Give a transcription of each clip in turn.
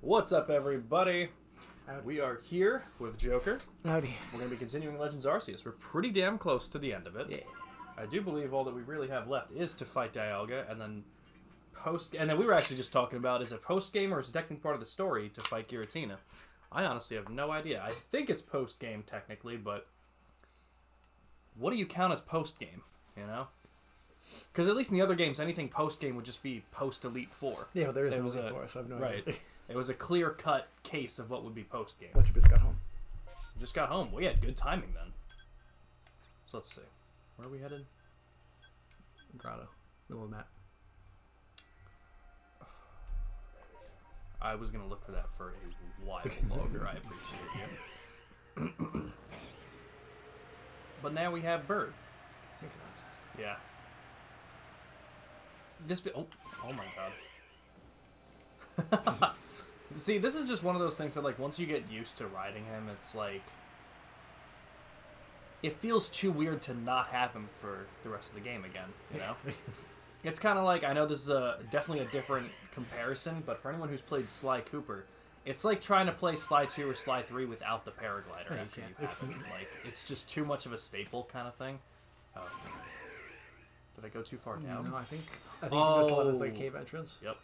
What's up, everybody? Howdy. We are here with Joker. Howdy. We're going to be continuing Legends Arceus. We're pretty damn close to the end of it. Yeah. I do believe all that we really have left is to fight Dialga, and then we were actually just talking about, is it post-game or is it technically part of the story to fight Giratina? I honestly have no idea. I think it's post-game technically, but what do you count as post-game, you know? Because at least in the other games, anything post-game would just be post-Elite Four. Yeah, but there is no Elite Four, so I have no idea. Right. It was a clear-cut case of what would be post-game. What, you just got home? Just got home. We had good timing then. So let's see. Where are we headed? Grotto. Middle of the map. I was going to look for that for a while longer. I appreciate you. But now we have Bird. Thank God. Yeah. Oh my God. See, this is just one of those things that, like, once you get used to riding him, it's like, it feels too weird to not have him for the rest of the game again, you know? It's kind of like, I know this is definitely a different comparison, but for anyone who's played Sly Cooper, it's like trying to play Sly 2 or Sly 3 without the paraglider. Yeah, After you have him. Like, it's just too much of a staple kind of thing. Oh. Did I go too far down? No, I think you just let us, like, cave entrance. Yep.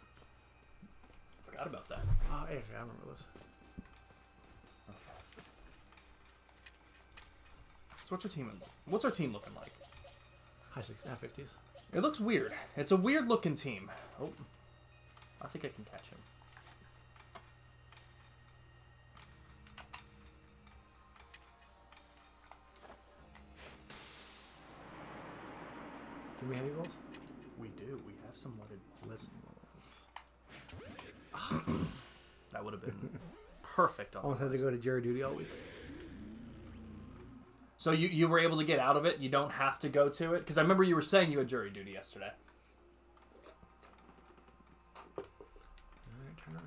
Forgot about that. Oh, yeah, I remember this. Okay. So what's our team looking like? High 50s. It looks weird. It's a weird looking team. Oh, I think I can catch him. Do we have any balls? We do. We have some leaded balls. That would have been perfect. Almost had to go to jury duty all week. So you were able to get out of it? You don't have to go to it? Because I remember you were saying you had jury duty yesterday. Alright, turn around.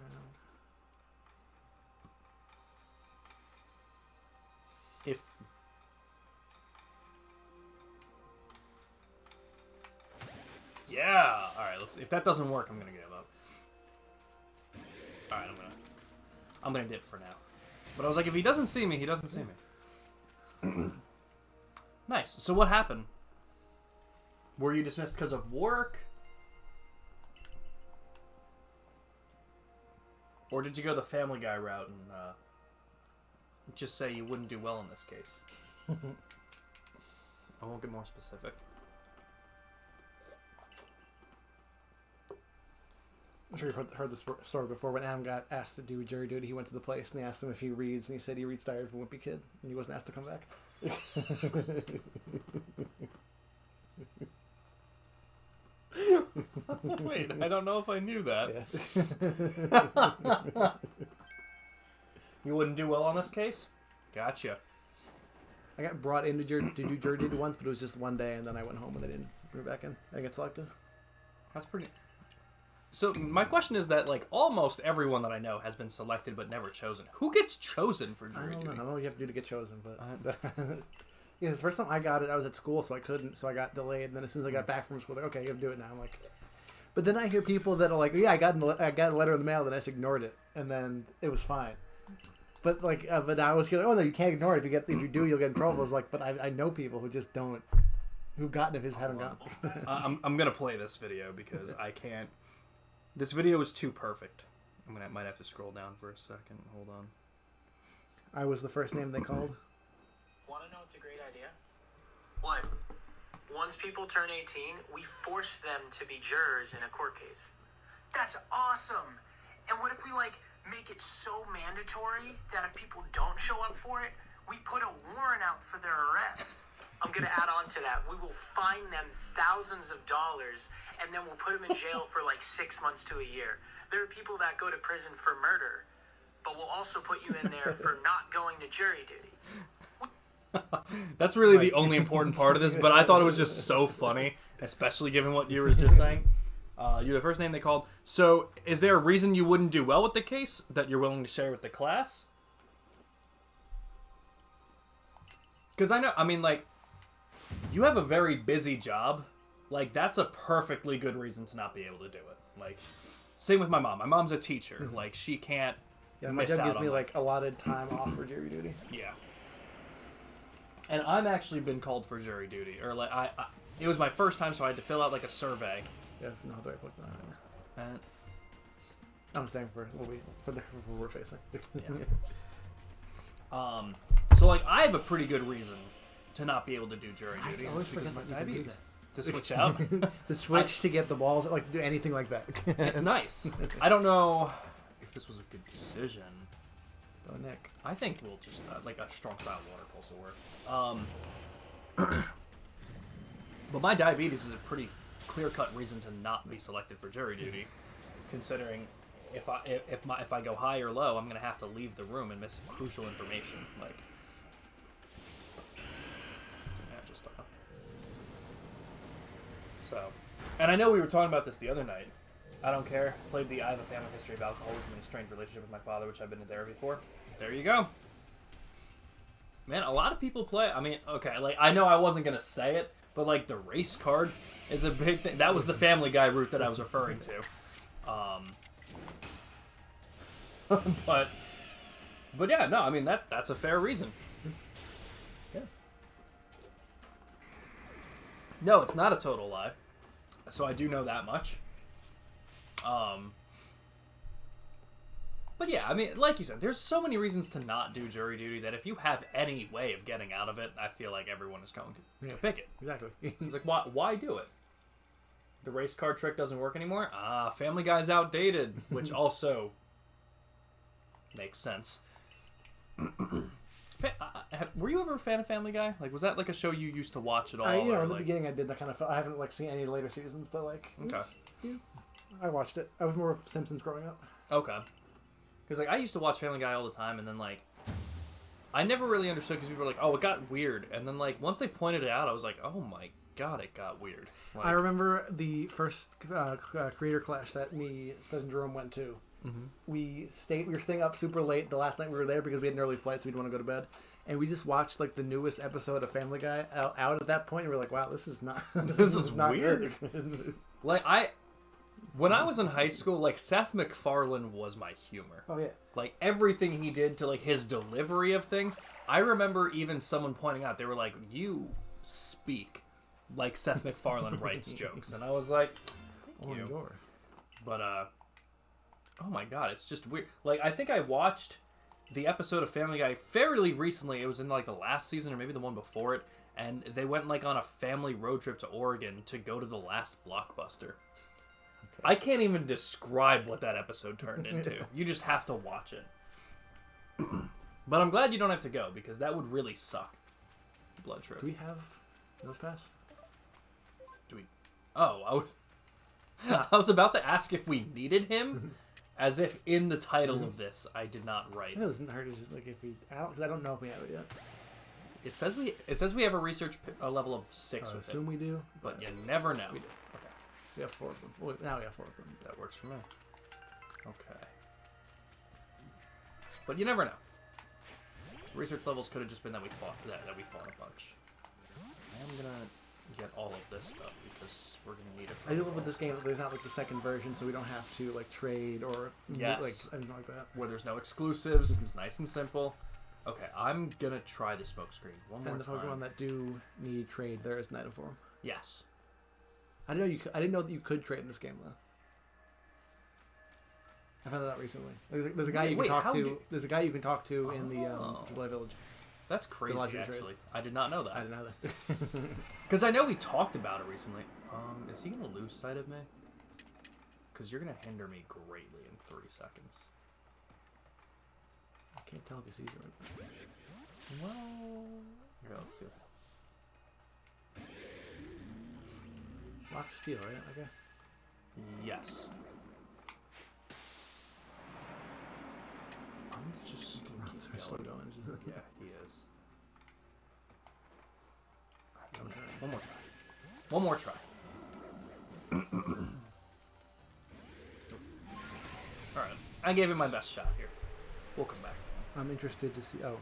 If... Yeah! Alright, let's see. If that doesn't work, I'm gonna give up. Alright, I'm gonna dip for now. But I was like, if he doesn't see me, he doesn't see me. Nice. So what happened? Were you dismissed because of work? Or did you go the Family Guy route and just say you wouldn't do well in this case? I won't get more specific. I'm sure you've heard this story before. When Adam got asked to do jury duty, he went to the place and they asked him if he reads, and he said he reads Diary of a Wimpy Kid, and he wasn't asked to come back. Wait, I don't know if I knew that. Yeah. You wouldn't do well on this case? Gotcha. I got brought in to do jury duty once, but it was just one day, and then I went home and they didn't bring me back in. I get selected. That's pretty... So my question is that, like, almost everyone that I know has been selected but never chosen. Who gets chosen for jury duty? I don't know what you have to do to get chosen, but... Yeah, the first time I got it, I was at school, so I couldn't, so I got delayed. And then as soon as I got back from school, like, okay, you have to do it now. I'm like... But then I hear people that are like, yeah, I got a letter in the mail, and I just ignored it. And then it was fine. But, like, but I was like, oh, no, you can't ignore it. If you do, you'll get in trouble. I was like, but I know people who just don't... Who've gotten it, who just haven't gotten it. I'm going to play this video because I can't... This video is too perfect. I might have to scroll down for a second. Hold on. I was the first name they called. Want to know what's a great idea? What? Once people turn 18, we force them to be jurors in a court case. That's awesome! And what if we, like, make it so mandatory that if people don't show up for it, we put a warrant out for their arrest? I'm going to add on to that. We will fine them thousands of dollars, and then we'll put them in jail for like 6 months to a year. There are people that go to prison for murder, but we'll also put you in there for not going to jury duty. That's really the only important part of this, but I thought it was just so funny, especially given what you were just saying. You're the first name they called. So is there a reason you wouldn't do well with the case that you're willing to share with the class? Because I mean, like, you have a very busy job. Like, that's a perfectly good reason to not be able to do it. Like, Same with my mom. My mom's a teacher. Like, she can't Yeah, my miss dad out gives on me like allotted time off for jury duty. Yeah. And I've actually been called for jury duty, or like I it was my first time, so I had to fill out like a survey. Yeah, no, do I click that? And I'm saying for what we're facing. Yeah. So like I have a pretty good reason to not be able to do jury duty. I always because forget of my that you can do diabetes. To switch out. The switch to get the balls, like do anything like that. It's nice. I don't know if this was a good decision. Oh, Nick. I think we'll just like a strong style water pulse will work. But my diabetes is a pretty clear-cut reason to not be selected for jury duty, considering if I go high or low, I'm gonna have to leave the room and miss crucial information. Like, yeah, just so. And I know we were talking about this the other night. I don't care. Played the I have a family history of alcoholism and a strange relationship with my father, which I've been in therapy for. There you go. Man, a lot of people play. I mean, okay, like I know I wasn't gonna say it, but like the race card is a big thing. That was the Family Guy route that I was referring to. But yeah, no, I mean that's a fair reason. Yeah. No, it's not a total lie. So I do know that much. But yeah, I mean, like you said, there's so many reasons to not do jury duty that if you have any way of getting out of it, I feel like everyone is going to pick it. Exactly. It's like, why do it? The race card trick doesn't work anymore? Family Guy's outdated, which also makes sense. Were you ever a fan of Family Guy? Like, was that like a show you used to watch at all? In the beginning I did that kind of. I haven't like seen any later seasons, but like, okay. I watched it. I was more of Simpsons growing up. Okay. Because like I used to watch Family Guy all the time, and then like I never really understood because people were like, "Oh, it got weird," and then like once they pointed it out, I was like, "Oh my god, it got weird." Like, I remember the first creator clash that me, Spez, and Jerome went to. Mm-hmm. We were staying up super late the last night we were there because we had an early flight, so we didn't want to go to bed. And we just watched like the newest episode of Family Guy out at that point, and we were like, "Wow, this is not this is not weird." Like when I was in high school, like Seth MacFarlane was my humor. Oh yeah. Like everything he did to like his delivery of things. I remember even someone pointing out, they were like, "You speak like Seth MacFarlane writes jokes," and I was like, "Thank you." But oh my god, it's just weird. Like I think I watched the episode of Family Guy fairly recently. It was in like the last season or maybe the one before it, and they went like on a family road trip to Oregon to go to the last Blockbuster. I can't even describe what that episode turned into. You just have to watch it. But I'm glad you don't have to go, because that would really suck. Blood trip. Do we have Nose Pass? Do we? Oh, I was about to ask if we needed him, as if in the title of this I did not write. It doesn't hurt. It's just like if we, because I don't know if we have it yet. It says we have a research level of 6 with it. I assume we do, but you never know. We do. We have 4 of them. Well, now we have 4 of them. That works for me. Okay. But you never know. Research levels could have just been that we fought that we fought a bunch. I'm gonna get all of this stuff because we're gonna need it. I do love with this game that there's not like the second version, so we don't have to like trade or like anything like that. Where there's no exclusives, it's nice and simple. Okay, I'm gonna try the smoke screen one more time. And the Pokemon that do need trade, there is an item for them. Yes. I didn't know that you could trade in this game though. I found that out recently. There's a guy you can talk to. There's a guy you can talk to in the July Village. That's crazy, actually. I did not know that. I didn't know that. Because I know we talked about it recently. Is he gonna lose sight of me? Because you're gonna hinder me greatly in 3 seconds. I can't tell if he sees you or not. Well, here, let's see. Lock steel, right? Okay. Yes. I'm just gonna keep slow going. Yeah, he is. Okay. One more try. One more try. Alright. I gave it my best shot here. We'll come back. I'm interested to see. Oh.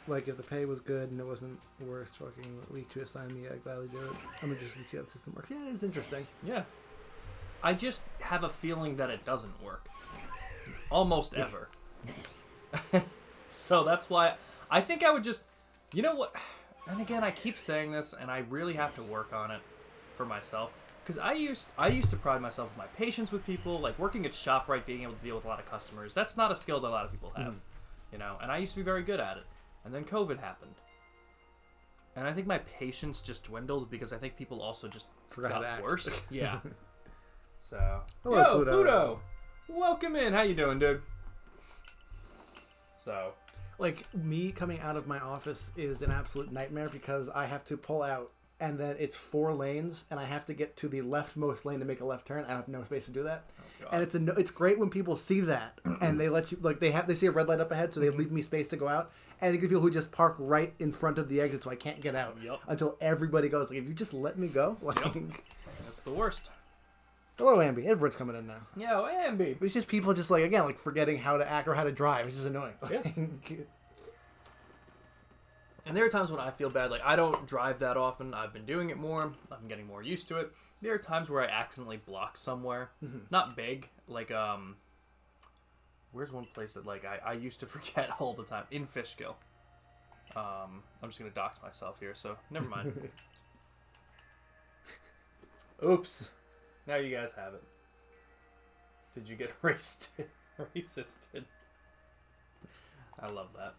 Like, if the pay was good and it wasn't worth fucking week to assign me, I'd gladly do it. I'm interested to see how the system works. Yeah, it is interesting. Yeah. I just have a feeling that it doesn't work. Almost ever. So that's why I think I would just... You know what? And again, I keep saying this, and I really have to work on it for myself. Because I used to pride myself on my patience with people, like working at ShopRite, being able to deal with a lot of customers. That's not a skill that a lot of people have, you know. And I used to be very good at it. And then COVID happened. And I think my patience just dwindled because I think people also just got worse. Yeah. So, hello, Pluto. Welcome in. How you doing, dude? So, like, me coming out of my office is an absolute nightmare because I have to pull out, and then it's 4 lanes, and I have to get to the leftmost lane to make a left turn. I have no space to do that. Oh, and it's great when people see that, and they let you, like, they see a red light up ahead, so they leave me space to go out. And I think people who just park right in front of the exit so I can't get out until everybody goes. Like, if you just let me go, like... That's the worst. Hello, Ambi. Everyone's coming in now. Yo, Ambi. It's just people just, like, again, like, forgetting how to act or how to drive. It's just annoying. Yeah. And there are times when I feel bad. Like, I don't drive that often. I've been doing it more. I'm getting more used to it. There are times where I accidentally block somewhere. Not big. Like, where's one place that, like, I used to forget all the time? In Fishkill. I'm just going to dox myself here, so never mind. Oops. Now you guys have it. Did you get resisted? I love that.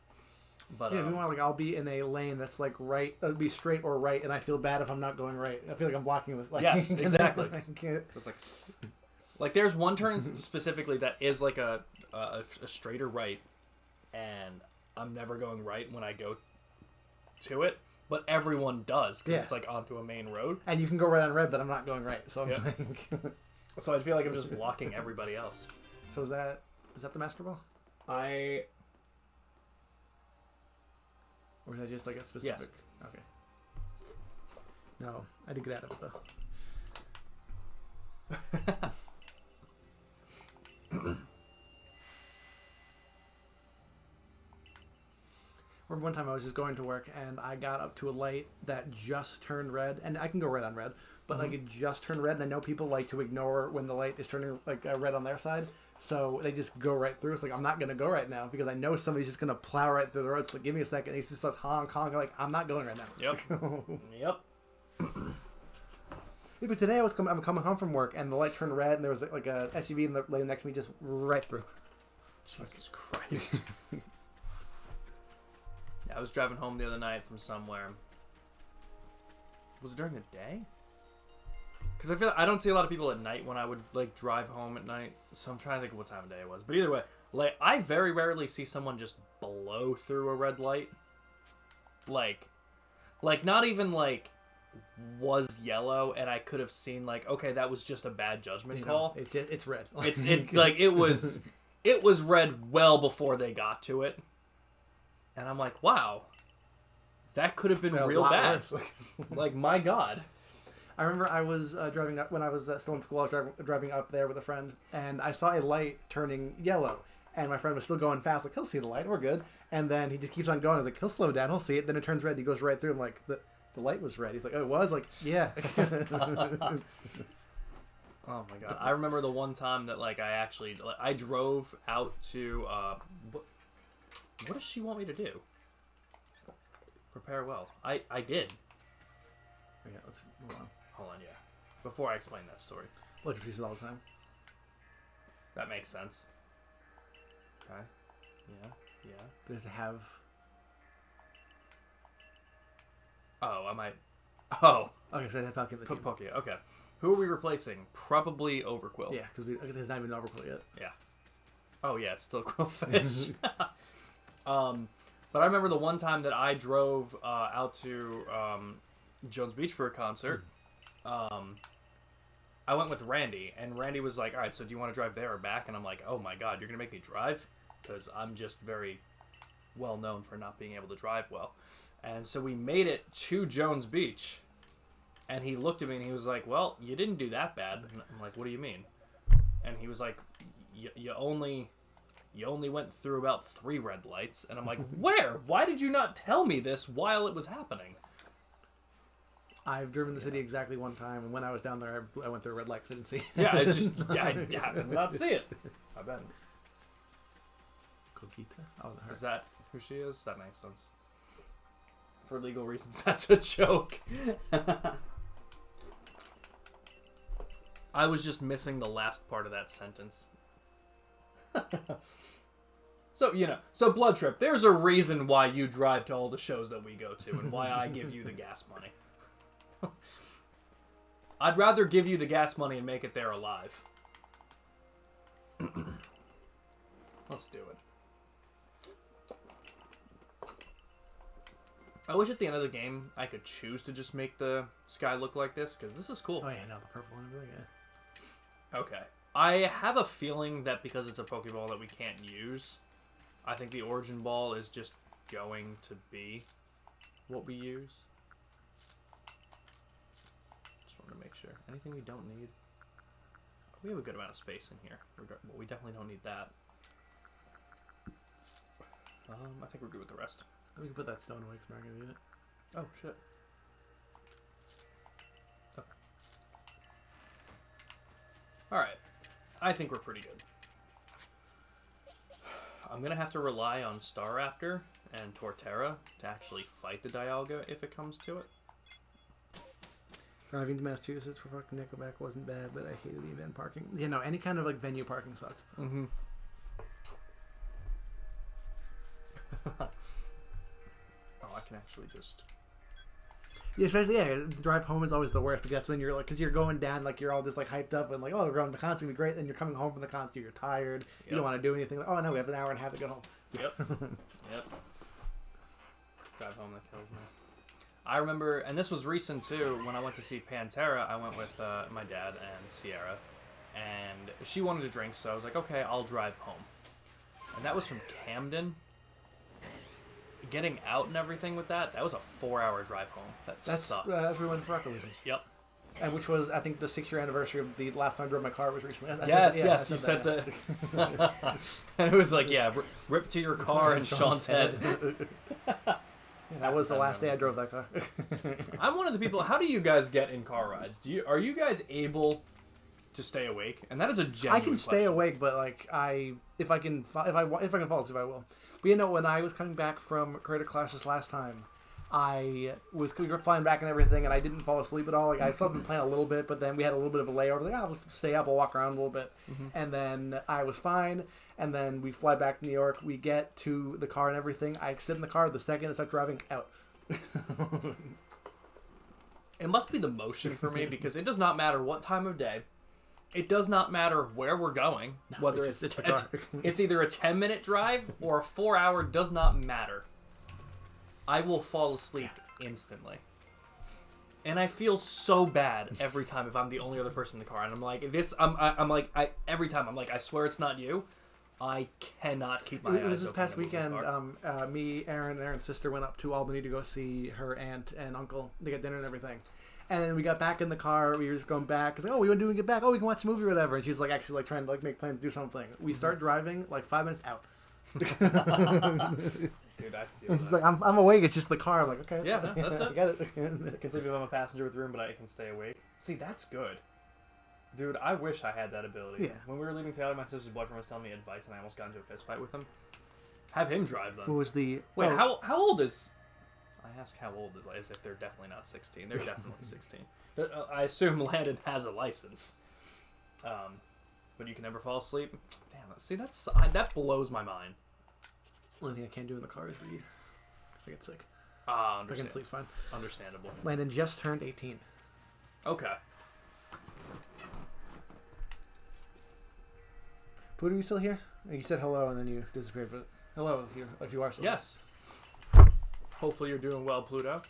But yeah, meanwhile, like, I'll be in a lane that's like right, it'll be straight or right, and I feel bad if I'm not going right. I feel like I'm blocking with. Like, yes, exactly. It's like there's one turn specifically that is like a straighter right, and I'm never going right when I go to it, but everyone does because it's like onto a main road, and you can go right on red, but I'm not going right. So I'm like, so I feel like I'm just blocking everybody else. So is that the master ball? Or is that just like a specific? Yes. Okay. No, I didn't get out of it though. Remember one time I was just going to work and I got up to a light that just turned red, and I can go red on red, but like it just turned red, and I know people like to ignore when the light is turning like red on their side. So they just go right through. It's like, I'm not going to go right now because I know somebody's just going to plow right through the road. It's like, give me a second. He's just like, honk. Like, I'm not going right now. Yep. Yep. Yeah, but today I'm coming home from work and the light turned red and there was like a SUV in the lane next to me just right through. Jesus Christ. Yeah, I was driving home the other night from somewhere. Was it during the day? Because I feel I don't see a lot of people at night when I would like drive home at night, so I'm trying to think of what time of day it was. But either way, like I very rarely see someone just blow through a red light. Like not even like was yellow, and I could have seen like, okay, that was just a bad judgment call. It's red. It was red well before they got to it, and I'm like, wow, that could have been real bad. Like my God. I remember I was driving up when I was still in school. I was driving up there with a friend, and I saw a light turning yellow. And my friend was still going fast, like, he'll see the light, we're good. And then he just keeps on going. I was like, he'll slow down, he'll see it. Then it turns red, he goes right through. I'm like, the light was red. He's like, oh, it was? Like, yeah. Oh my God. I remember the one time that, like, I drove out to, what does she want me to do? Prepare well. I did. Yeah, let's move on. Hold on, yeah. Before I explain that story. Electric sees it all the time. That makes sense. Okay. Yeah. Does it have... Oh, I might... Oh. Okay, so that's not getting the team. Pokia, okay. Who are we replacing? Probably Overquill. Yeah, because there's not even an Overquill yet. Yeah. Oh, yeah, it's still Quillfish. But I remember the one time that I drove out to Jones Beach for a concert. I went with Randy, and Randy was like, all right, so do you want to drive there or back? And I'm like, oh my God, you're going to make me drive? Because I'm just very well known for not being able to drive well. And so we made it to Jones Beach, and he looked at me and he was like, well, you didn't do that bad. And I'm like, what do you mean? And he was like, you only went through about 3 red lights. And I'm like, where? Why did you not tell me this while it was happening? I've driven the city exactly one time, and when I was down there, I went through a red light 'cause I didn't see. Yeah, it's just I happened to not see it. I bet. Coquita? Oh, her. Is that who she is? That makes sense. For legal reasons, that's a joke. I was just missing the last part of that sentence. So, so Blood Trip, there's a reason why you drive to all the shows that we go to and why I give you the gas money. I'd rather give you the gas money and make it there alive. Let's do it. I wish at the end of the game I could choose to just make the sky look like this, because this is cool. Oh, yeah, no, the purple one. Yeah. Okay. I have a feeling that because it's a Pokeball that we can't use, I think the Origin Ball is just going to be what we use. Just wanted to make sure. Anything we don't need? We have a good amount of space in here, but we definitely don't need that. I think we're good with the rest. We can put that stone away because we're not going to need it. Oh, shit. Oh. Alright. I think we're pretty good. I'm going to have to rely on Staraptor and Torterra to actually fight the Dialga if it comes to it. Driving to Massachusetts for fucking Nickelback wasn't bad, but I hated the event parking. You know, any kind of like venue parking sucks. Mm-hmm. Oh, I can actually just... Yeah, especially, the drive home is always the worst, because that's when you're like, because you're going down, like, you're all just like hyped up and like, oh, we're going to the concert, gonna be great. Then you're coming home from the concert, you're tired, you don't want to do anything. Like, oh, no, we have an hour and a half to get home. Yep. Yep. Drive home, that kills me. I remember, and this was recent too, when I went to see Pantera, I went with my dad and Sierra, and she wanted to drink, so I was like, okay, I'll drive home. And that was from Camden. Getting out and everything with that was a 4-hour drive home. That sucked. That's where we went for Rocket Legions. Yep. And which was, I think, the 6-year anniversary of the last time I drove my car was recently. Yes, you said that. And it was like, yeah, rip to your car and Sean's head. That was the last day I drove that car. I'm one of the people. How do you guys get in car rides? Are you guys able to stay awake? And that is a genuine I can stay awake, but like if I can fall asleep, I will. But when I was coming back from creative classes last time, we were flying back and everything, and I didn't fall asleep at all. Like I still been playing a little bit, but then we had a little bit of a layover. Like, I'll stay up, I'll walk around a little bit, and then I was fine. And then we fly back to New York. We get to the car and everything. I sit in the car. The second I start driving, out. It must be the motion for me, because it does not matter what time of day. It does not matter where we're going. No, whether it's it's either a 10-minute drive or a 4-hour, does not matter. I will fall asleep instantly. And I feel so bad every time if I'm the only other person in the car. And I'm like, every time I'm like, I swear it's not you. I cannot keep my eyes open. It was this past weekend. Me, Aaron, and Aaron's sister went up to Albany to go see her aunt and uncle. They got dinner and everything. And then we got back in the car. We were just going back. It's like, oh, we want to get back. Oh, we can watch a movie or whatever. And she's like actually like trying to like make plans to do something. We start driving like 5 minutes out. Dude, I feel It's like I'm awake. It's just the car. I'm like, okay, that's it. I get it. I can sleep if I'm a passenger with room, but I can stay awake. See, that's good. Dude, I wish I had that ability. Yeah. When we were leaving Taylor, my sister's boyfriend was telling me advice, and I almost got into a fist fight with him. Have him drive them. What was the... Wait, how old is... I ask how old is if they're definitely not 16. They're definitely 16. I assume Landon has a license. But you can never fall asleep. Damn, see, that blows my mind. Only thing I can't do in the car is read. Because I get sick. I can sleep fine. Understandable. Landon just turned 18. Okay. Pluto, are you still here? You said hello and then you disappeared, but hello if you are still Yes. Hopefully you're doing well, Pluto.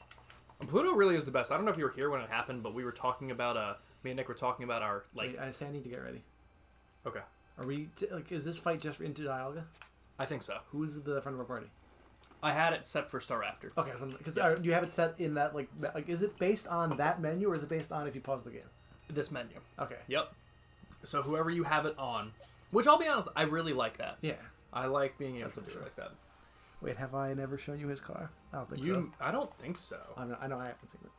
Pluto really is the best. I don't know if you were here when it happened, but we were talking about me and Nick were talking about our like. Wait, I say I need to get ready. Okay. Are we is this fight just into Dialga? I think so. Who's the friend of our party? I had it set for Staraptor. Okay, so because you have it set in that like is it based on that menu or is it based on if you pause the game? This menu. Okay. Yep. So whoever you have it on, which I'll be honest, I really like that. Yeah. I like being able to do it like that. Wait, have I never shown you his car? I don't think so. I don't think so. I know I haven't seen it.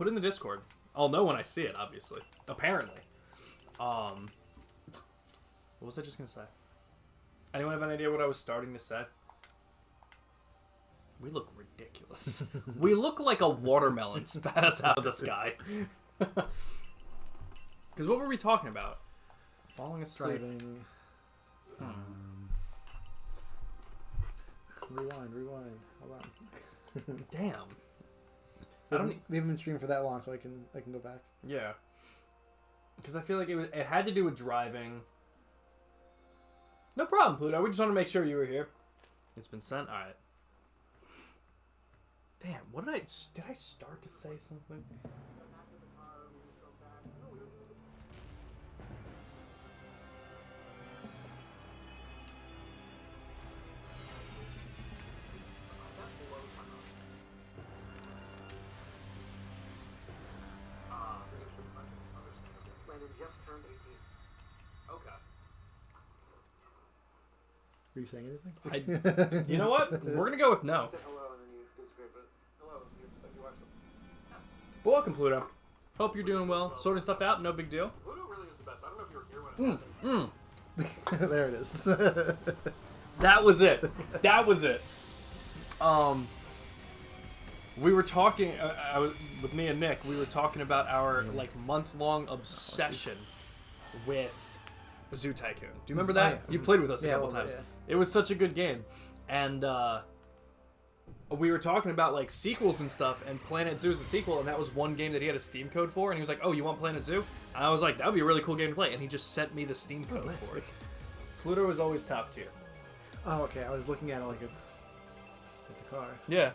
Put it in the Discord. I'll know when I see it, obviously. Apparently. What was I just gonna say? Anyone have an idea what I was starting to say? We look ridiculous. We look like a watermelon spat us out of the sky. Because what were we talking about? Falling asleep. Driving. Rewind. Hold on. Damn. We haven't been streaming for that long, so I can go back. Yeah. Because I feel like it had to do with driving. No problem, Pluto. We just want to make sure you were here. It's been sent. All right. Damn. What did I start to say something? Just turned 18. Okay. Were you saying anything? You know what? We're gonna go with no. Say hello and then you disagree, but hello if you watch them. Yes. But welcome, Pluto. Hope you're doing well. Sorting stuff out, no big deal. Pluto really is the best. I don't know if you were here when it happened. There it is. That was it. That was it. We were talking. I was with me and Nick. We were talking about our month-long obsession with Zoo Tycoon. Do you remember that? Oh, yeah. You played with us a Yeah, couple a little times. bit, It was such a good game, and we were talking about sequels and stuff. And Planet Zoo is a sequel, and that was one game that he had a Steam code for. And he was like, "Oh, you want Planet Zoo?" And I was like, "That would be a really cool game to play." And he just sent me the Steam code nice. for it. Pluto is always top tier. Oh, okay. I was looking at it like it's a car. Yeah.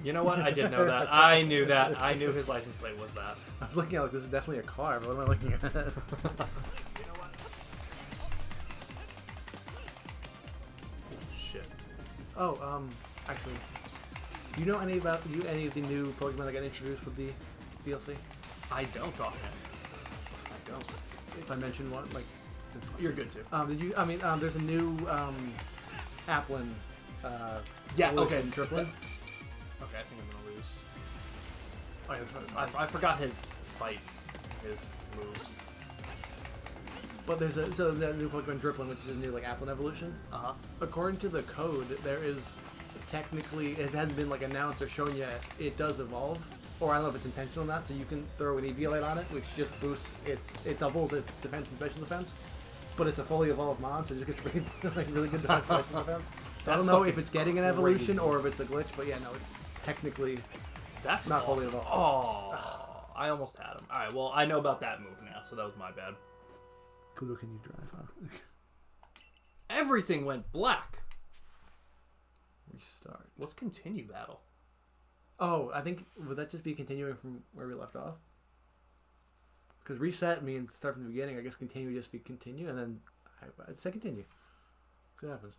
You know what? I did know that. I knew that. I knew his license plate was that. I was looking at it like this is definitely a car, but what am I looking at? You know what? Shit. Oh, actually, do you know any of the new Pokemon that got introduced with the DLC? I don't offhand. I don't. If I mention one, You're good too. did you? I mean, there's a new Applin. Yeah. evolution Okay. Triplin. Okay. I think I'm gonna lose. Oh, yeah, that's what I was I forgot his fights, his moves. But there's the new Pokemon Driplin, which is a new Applin evolution. Uh-huh. According to the code, there is technically it hasn't been announced or shown yet. It does evolve, or I don't know if it's intentional or not. So you can throw an Eviolite on it, which just boosts it doubles its defense and special defense. But it's a fully evolved mon, so it just gets really good defense and special defense. So I don't know if it's getting an evolution or if it's a glitch, but yeah, no, it's technically That's not awesome. fully evolved. Oh, I almost had him. All right. Well, I know about that move now, so that was my bad. Pluto, can you drive? Huh? Everything went black. Restart. Let's continue battle. Oh, I think would that just be continuing from where we left off? Because reset means start from the beginning. I guess continue would just be continue, and then I'd say continue. See what happens.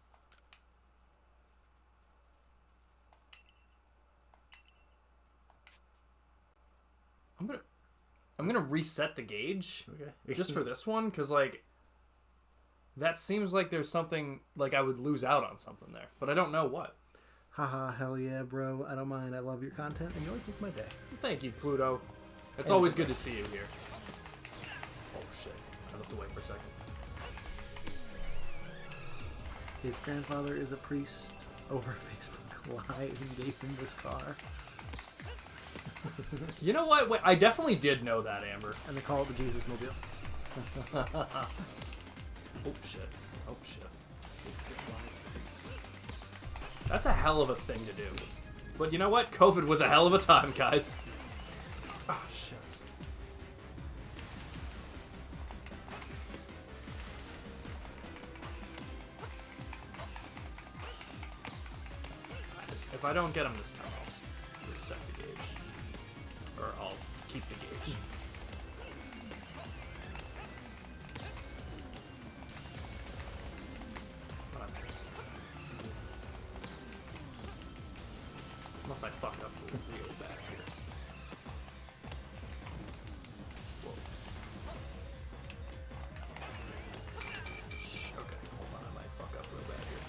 I'm gonna reset the gauge Okay. just for this one, because that seems like there's something I would lose out on something there, but I don't know what. Haha, hell yeah, bro. I don't mind. I love your content, and you always make my day. Thank you, Pluto. It's And always so- good to see you here. Oh shit! I looked away for a second. His grandfather is a priest over Facebook Live and gave him this car. You know what? Wait, I definitely did know that, Amber. And they call it the Jesus Mobile. Oh shit! Oh shit! That's a hell of a thing to do. But you know what? COVID was a hell of a time, guys. Ah, shit. If I don't get him this time, I'll reset the gauge. Or I'll keep the gauge. Unless I fuck up real bad here. Whoa. Okay, hold on, I might fuck up real bad here.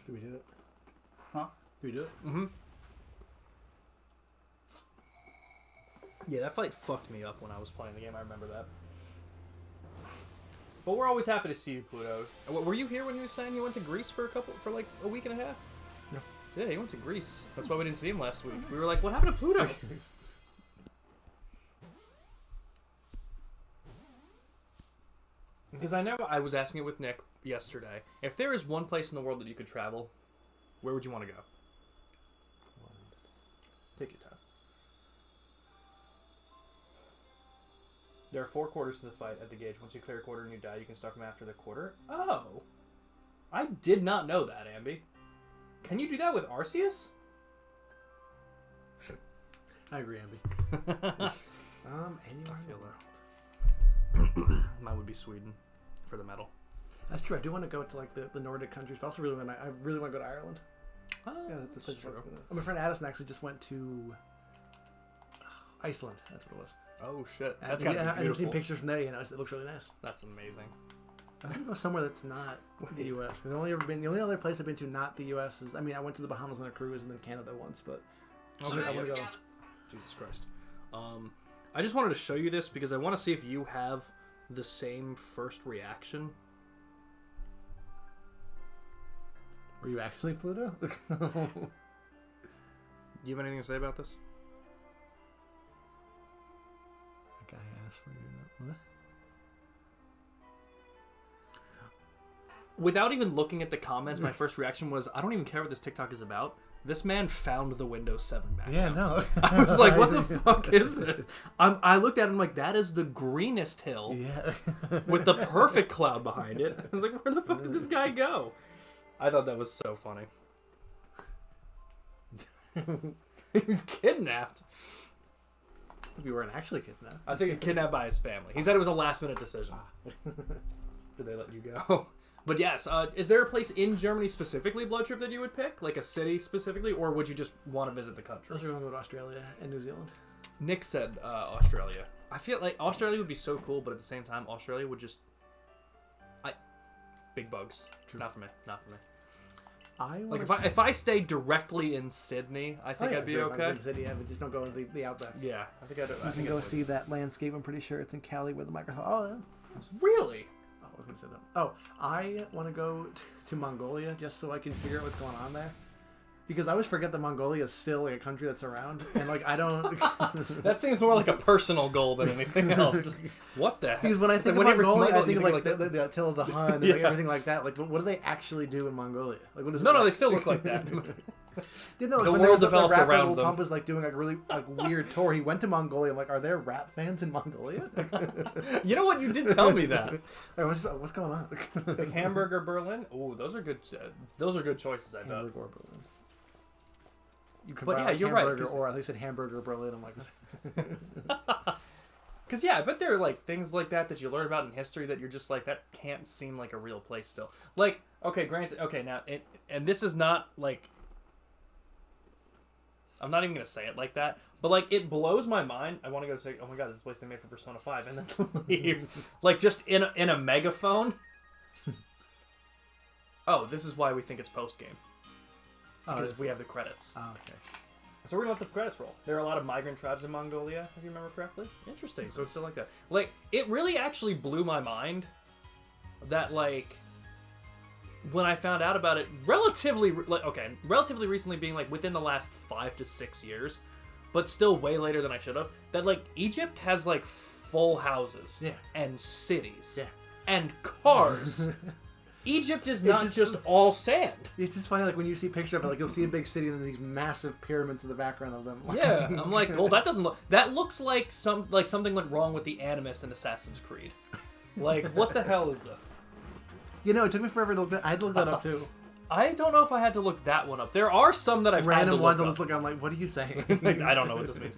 Did we do it? Huh? Did we do it? Mm-hmm. Yeah, that fight fucked me up when I was playing the game. I remember that. But we're always happy to see you, Pluto. Were you here when you were saying you went to Greece for like a week and a half? No. Yeah, he went to Greece. That's why we didn't see him last week. We were like, what happened to Pluto? Because I know I was asking it with Nick yesterday. If there is one place in the world that you could travel, where would you want to go? Take your time. There are 4 quarters to the fight at the gauge. Once you clear a quarter and you die, you can start from after the quarter. Oh. I did not know that, Ambi. Can you do that with Arceus? I agree, Ambi. Anywhere in the world. Mine would be Sweden for the medal. That's true. I do want to go to like the Nordic countries, but I also really want to go to Ireland. Oh, Yeah, that's true. My friend Addison actually just went to Iceland. That's what it was. Oh shit, And that's gotta be I've beautiful. seen pictures from there. You know, it looks really nice. That's amazing. I want to go somewhere that's not the U.S. Because the only other place I've been to not the U.S. is, I mean, I went to the Bahamas on a cruise and then Canada once, but Okay. I want to go. Jesus Christ. I just wanted to show you this because I want to see if you have the same first reaction. Were you actually Pluto? Do you have anything to say about this? The guy asked for you. What? Without even looking at the comments, my first reaction was, I don't even care what this TikTok is about. This man found the Windows 7 back. Yeah, no. I was like, what the fuck is this? I looked at him like, that is the greenest hill Yeah. with the perfect cloud behind it. I was like, where the fuck did this guy go? I thought that was so funny. He was kidnapped. If you weren't actually kidnapped. I think kidnapped by his family. He said it was a last minute decision. Did they let you go? But yes, is there a place in Germany specifically, Blood Trip, that you would pick? Like a city specifically? Or would you just want to visit the country? Those are going to go to Australia and New Zealand. Nick said Australia. I feel like Australia would be so cool, but at the same time, Australia would just... Big bugs. True. Not for me. Not for me. I Like wanna- if I stay directly in Sydney, I think Oh, yeah, I'd be sure, if I was okay. in the city, yeah, but just don't go in the outback. Yeah, I think I'd. You can go see that landscape. I'm pretty sure it's in Cali where the microphone. Oh, yeah. Really? Oh, I was gonna say that. Oh, I want to go to Mongolia just so I can figure out what's going on there, because I always forget that Mongolia is still like a country that's around, and like I don't. That seems more like a personal goal than anything else. Just what the heck? Because when I think Like, of whenever Mongolia, I you think of like that. the Attila the Hun and like, everything like that. Like, what do they actually do in Mongolia? Like, what is it? No, they still look like that. You know, like, The when world there was, developed the rapper around Lil them. Pump was like doing like really like weird tour. He went to Mongolia. I'm like, are there rap fans in Mongolia? You know what? You did tell me that. Like, what's going on? Like Hamburger Berlin. Ooh, those are good. Those are good choices. I bet. Hamburger or Berlin. You could But buy yeah, like you're right, hamburger 'cause- or at least said hamburger Berlin. I'm like, Because yeah, I bet there are like things like that you learn about in history that you're just like, that can't seem like a real place still. Like, okay, granted, okay, now, and this is not like, I'm not even gonna say it like that, but like it blows my mind. I want to go say, oh my god, this place they made for Persona 5, and then leave, like just in a megaphone. Oh, this is why we think it's post game, because we have the credits. oh, okay. So we're gonna let the credits roll. There are a lot of migrant tribes in Mongolia, if you remember correctly. Interesting. So it's still like that. Like, it really actually blew my mind that, like, when I found out about it, relatively recently, being like within the last 5 to 6 years, but still way later than I should have, that like Egypt has like full houses, Yeah. and cities, Yeah. and cars. Egypt is not just all sand. It's just funny, like when you see pictures of it, like you'll see a big city and then these massive pyramids in the background of them. Yeah, I'm like, well, that doesn't look. That looks like something went wrong with the Animus in Assassin's Creed. Like, what the hell is this? You know, it took me forever to look that. I had to look that up too. I don't know if I had to look that one up. There are some that I've Random ones, had I'll to just look. I'm like, what are you saying? Like, I don't know what this means.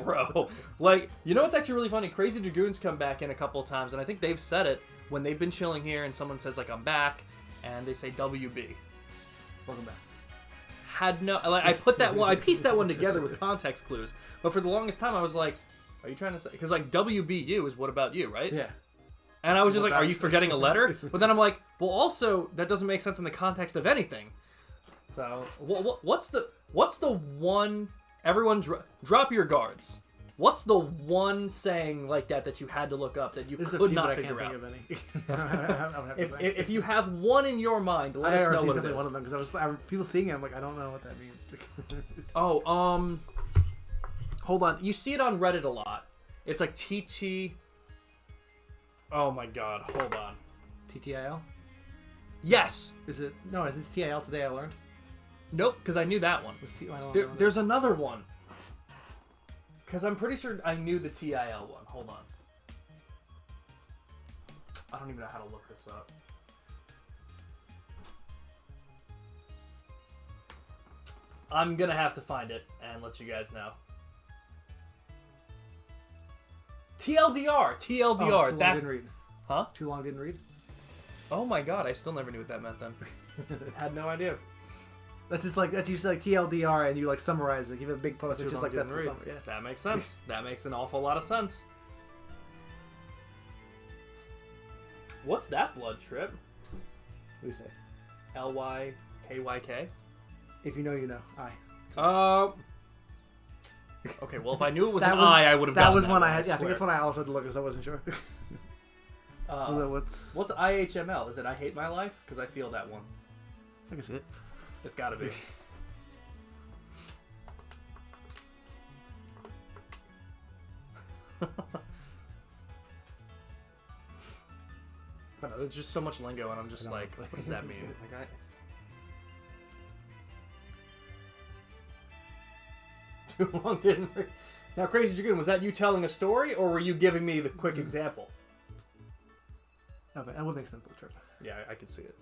Bro, like, you know what's actually really funny? Crazy Dragoons come back in a couple of times, and I think they've said it when they've been chilling here, and someone says like, I'm back, and they say WB. Welcome back. Had no, like, I pieced that one together with context clues, but for the longest time I was like, are you trying to say, because like WBU is what about you, right? Yeah. And I was just like, are you forgetting a letter? But then I'm like, well, also, that doesn't make sense in the context of anything. So, what's the one... Everyone drop your guards. What's the one saying like that you had to look up that you could not figure out? If you have one in your mind, let us know what it is. One of them, because people seeing it, I'm like, I don't know what that means. Hold on. You see it on Reddit a lot. It's like TT... Oh my god, hold on. TTIL? Yes! Is it... No, is it TIL today I learned? Nope, because I knew that one. There's another one. Because I'm pretty sure I knew the TIL one. Hold on. I don't even know how to look this up. I'm going to have to find it and let you guys know. TLDR! TLDR! Oh, didn't read. Huh? Too long didn't read? Oh my god, I still never knew what that meant then. Had no idea. That's usually like TLDR and you like summarize it. You have a big post. It's just like that's the summary. Yeah. That makes sense. That makes an awful lot of sense. What's that blood trip? What do you say? LYKYK? If you know, you know. Okay, well, if I knew it was I would have gotten that. That was one I had. Yeah, I think that's one I also had to look because I wasn't sure. What's IHML? Is it I Hate My Life? Because I feel that one. I think it's it. It's gotta be. But there's just so much lingo, and I'm just like, what does that mean? Like, Too long didn't read. Now, Crazy Dragoon, was that you telling a story, or were you giving me the quick example? Okay, that would make sense for the trip. Yeah, I could see it.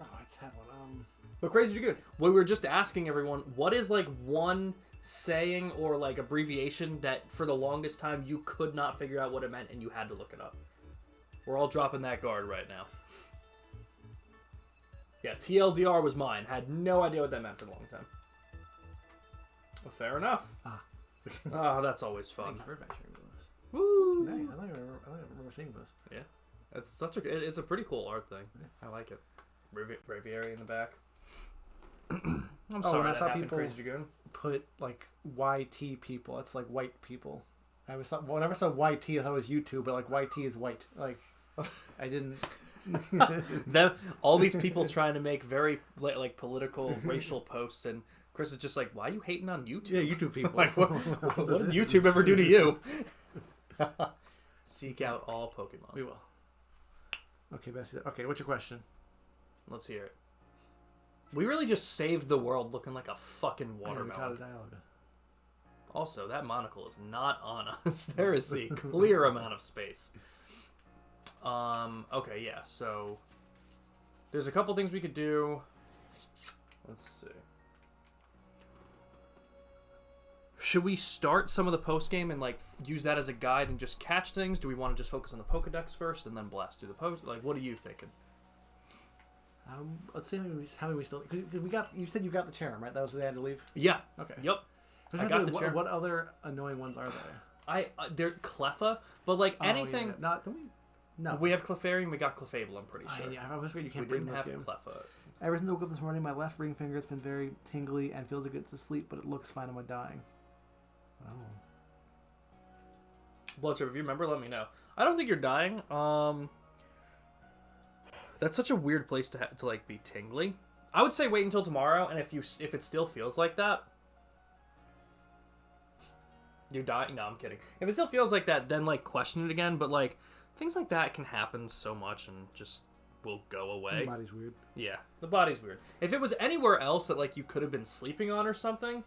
Oh, I just had one. But Crazy Dragoon, we were just asking everyone, what is like one saying or like abbreviation that for the longest time you could not figure out what it meant and you had to look it up? We're all dropping that guard right now. Yeah, TLDR was mine. Had no idea what that meant for a long time. Well, fair enough. Oh, that's always fun. Thank you for venturing with us. Woo! Nice. I don't remember seeing this. Yeah. It's a pretty cool art thing. Yeah. I like it. Braviary in the back. I'm sorry I saw people Crazy Dragoon. Put like YT people. It's like white people. I always thought whenever I saw YT, I thought it was YouTube, but like YT is white. Like I didn't. All these people trying to make very like political, racial posts, and Chris is just like, "Why are you hating on YouTube? Yeah, YouTube people. Like, what did YouTube ever do to you?" Seek out all Pokemon. We will. Okay, Bessie. Okay, what's your question? Let's hear it. We really just saved the world looking like a fucking watermelon. We caught a dialogue. Also, that monocle is not on us. There is a clear amount of space. Okay, yeah, so there's a couple things we could do. Let's see. Should we start some of the post game and like use that as a guide and just catch things? Do we want to just focus on the Pokedex first and then blast through the post? Like, what are you thinking? Let's see how many we still. Cause we got. You said you got the Charm, right? That was the day I had to leave. Yeah. Okay. Yep. I got the Charm. What other annoying ones are there? They're Cleffa, but like anything. Yeah. Not. Don't we? No. We have Clefairy and we got Clefable. I'm pretty sure. Yeah, I was afraid you can't we bring didn't this have game. Cleffa. Ever since I woke up this morning, my left ring finger has been very tingly and feels like it's asleep, but it looks fine. Am I dying? Oh. Bloodtrip, if you remember, let me know. I don't think you're dying. That's such a weird place to like be tingly. I would say wait until tomorrow, and if it still feels like that, you're dying. No, I'm kidding. If it still feels like that, then like question it again. But like things like that can happen so much and just will go away. The body's weird. Yeah, the body's weird. If it was anywhere else that like you could have been sleeping on or something,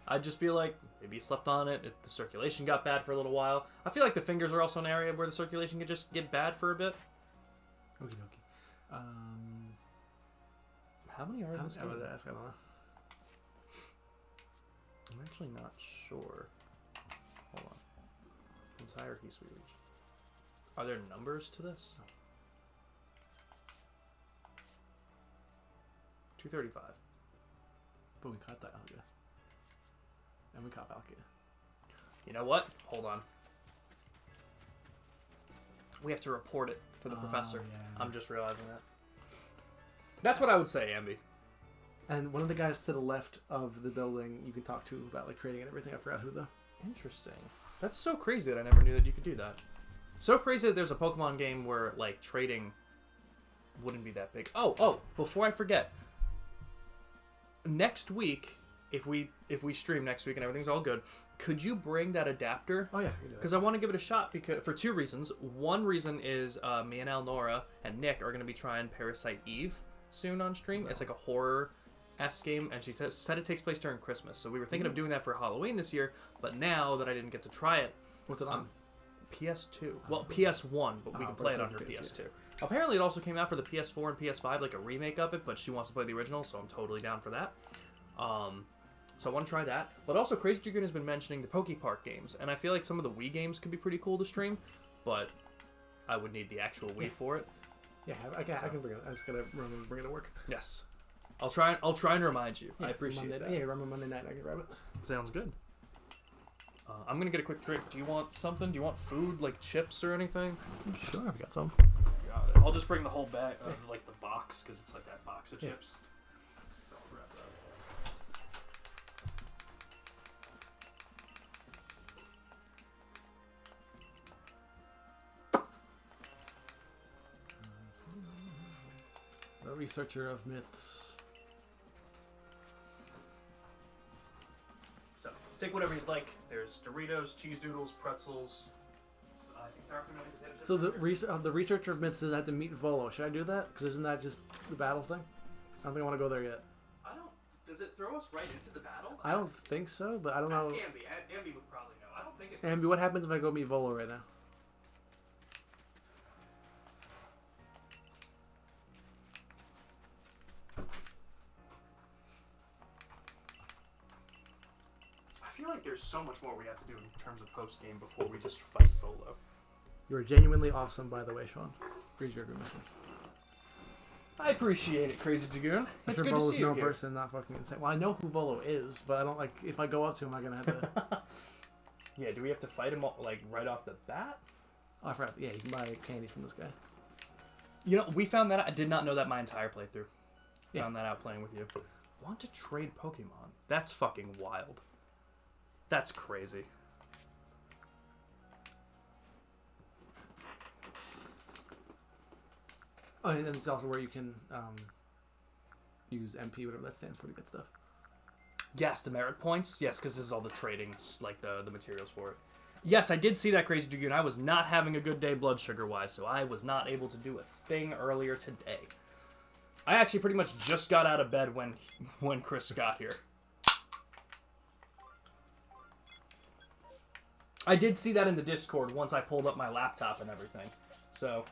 I'd just be like, maybe you slept on it. If the circulation got bad for a little while. I feel like the fingers are also an area where the circulation could just get bad for a bit. Okie dokie. How many are in this game? I would ask. I don't know. I'm actually not sure. Hold on. Entire Heat Suite Reach. Are there numbers to this? No. 235. But we caught Dialga. And we caught Valkyria. You know what? Hold on. we have to report it to the professor. Yeah. I'm just realizing that. That's what I would say, Ambi. And one of the guys to the left of the building you can talk to about like trading and everything. I forgot who though. Interesting. That's so crazy that I never knew that you could do that. So crazy that there's a Pokemon game where like trading wouldn't be that big. Oh, before I forget. Next week, if we stream next week and everything's all good, could you bring that adapter? Oh yeah, Because I want to give it a shot for two reasons. One reason is me and Elnora and Nick are going to be trying Parasite Eve soon on stream. It's like a horror-esque game, and she said it takes place during Christmas. So we were thinking of doing that for Halloween this year, but now that I didn't get to try it... What's it on? PS2. Well, PS1, but we can play it on her PS2. Apparently it also came out for the PS4 and PS5, like a remake of it, but she wants to play the original, so I'm totally down for that. So I want to try that. But also, Crazy Dragoon has been mentioning the Poke Park games, and I feel like some of the Wii games could be pretty cool to stream, but I would need the actual Wii for it. Yeah, I can bring it. I just gotta remember to bring it to work. Yes. I'll try and remind you. Yeah, I appreciate that. Yeah, remember Monday night I can grab it. Sounds good. I'm gonna get a quick drink. Do you want something? Do you want food, like chips or anything? Sure, I've got some. Got it. I'll just bring the whole bag, like the box, because it's like that box of chips. So I'll grab that. The researcher of myths. So take whatever you'd like. There's Doritos, cheese doodles, pretzels. I think sour cream and potato chips. So the researcher of myths says I have to meet Volo. Should I do that? Because isn't that just the battle thing? I don't think I want to go there yet. I don't. Does it throw us right into the battle? I don't think so, but I don't know. Ask Ambi. Ambi would probably know. I don't think it. Ambi, what happens if I go meet Volo right now? I feel like there's so much more we have to do in terms of post game before we just fight Volo. You are genuinely awesome, by the way, Sean. Please your good messages. I appreciate it, Crazy Dragoon. I'm It's sure good to Volo's see you no here. person, not fucking insane. Well, I know who Volo is, but I don't like. If I go up to him, I'm gonna have to. Yeah, do we have to fight him like right off the bat? Oh, I forgot. Yeah, you can buy candies from this guy. You know, we found that I did not know that my entire playthrough. Yeah. Found that out playing with you. Want to trade Pokemon? That's fucking wild. That's crazy. Oh, and then it's also where you can use MP, whatever that stands for, to get stuff. Yes, the merit points. Yes, because this is all the trading, like the materials for it. Yes, I did see that, Crazy Dragoon. I was not having a good day blood sugar-wise, so I was not able to do a thing earlier today. I actually pretty much just got out of bed when Chris got here. I did see that in the Discord once I pulled up my laptop and everything. So,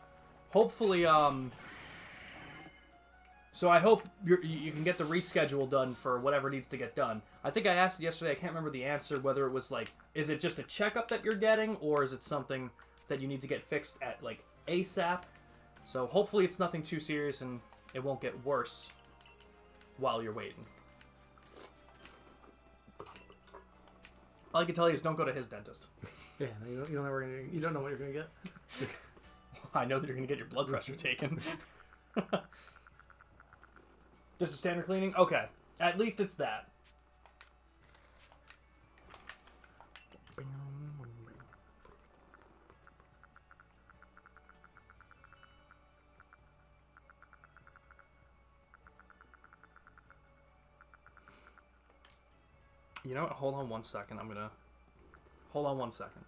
hopefully, so I hope you can get the reschedule done for whatever needs to get done. I think I asked yesterday, I can't remember the answer, whether it was like, is it just a checkup that you're getting, or is it something that you need to get fixed at, like, ASAP? So hopefully it's nothing too serious and it won't get worse while you're waiting. All I can tell you is don't go to his dentist. Yeah, no, you don't know what you're gonna get. I know that you're going to get your blood pressure taken. Just a standard cleaning? Okay. At least it's that. You know what? Hold on one second. Hold on one second.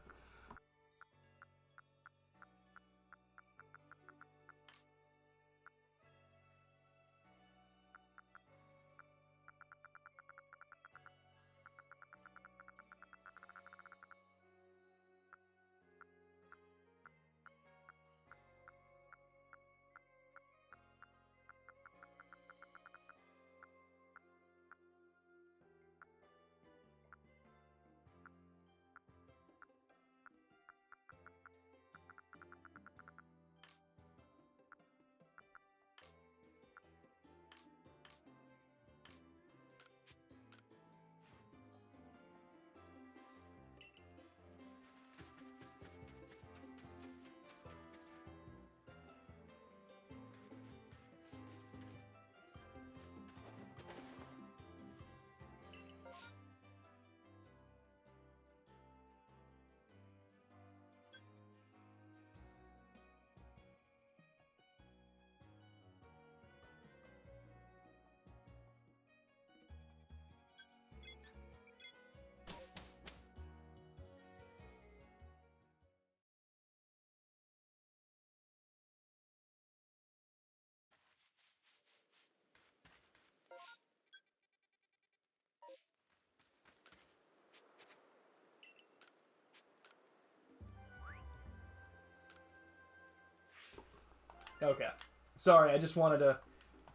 Okay. Sorry, I just wanted to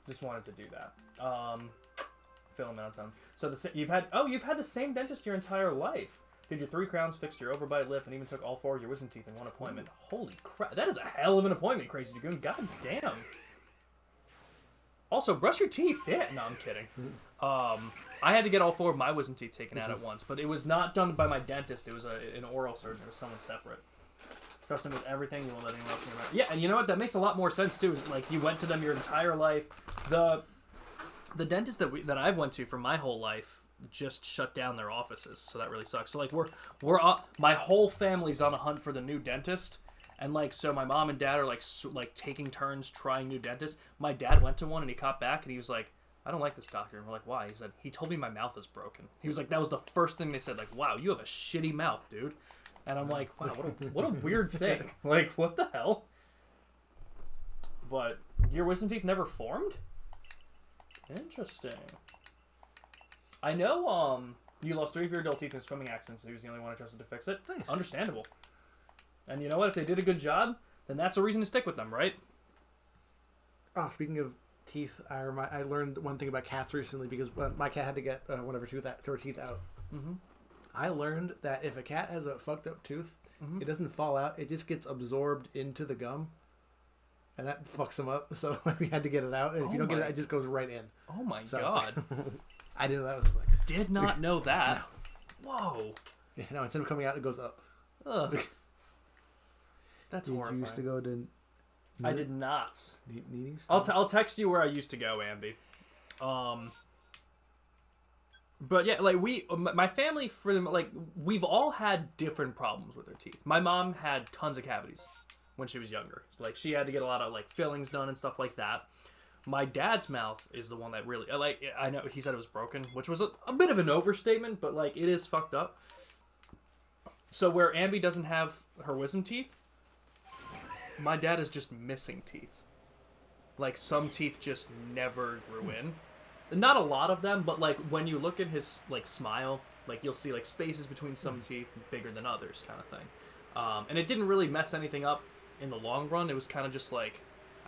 do that. Fill him out some. So you've had the same dentist your entire life. Did your 3 crowns, fixed your overbite lip, and even took all 4 of your wisdom teeth in one appointment. Holy crap! That is a hell of an appointment, Crazy Dragoon. God damn. Also, brush your teeth. Yeah. No, I'm kidding. I had to get all 4 of my wisdom teeth taken out at once, but it was not done by my dentist. It was an oral surgeon. It was someone separate. Trust him with everything. You won't let anyone else in your mouth. Yeah, and you know what? That makes a lot more sense too. Is like you went to them your entire life. The dentist that I've went to for my whole life just shut down their offices, so that really sucks. So like my whole family's on a hunt for the new dentist, and like so my mom and dad are like taking turns trying new dentists. My dad went to one and he caught back and he was like, I don't like this doctor. And we're like, why? He said, he told me my mouth is broken. He was like, that was the first thing they said. Like, wow, you have a shitty mouth, dude. And I'm like, wow, what a weird thing. Like, what the hell? But your wisdom teeth never formed? Interesting. I know you lost 3 of your adult teeth in swimming accidents, and he was the only one I trusted to fix it. Nice. Understandable. And you know what? If they did a good job, then that's a reason to stick with them, right? Oh, speaking of teeth, I learned one thing about cats recently because my cat had to get one of her teeth out. Mm-hmm. I learned that if a cat has a fucked up tooth, it doesn't fall out. It just gets absorbed into the gum. And that fucks them up. So we had to get it out. And if you don't get it, it just goes right in. Oh my god. I didn't know that was like... Did not know that. No. Whoa. Yeah, no, instead of coming out, it goes up. Ugh. That's horrifying. You used to go to... I did not. Needies? I'll text you where I used to go, Ambi. But yeah, like my family, we've all had different problems with their teeth. My mom had tons of cavities when she was younger. So, like, she had to get a lot of, like, fillings done and stuff like that. My dad's mouth is the one that really, like, I know he said it was broken, which was a bit of an overstatement, but, like, it is fucked up. So where Ambi doesn't have her wisdom teeth, my dad is just missing teeth. Like, some teeth just never grew in. Not a lot of them, but, like, when you look at his, like, smile, like, you'll see, like, spaces between some teeth bigger than others kind of thing. And it didn't really mess anything up in the long run. It was kind of just like,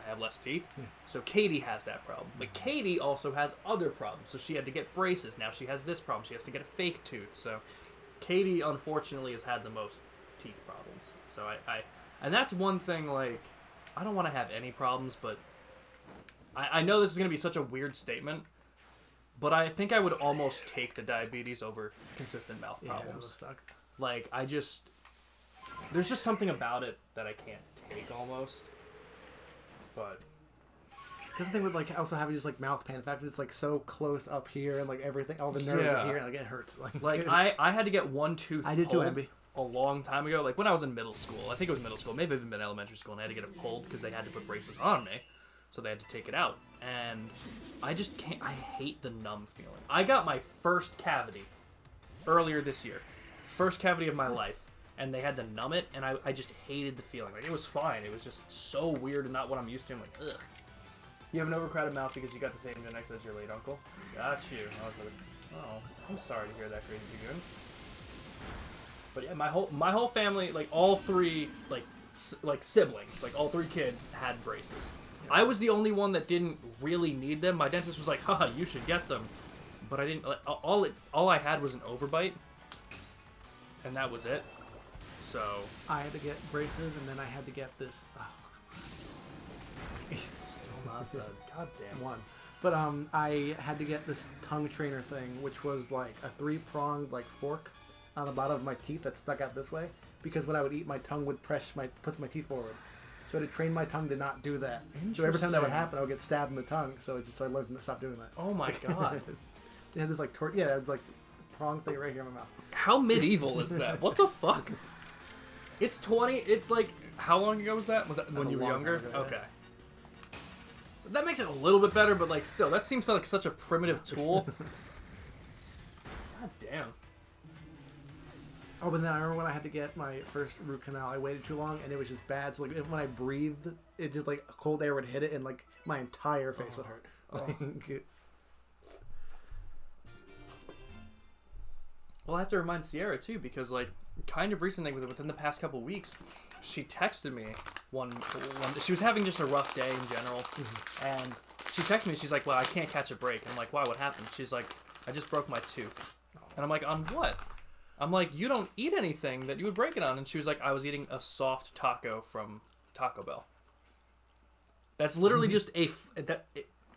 I have less teeth. Yeah. So Katie has that problem. But Katie also has other problems. So she had to get braces. Now she has this problem. She has to get a fake tooth. So Katie, unfortunately, has had the most teeth problems. So and that's one thing, like, I don't want to have any problems, but I know this is going to be such a weird statement, but I think I would almost take the diabetes over consistent mouth problems. That would suck. Like, there's just something about it that I can't take almost. But because the thing with, like, also having just, like, mouth pain, the fact that it's, like, so close up here and, like, everything, all the nerves are here, and, like, it hurts. Like I had to get one tooth I did too, Ambi. A long time ago, like when I was in middle school. I think it was middle school, maybe even been elementary school, and I had to get it pulled because they had to put braces on me, so they had to take it out. And I just can't. I hate the numb feeling. I got my first cavity earlier this year, first cavity of my life, and they had to numb it, and I just hated the feeling. Like, it was fine. It was just so weird and not what I'm used to. I'm like, ugh. You have an overcrowded mouth because you got the same genetics as your late uncle. Got you. Oh, I'm sorry to hear that, Crazy Dragoon. But yeah, my whole family, like all 3 like siblings, like all 3 kids had braces. I was the only one that didn't really need them. My dentist was like, haha, you should get them. But I didn't. Like, all I had was an overbite, and that was it. So I had to get braces, and then I had to get this. Still not the goddamn one. But I had to get this tongue trainer thing, which was like a 3-pronged like fork on the bottom of my teeth that stuck out this way, because when I would eat, my tongue would puts my teeth forward. So I had to train my tongue to not do that. So every time that would happen, I would get stabbed in the tongue. So I learned to stop doing that. Oh my god! It had this like it was like prong thing right here in my mouth. How medieval is that? What the fuck? It's 20. It's like, how long ago was that? Was that when you were younger? Ago, yeah. Okay. That makes it a little bit better, but like still, that seems like such a primitive tool. God damn. Oh, but then I remember when I had to get my first root canal, I waited too long, and it was just bad. So, like, when I breathed, it just, like, cold air would hit it, and, like, my entire face would hurt. Well, I have to remind Sierra too, because like kind of recently, within the past couple weeks, she texted me one. She was having just a rough day in general, and she texted me. She's like, "Well, I can't catch a break." I'm like, "Why? What happened?" She's like, "I just broke my tooth," and I'm like, "On what?" I'm like, "You don't eat anything that you would break it on," and she was like, "I was eating a soft taco from Taco Bell." That's literally just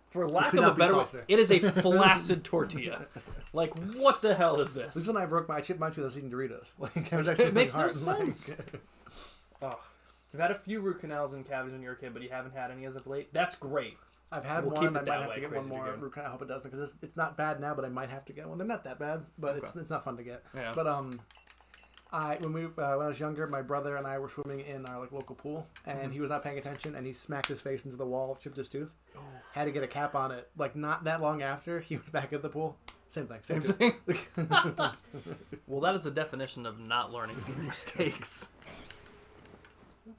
for lack of a better word, it is a flaccid tortilla. Like, what the hell is this? This is when I chipped my tooth. I was eating Doritos. Like, it makes no sense. Oh, you've had a few root canals and cavities when you were a kid, but you haven't had any as of late. That's great. I've had one. I might have to get one more root canal. I hope it doesn't, because it's not bad now, but I might have to get one. They're not that bad, but it's not fun to get. Yeah. But when I was younger, my brother and I were swimming in our local pool, and he was not paying attention, and he smacked his face into the wall, chipped his tooth. Oh. Had to get a cap on it. Like, not that long after, he was back at the pool. Same thing. Same thing. Well, that is the definition of not learning from your mistakes.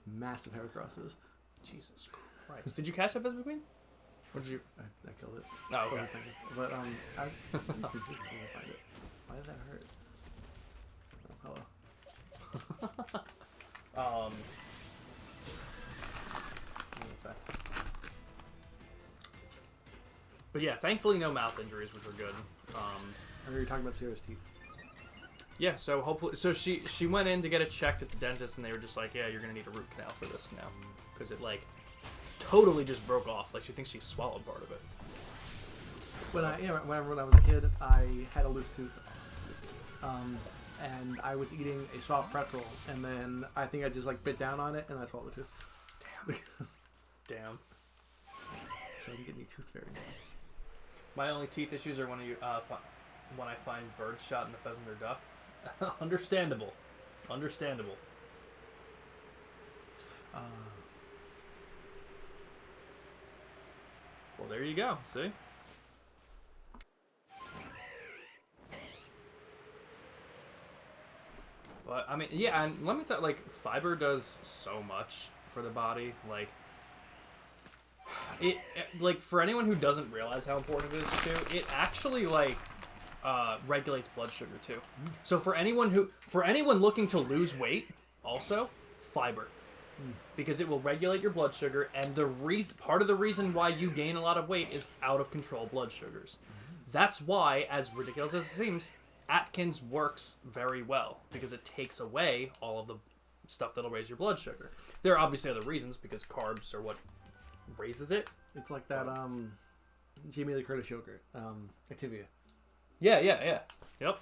Massive hair crosses. Jesus Christ! Did you catch that Vespa Queen? Or did you? I killed it. Oh, okay. But I find it. Why did that hurt? Oh, hello. What was that? But yeah, thankfully no mouth injuries, which were good. I know you're talking about Sierra's teeth. Yeah, so hopefully, she went in to get it checked at the dentist, and they were just like, "Yeah, you're gonna need a root canal for this now," because it totally just broke off. Like, she thinks she swallowed part of it. So, when I was a kid, I had a loose tooth, and I was eating a soft pretzel, and then I think I just bit down on it, and I swallowed the tooth. Damn. So I didn't get any tooth fairy. My only teeth issues are when I find birds shot in the pheasant or duck. Understandable. Well, there you go. See? But, I mean, yeah, and let me tell you, fiber does so much for the body. For anyone who doesn't realize how important it is too, it actually, regulates blood sugar too. So for anyone looking to lose weight, also, fiber. Because it will regulate your blood sugar, and part of the reason why you gain a lot of weight is out of control blood sugars. That's why, as ridiculous as it seems, Atkins works very well, because it takes away all of the stuff that'll raise your blood sugar. There are obviously other reasons, because carbs are what raises it. It's like that Jamie Lee Curtis yogurt, Activia. Yeah. Yep.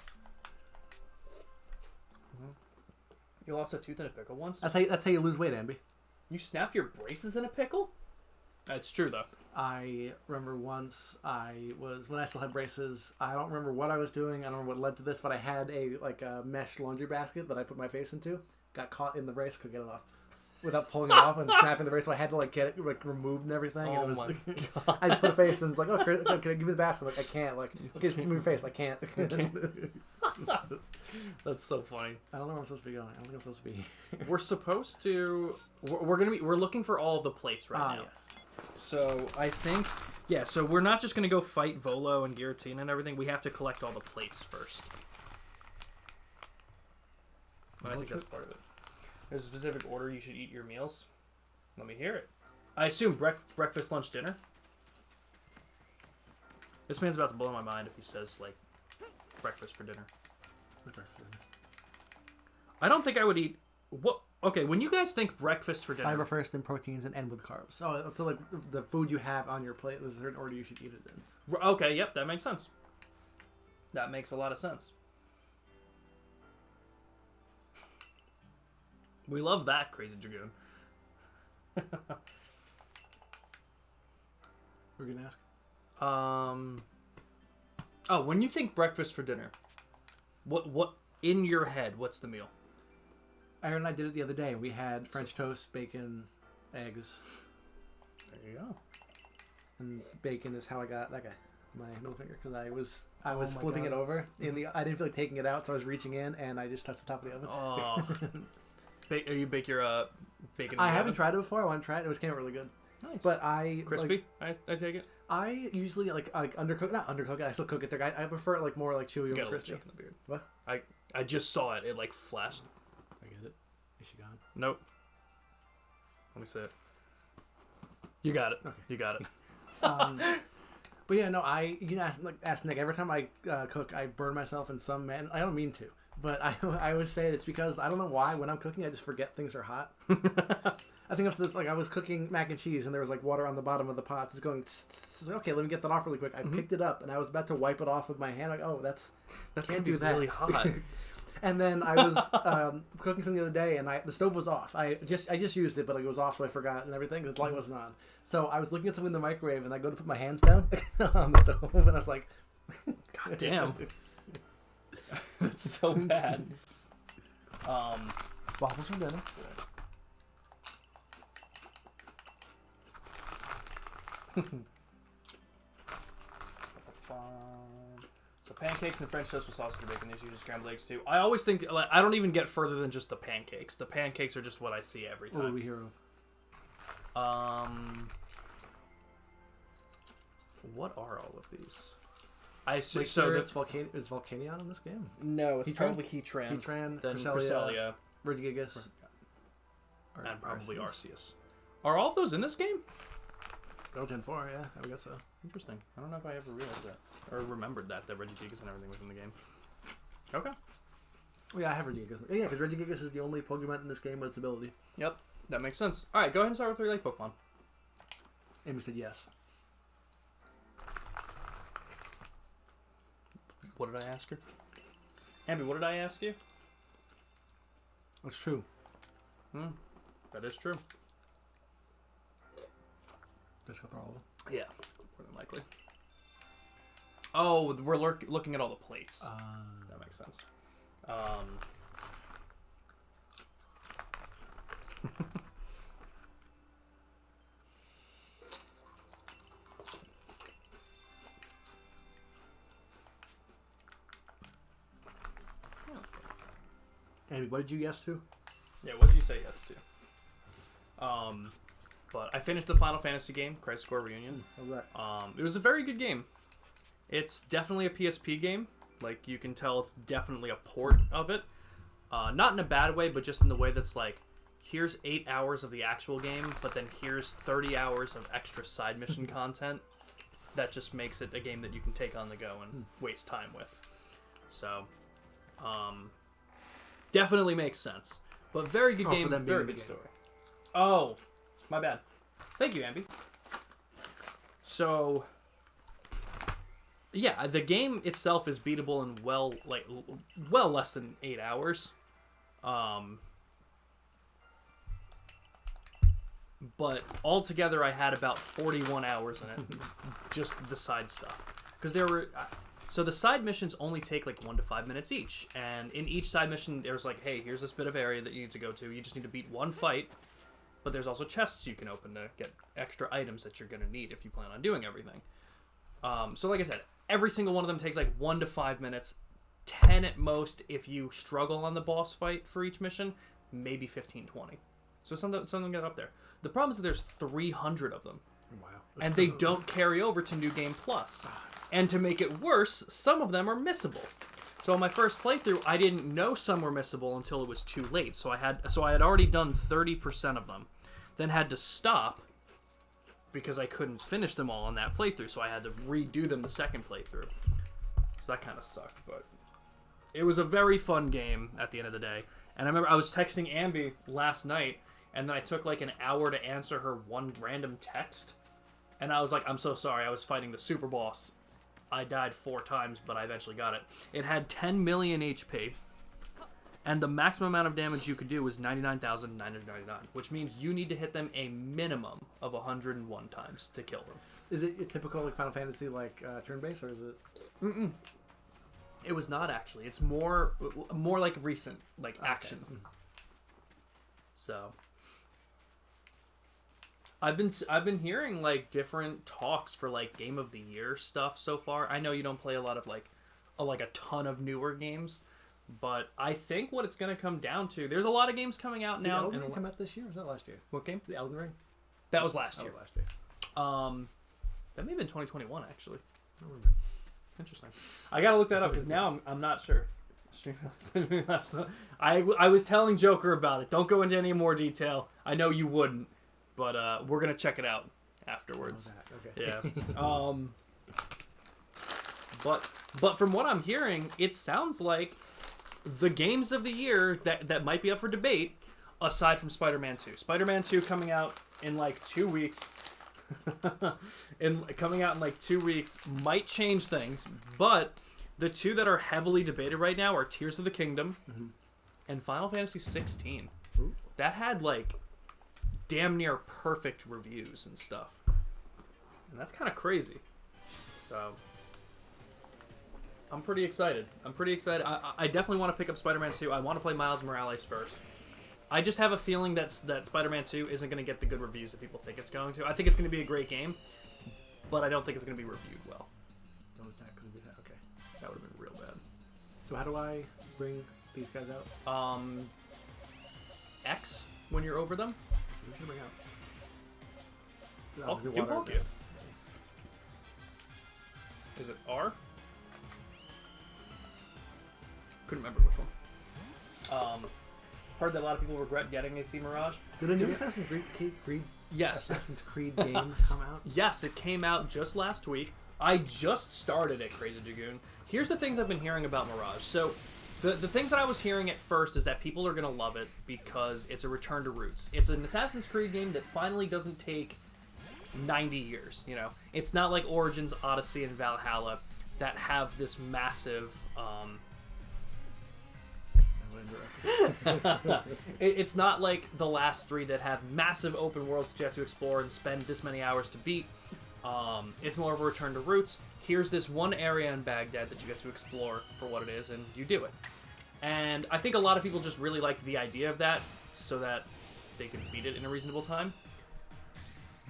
You lost a tooth in a pickle once? That's how you lose weight, Amby. You snapped your braces in a pickle? That's true, though. I remember once when I still had braces, I don't remember what I was doing, I don't remember what led to this, but I had a mesh laundry basket that I put my face into, got caught in the brace, couldn't get it off. Without pulling it off and snapping the brace, so I had to get it removed and everything. Oh, and it was, my God. I just put a face and it's like, "Oh, Chris, can I give you the basket?" I can't. Okay, just give me your face. I can't. That's so funny. I don't know where I'm supposed to be going. I don't think I'm supposed to be here. We're supposed to. We're looking for all of the plates right now. Yes. So I think, yeah. So we're not just gonna go fight Volo and Giratina and everything. We have to collect all the plates first. I think that's part of it. There's a specific order you should eat your meals. Let me hear it. I assume breakfast, lunch, dinner. This man's about to blow my mind if he says breakfast for dinner. I don't think I would eat. What? Okay, when you guys think breakfast for dinner, fiber first, then proteins, and end with carbs. So the food you have on your plate, there's a certain order you should eat it in. Okay, yep, that makes sense. That makes a lot of sense. We love that, Crazy Dragoon. We're gonna ask. Oh, when you think breakfast for dinner, what in your head? What's the meal? Aaron and I did it the other day. We had French toast, bacon, eggs. There you go. And bacon is how I got that guy my middle finger, because I was flipping it over I didn't feel like taking it out, so I was reaching in and I just touched the top of the oven. Oh. You bake your bacon? I haven't tried it before. I want to try it. It came out really good. Nice. But I crispy. I take it. I usually like undercook, not undercook it. I still cook it there. I prefer it like more like chewy Got or a crispy. chip in the beard. What? I just saw it. It like flashed. I get it. Is she gone? Nope. Let me see it. You got it. Okay. You got it. But yeah, no, ask Nick. Every time I cook, I burn myself in some man. I don't mean to, but I always say it's because I don't know why when I'm cooking I just forget things are hot. I think it's this, like I was cooking mac and cheese and there was like water on the bottom of the pot. It's going. Okay, let me get that off really quick. I picked it up and I was about to wipe it off with my hand. Like, oh, that's Can't do that. Really hot. And then I was cooking something the other day, and the stove was off. I just used it, but like, it was off, so I forgot and everything. The light wasn't on. So I was looking at something in the microwave, and I go to put my hands down on the stove, and I was like, "God damn, that's so bad." Waffles for dinner. So pancakes and French toast with sausage or bacon. There's usually scrambled eggs too. I always think like, I don't even get further than just the pancakes. The pancakes are just what I see every time. What do we hear of? What are all of these? I assume Like, so. Is Volcanion in this game? No, it's Heatran? probably Heatran. Heatran, Then Cresselia, Cresselia, Regigigas, and probably Arceus. Are all of those in this game? Go 10-4, yeah, I guess so. Interesting. I don't know if I ever realized that or remembered that Regigigas and everything was in the game. Okay. Well, yeah, I have Regigigas. Yeah, because Regigigas is the only Pokemon in this game with its ability. Yep, that makes sense. All right, go ahead and start with 3 lake Pokemon. Amy said yes. What did I ask her? Ambi, what did I ask you? That's true. That is true. Just go for all of them. Yeah, more than likely. Oh, we're looking at all the plates. That makes sense. Amy, what did you yes to? Yeah, what did you say yes to? But I finished the Final Fantasy game, Crisis Core Reunion. How's that? It was a very good game. It's definitely a PSP game. Like, you can tell it's definitely a port of it. Not in a bad way, but just in the way that's like, here's 8 hours of the actual game, but then here's 30 hours of extra side mission content. That just makes it a game that you can take on the go and waste time with. So, definitely makes sense. But very good game, very good story. Oh, my bad. Thank you, Ambi. So, yeah, the game itself is beatable in well less than 8 hours. But altogether, I had about 41 hours in it, just the side stuff. Because there were, so the side missions only take like 1 to 5 minutes each, and in each side mission, there's like, hey, here's this bit of area that you need to go to. You just need to beat one fight. But there's also chests you can open to get extra items that you're going to need if you plan on doing everything. So like I said, every single one of them takes like 1 to 5 minutes, 10 at most if you struggle on the boss fight for each mission, maybe 15, 20. So something get up there. The problem is that there's 300 of them. Wow. And they don't carry over to New Game Plus. And to make it worse, some of them are missable. So on my first playthrough, I didn't know some were missable until it was too late. So I had already done 30% of them. Then had to stop because I couldn't finish them all on that playthrough. So I had to redo them the second playthrough. So that kind of sucked, but it was a very fun game at the end of the day. And I remember I was texting Ambi last night, and then I took like an hour to answer her one random text. And I was like, I'm so sorry, I was fighting the super boss. I died 4 times, but I eventually got it. It had 10 million HP, and the maximum amount of damage you could do was 99,999, which means you need to hit them a minimum of 101 times to kill them. Is it a typical like Final Fantasy like turn-based, or is it? Mm-mm. It was not actually. It's more like recent, like action. Okay. So I've been hearing like different talks for like Game of the Year stuff so far. I know you don't play a lot of like a ton of newer games, but I think what it's going to come down to, there's a lot of games coming out now. Did Elden Ring come out this year? Or was that last year? What game? The Elden Ring. That was last year. last year. That may have been 2021 actually. I don't remember. Interesting. I gotta look that up because now I'm not sure. I was telling Joker about it. Don't go into any more detail. I know you wouldn't, but we're gonna check it out afterwards. Okay. Yeah. But from what I'm hearing, it sounds like the games of the year that might be up for debate, aside from Spider-Man 2. Spider-Man 2 coming out in like 2 weeks. Coming out in like 2 weeks might change things, but the two that are heavily debated right now are Tears of the Kingdom and Final Fantasy 16. Ooh. That had like damn near perfect reviews and stuff, and that's kind of crazy. So I'm pretty excited. I definitely want to pick up Spider-Man 2. I want to play Miles Morales first. I just have a feeling that Spider-Man 2 isn't going to get the good reviews that people think it's going to. I think it's going to be a great game, but I don't think it's going to be reviewed well. Okay. That would have been real bad. So how do I bring these guys out? X when you're over them. Who should I bring out? Oh, Is it you water? poke it. Is it R? Couldn't remember which one. Heard that a lot of people regret getting AC Mirage. Did a new Assassin's Creed Yes. Assassin's Creed game come out? Yes, it came out just last week. I just started at Crazy Dragoon. Here's the things I've been hearing about Mirage. So, the things that I was hearing at first is that people are going to love it because it's a return to roots. It's an Assassin's Creed game that finally doesn't take 90 years, you know? It's not like Origins, Odyssey, and Valhalla that have this massive... It's not like the last three that have massive open worlds that you have to explore and spend this many hours to beat. It's more of a return to roots. Here's this one area in Baghdad that you get to explore for what it is, and you do it. And I think a lot of people just really like the idea of that so that they can beat it in a reasonable time.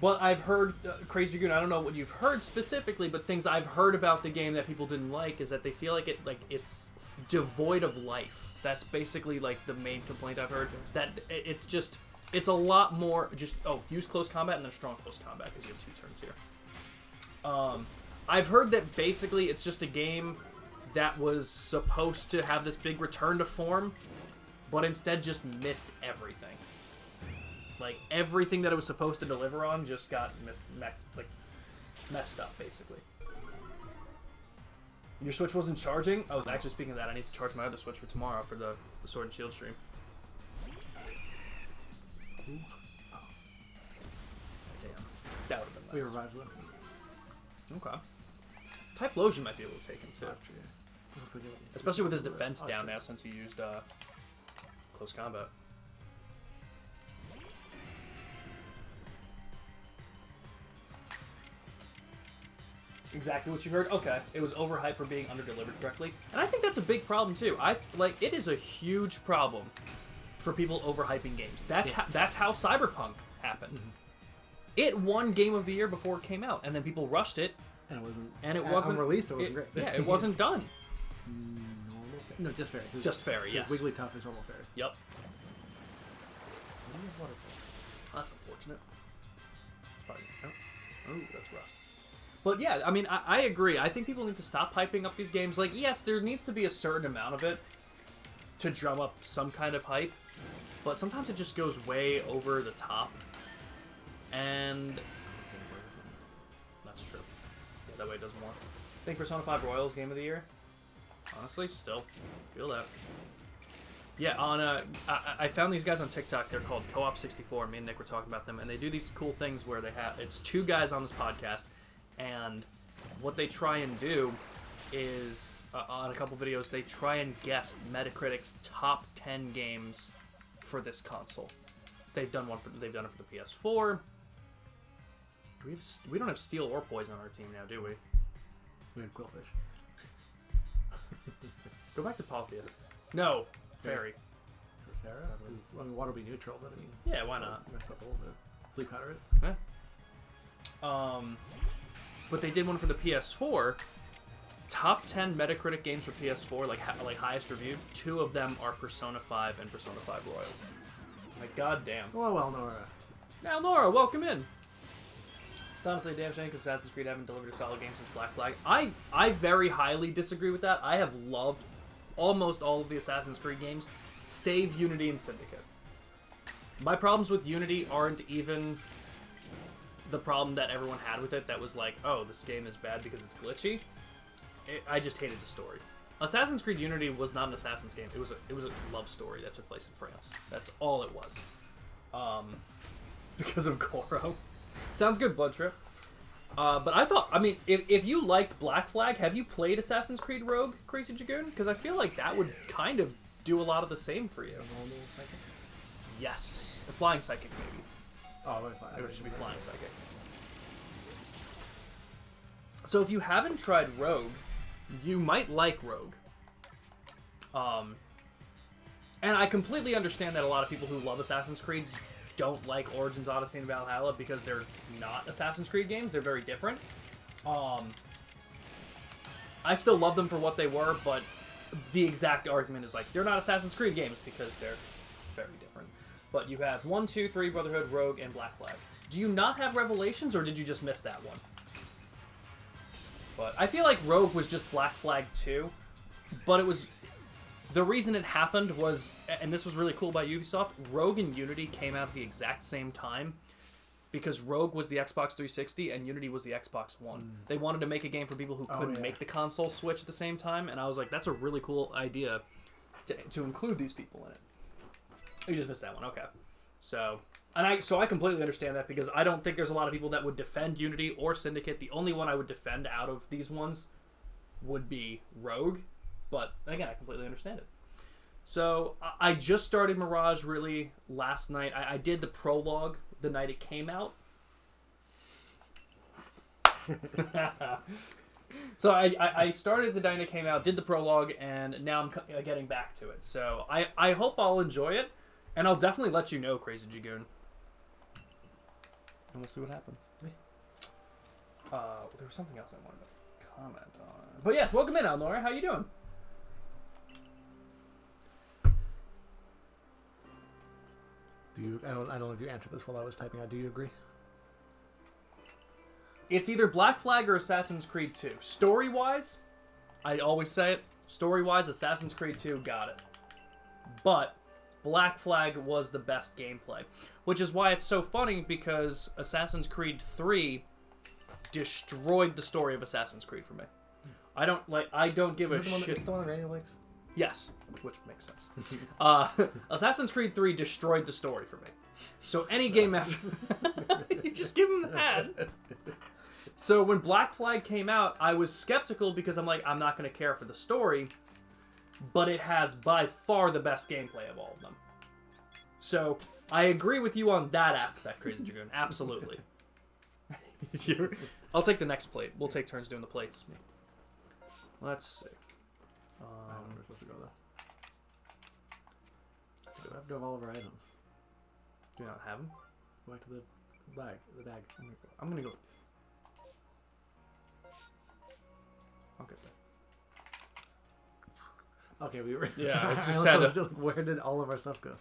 But I've heard, Crazy Dragoon, I don't know what you've heard specifically, but things I've heard about the game that people didn't like is that they feel like it's devoid of life. That's basically like the main complaint I've heard. That it's a lot more just, use close combat and then strong close combat because you have 2 turns here. I've heard that basically it's just a game that was supposed to have this big return to form, but instead just missed everything. Like, everything that it was supposed to deliver on just got messed up, basically. Your Switch wasn't charging? Oh, actually, speaking of that, I need to charge my other Switch for tomorrow for the Sword and Shield stream. Ooh. Oh. Damn. That would have been nice. We revived them. Okay. Typhlosion might be able to take him, too. Especially with his defense down now since he used close combat. Exactly what you heard. Okay, it was overhyped for being underdelivered correctly, and I think that's a big problem too. It is a huge problem for people overhyping games. That's how Cyberpunk happened. Mm-hmm. It won Game of the Year before it came out, and then people rushed it, and it wasn't on release. It wasn't great. Yeah, it wasn't done. Normal fairy. No, just fairy. Just fairy. Yes. Wigglytuff is normal fairy. Yep. That's unfortunate. Oh, that's rough. But yeah, I mean, I agree. I think people need to stop hyping up these games. Like, yes, there needs to be a certain amount of it to drum up some kind of hype, but sometimes it just goes way over the top. And that's true. Yeah, that way it does more. I think Persona 5 Royals Game of the Year. Honestly, still feel that. Yeah, I found these guys on TikTok. They're called Co-op 64. Me and Nick were talking about them, and they do these cool things where it's 2 guys on this podcast. And what they try and do is, on a couple videos, they try and guess Metacritic's top 10 games for this console. They've done it for the PS4. We don't have Steel or Poison on our team now, do we? We have Quillfish. Go back to Palkia. No, Fairy. For Sarah? I mean, water will be neutral, but I mean... Yeah, why not? Mess up a little bit. Sleep powder it. Yeah. But they did one for the PS4. Top 10 Metacritic games for PS4, like highest reviewed. 2 of them are Persona 5 and Persona 5 Royal. Like, goddamn. Well, Nora. Now, Laura, welcome in. It's honestly a damn shame because Assassin's Creed haven't delivered a solid game since Black Flag. I very highly disagree with that. I have loved almost all of the Assassin's Creed games, save Unity and Syndicate. My problems with Unity aren't even the problem that everyone had with it that was like, oh, this game is bad because it's glitchy. I just hated the story. Assassin's Creed Unity was not an Assassin's game. It was a love story that took place in France. That's all it was. Because of Goro. Sounds good, Blood Trip. But I thought, I mean, if you liked Black Flag, have you played Assassin's Creed Rogue, Crazy Dragoon? Because I feel like that would kind of do a lot of the same for you. Yes. The Flying Psychic, maybe. Oh, It should be Flying Psychic. So if you haven't tried Rogue, you might like Rogue. And I completely understand that a lot of people who love Assassin's Creeds don't like Origins, Odyssey, and Valhalla because they're not Assassin's Creed games. They're very different. I still love them for what they were, but the exact argument is like, they're not Assassin's Creed games because they're very different. But you have 1, 2, 3, Brotherhood, Rogue, and Black Flag. Do you not have Revelations, or did you just miss that one? But I feel like Rogue was just Black Flag 2, but it was... The reason it happened was, and this was really cool by Ubisoft, Rogue and Unity came out at the exact same time because Rogue was the Xbox 360 and Unity was the Xbox One. They wanted to make a game for people who couldn't make the console switch at the same time, and I was like, that's a really cool idea to include these people in it. You just missed that one, okay. So I completely understand that because I don't think there's a lot of people that would defend Unity or Syndicate. The only one I would defend out of these ones would be Rogue. But, again, I completely understand it. So, I just started Mirage, really, last night. I did the prologue the night it came out. So, I started the night it came out, did the prologue, and now I'm getting back to it. So, I hope I'll enjoy it, and I'll definitely let you know, Crazy Dragoon. And we'll see what happens. There was something else I wanted to comment on. But, yes, welcome in, Alnora. How you doing? I don't know if you answered this while I was typing out. Do you agree? It's either Black Flag or Assassin's Creed 2. Story-wise, I always say it, story-wise, Assassin's Creed 2 got it. But Black Flag was the best gameplay. Which is why it's so funny, because Assassin's Creed 3 destroyed the story of Assassin's Creed for me. I don't give a shit. Is it the one that Randy likes? Yes, which makes sense. Assassin's Creed 3 destroyed the story for me. So any game after... You just give him that. So when Black Flag came out, I was skeptical because I'm like, I'm not going to care for the story, but it has by far the best gameplay of all of them. So I agree with you on that aspect, Crazy Dragoon. Absolutely. I'll take the next plate. We'll take turns doing the plates. Let's see. I don't know where we're supposed to go, though. We have to have all of our items. Do you not have them? Go back to the bag. I'm gonna go. I'll get that. Okay, we were... Yeah, it's just sad to... Where did all of our stuff go?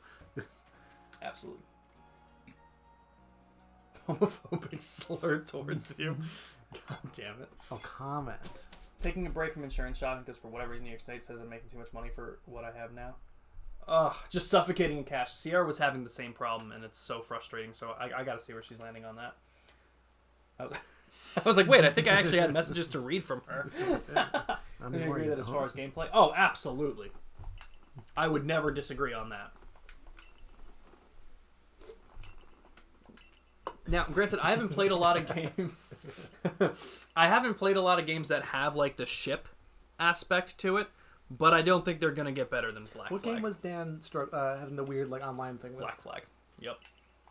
Absolutely. Homophobic slur towards you. God damn it. Oh, comment. Taking a break from insurance shopping because for whatever reason New York State says I'm making too much money for what I have now. Ugh, just suffocating in cash. Sierra was having the same problem and it's so frustrating, so I gotta see where she's landing on that. I was like, wait, I think I actually had messages to read from her. I'm I agree that as far as gameplay... Oh, absolutely. I would never disagree on that. Now, granted, I haven't played a lot of games. I haven't played a lot of games that have like the ship aspect to it, but I don't think they're gonna get better than Black Flag. What game was Dan having the weird like online thing with? Black Flag. Yep.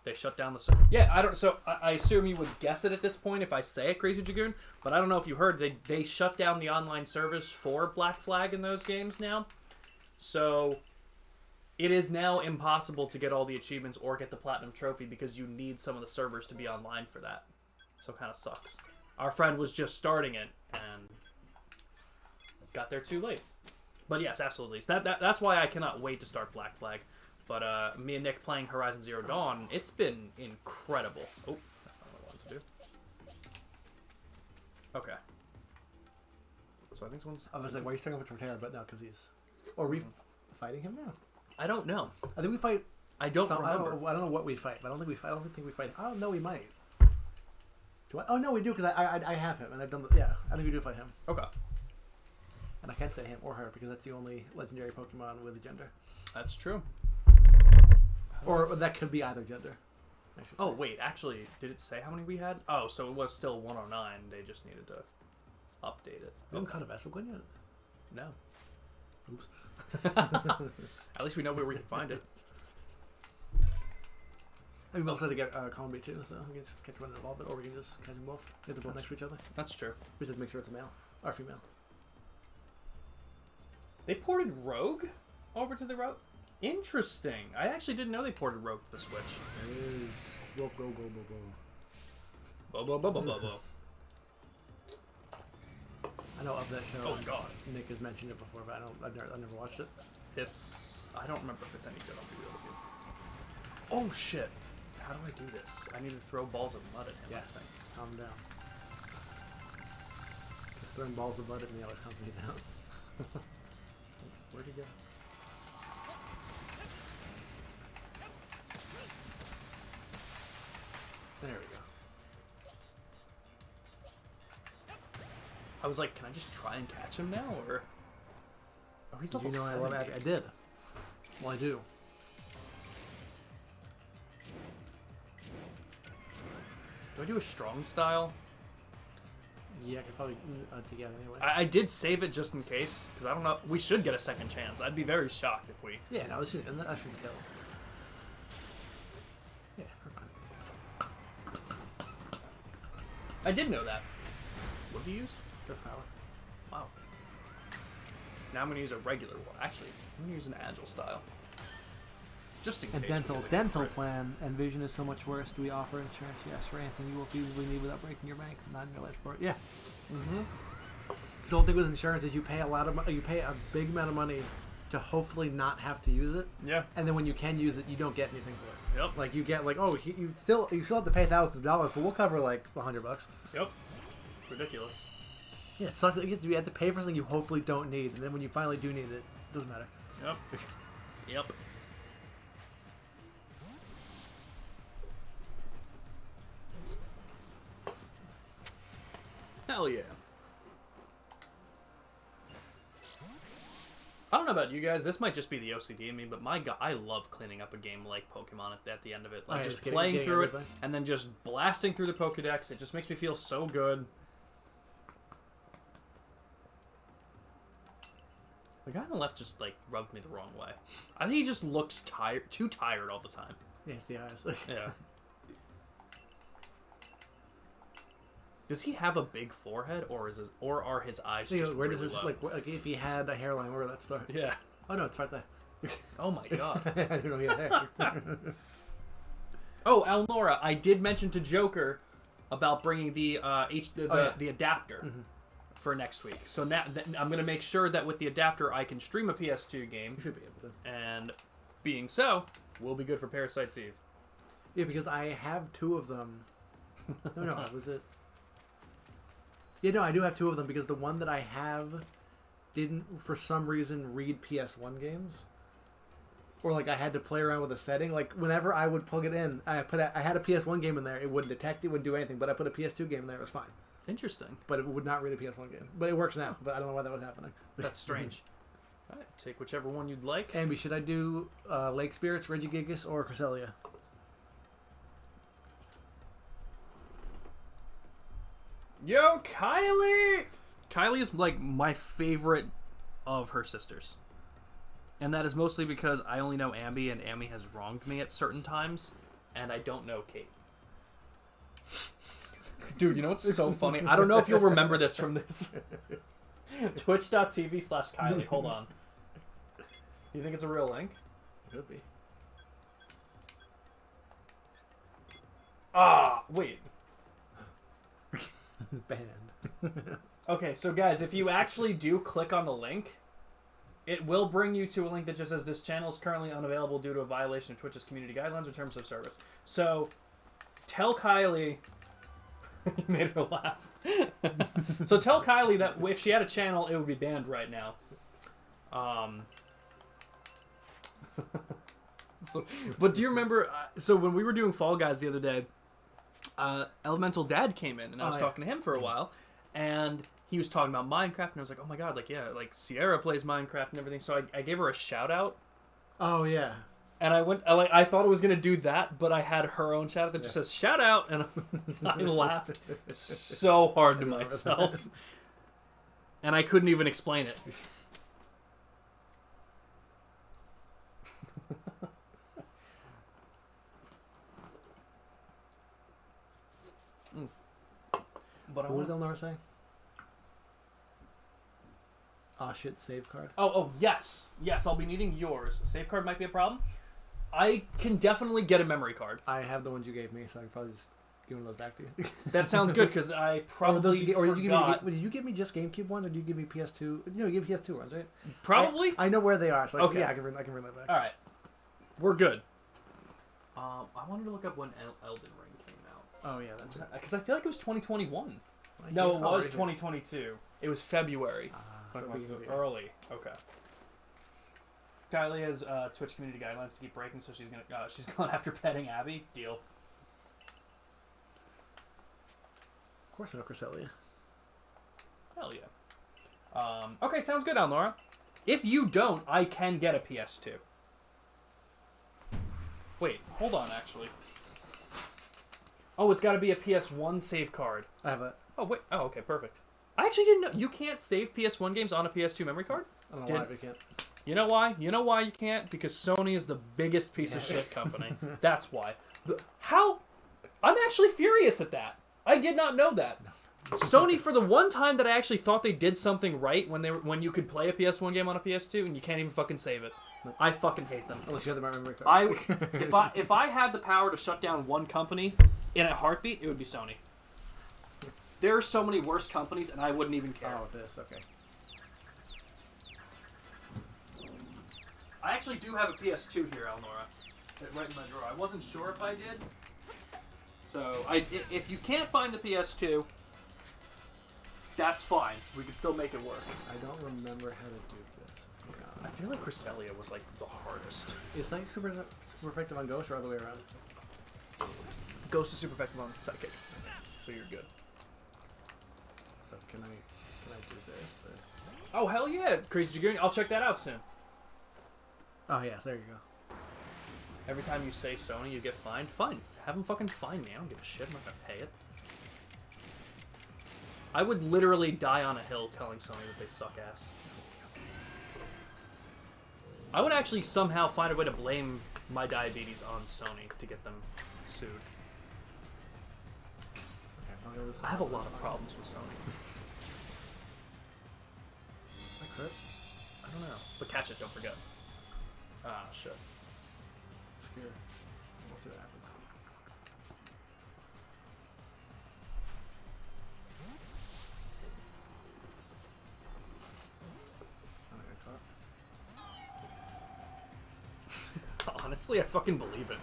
They shut down the server. Yeah, I don't. So I assume you would guess it at this point if I say it, Crazy Dragoon. But I don't know if you heard. They shut down the online service for Black Flag in those games now. So it is now impossible to get all the achievements or get the platinum trophy because you need some of the servers to be online for that. So it kind of sucks. Our friend was just starting it and got there too late. But yes, absolutely. So that's why I cannot wait to start Black Flag. But me and Nick playing Horizon Zero Dawn, it's been incredible. Oh, that's not what I wanted to do. Okay. So I think someone's... I was like, why are you starting with Frontera? But no, because he's... Or are we fighting him now? I don't know. I think we fight... I don't remember. I don't know what we fight, but I don't think we fight. I don't know. We might. Do I? Oh no, we do because I have him and I've done. Yeah, I think we do fight him. Okay. And I can't say him or her because that's the only legendary Pokemon with a gender. That's true. Or that could be either gender. Oh wait, actually, did it say how many we had? Oh, so it was still 109. They just needed to update it. We haven't caught a Veselquin yet. No. Oops. At least we know where we can find it. I mean, we also had to get Columbi too, so we can just catch one and evolve it, or we can just catch them both. Get them both next to each other. That's true. We just have to make sure it's a male or female. They ported Rogue over to the route. Interesting. I actually didn't know they ported Rogue to the Switch. Go. Bo. I know of that show. Oh god. Nick has mentioned it before, but I've never watched it. I don't remember if it's any good. I'll be real with you. Oh shit. How do I do this? I need to throw balls of mud at him. Yes. I think. Calm down. Just throwing balls of mud at me always calms me down. Where'd he go? There we go. I was like, can I just try and catch him now, or? Oh, he's level You know, 70. I love Abby. I did. Well, I do. Do I do a strong style? Yeah, I could probably take it out anyway. I did save it just in case, because I don't know. We should get a second chance. I'd be very shocked if we... Yeah, no, I shouldn't kill. Yeah, we're fine. I did know that. What do you use? Drift power. Wow. Now I'm going to use a regular one. Actually, I'm going to use an agile style. Just in And case. dental plan and vision is so much worse. Do we offer insurance? Yes, for anything you will feasibly need without breaking your bank, not in your life support. Yeah. Mm-hmm. The whole thing with insurance is you pay you pay a big amount of money to hopefully not have to use it. Yeah. And then when you can use it, you don't get anything for it. Yep. Like you get like, oh, you still have to pay thousands of dollars, but we'll cover like $100. Yep. Ridiculous. Yeah, it sucks. You have to pay for something you hopefully don't need, and then when you finally do need it, it doesn't matter. Yep. Yep. Hell yeah. I don't know about you guys. This might just be the OCD in me, but my God, I love cleaning up a game like Pokemon at the end of it. Like just playing through it and then just blasting through the Pokedex. It just makes me feel so good. The guy on the left just like rubbed me the wrong way. I think he just looks too tired all the time. Yeah, it's the eyes. Yeah. Does he have a big forehead, or are his eyes just where really does this low? like if he had a hairline, where would that start? Yeah. Oh no, it's right there. Oh my god. I didn't know he had hair. Oh, Elnora, I did mention to Joker about bringing the the adapter for next week. So now I'm going to make sure that with the adapter I can stream a PS2 game. You should be able to. And being so, we'll be good for Parasite's Eve. Yeah, because I have two of them. No, was it? Yeah, no, I do have two of them because the one that I have didn't, for some reason, read PS1 games. Or, like, I had to play around with a setting. Like, whenever I would plug it in, I had a PS1 game in there. It wouldn't detect, it wouldn't do anything. But I put a PS2 game in there, it was fine. Interesting. But it would not read a PS1 game. But it works now, but I don't know why that was happening. That's strange. All right, take whichever one you'd like. Ambi, should I do Lake Spirits, Regigigas, or Cresselia? Yo, Kylie! Kylie is, like, my favorite of her sisters. And that is mostly because I only know Ambi, and Ambi has wronged me at certain times, and I don't know Kate. Dude, you know what's so funny? I don't know if you'll remember this from this. Twitch.tv/Kylie. Hold on. Do you think it's a real link? Could be. Ah, wait. Banned. Okay, so guys, if you actually do click on the link, It will bring you to a link that just says this channel is currently unavailable due to a violation of Twitch's community guidelines or terms of service. So, tell Kylie... You made her laugh. So tell Kylie that if she had a channel, it would be banned right now. But do you remember... so when we were doing Fall Guys the other day, Elemental Dad came in, and I was talking to him for a while, and he was talking about Minecraft, and I was like, oh my god, like, yeah, like, Sierra plays Minecraft and everything, so I gave her a shout-out. Oh, yeah. And I thought it was going to do that, but I had her own shout-out that just says, shout-out, and I laughed so hard to myself. And I couldn't even explain it. What was Elnora saying? Oh shit, save card. Oh, yes. Yes, I'll be needing yours. Save card might be a problem. I can definitely get a memory card. I have the ones you gave me, so I can probably just give one of those back to you. That sounds good, because I probably forgot. Did you give me just GameCube ones, or did you give me PS2? No, you gave me PS2 ones, right? Probably. I know where they are, so okay. Yeah, I can bring that back. All right. We're good. I wanted to look up when Elden Ring came out. Oh, yeah, that's it. Because I feel like it was 2021. No, it was 2022. It was February. So early. Okay. Kylie has Twitch community guidelines to keep breaking, so she's going after petting Abby. Deal. Of course I know Cresselia. Hell yeah. Okay, sounds good, Elnora. If you don't, I can get a PS2. Wait, hold on, actually. Oh, it's got to be a PS1 save card. I have that. Oh, wait. Oh, okay, perfect. I actually didn't know. You can't save PS1 games on a PS2 memory card? I don't know why we can't. You know why? You know why you can't? Because Sony is the biggest piece of shit company. That's why. How? I'm actually furious at that. I did not know that. Sony, for the one time that I actually thought they did something right when you could play a PS1 game on a PS2 and you can't even fucking save it. I fucking hate them. Unless you have the memory card. If I had the power to shut down one company in a heartbeat, it would be Sony. There are so many worse companies, and I wouldn't even care. Oh, this, okay. I actually do have a PS2 here, Elnora. Right in my drawer. I wasn't sure if I did. So, if you can't find the PS2, that's fine. We can still make it work. I don't remember how to do this. I feel like Cresselia was, like, the hardest. Is that super effective on Ghost or other way around? Ghost is super effective on Psychic. So you're good. So can I do this? Or... Oh, hell yeah! Crazy Dragoon. I'll check that out soon. Oh, yes, there you go. Every time you say Sony, you get fined. Fine. Have them fucking fine me. I don't give a shit. I'm not gonna pay it. I would literally die on a hill telling Sony that they suck ass. I would actually somehow find a way to blame my diabetes on Sony to get them sued. I have a lot of problems with Sony. I crit? I don't know. But catch it, don't forget. Ah, shit. Scared. Let's see what happens. Honestly, I fucking believe it.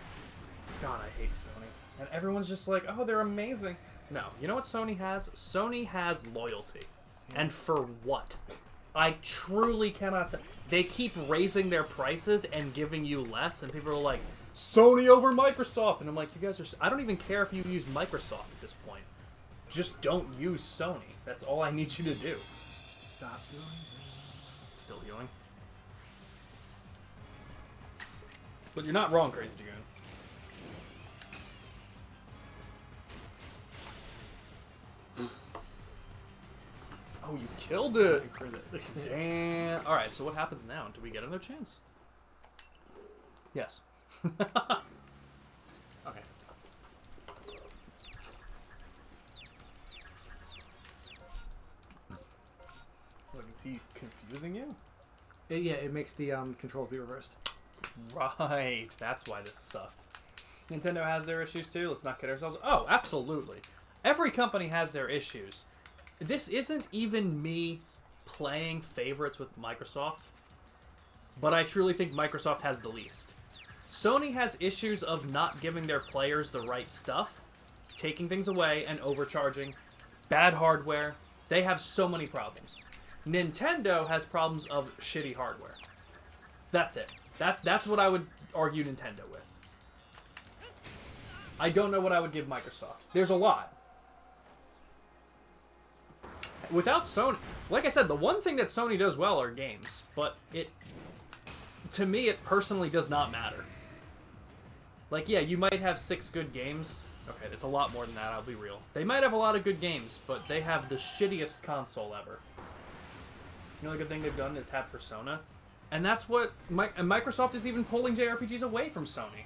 God, I hate Sony. And everyone's just like, oh, they're amazing. No, you know what Sony has? Sony has loyalty. And for what? I truly cannot... They keep raising their prices and giving you less, and people are like, Sony over Microsoft! And I'm like, you guys are... I don't even care if you use Microsoft at this point. Just don't use Sony. That's all I need you to do. Stop doing it. Still healing. But you're not wrong, Crazy Dragoon. Oh, you killed it! Damn. Alright, so what happens now? Do we get another chance? Yes. Okay. Look, is he confusing you? Yeah, it makes the controls be reversed. Right. That's why this sucked. Nintendo has their issues too. Let's not kid ourselves. Oh, absolutely. Every company has their issues. This isn't even me playing favorites with Microsoft. but I truly think Microsoft has the least. Sony has issues of not giving their players the right stuff, taking things away and overcharging, bad hardware. They have so many problems. Nintendo has problems of shitty hardware. That's it. That's what I would argue Nintendo with. I don't know what I would give Microsoft. There's a lot. Without Sony, like I said, the one thing that Sony does well are games, but to me, it personally does not matter. Like, yeah, you might have 6 good games. Okay, it's a lot more than that, I'll be real. They might have a lot of good games, but they have the shittiest console ever. The only good thing they've done is have Persona. And that's what... and Microsoft is even pulling JRPGs away from Sony.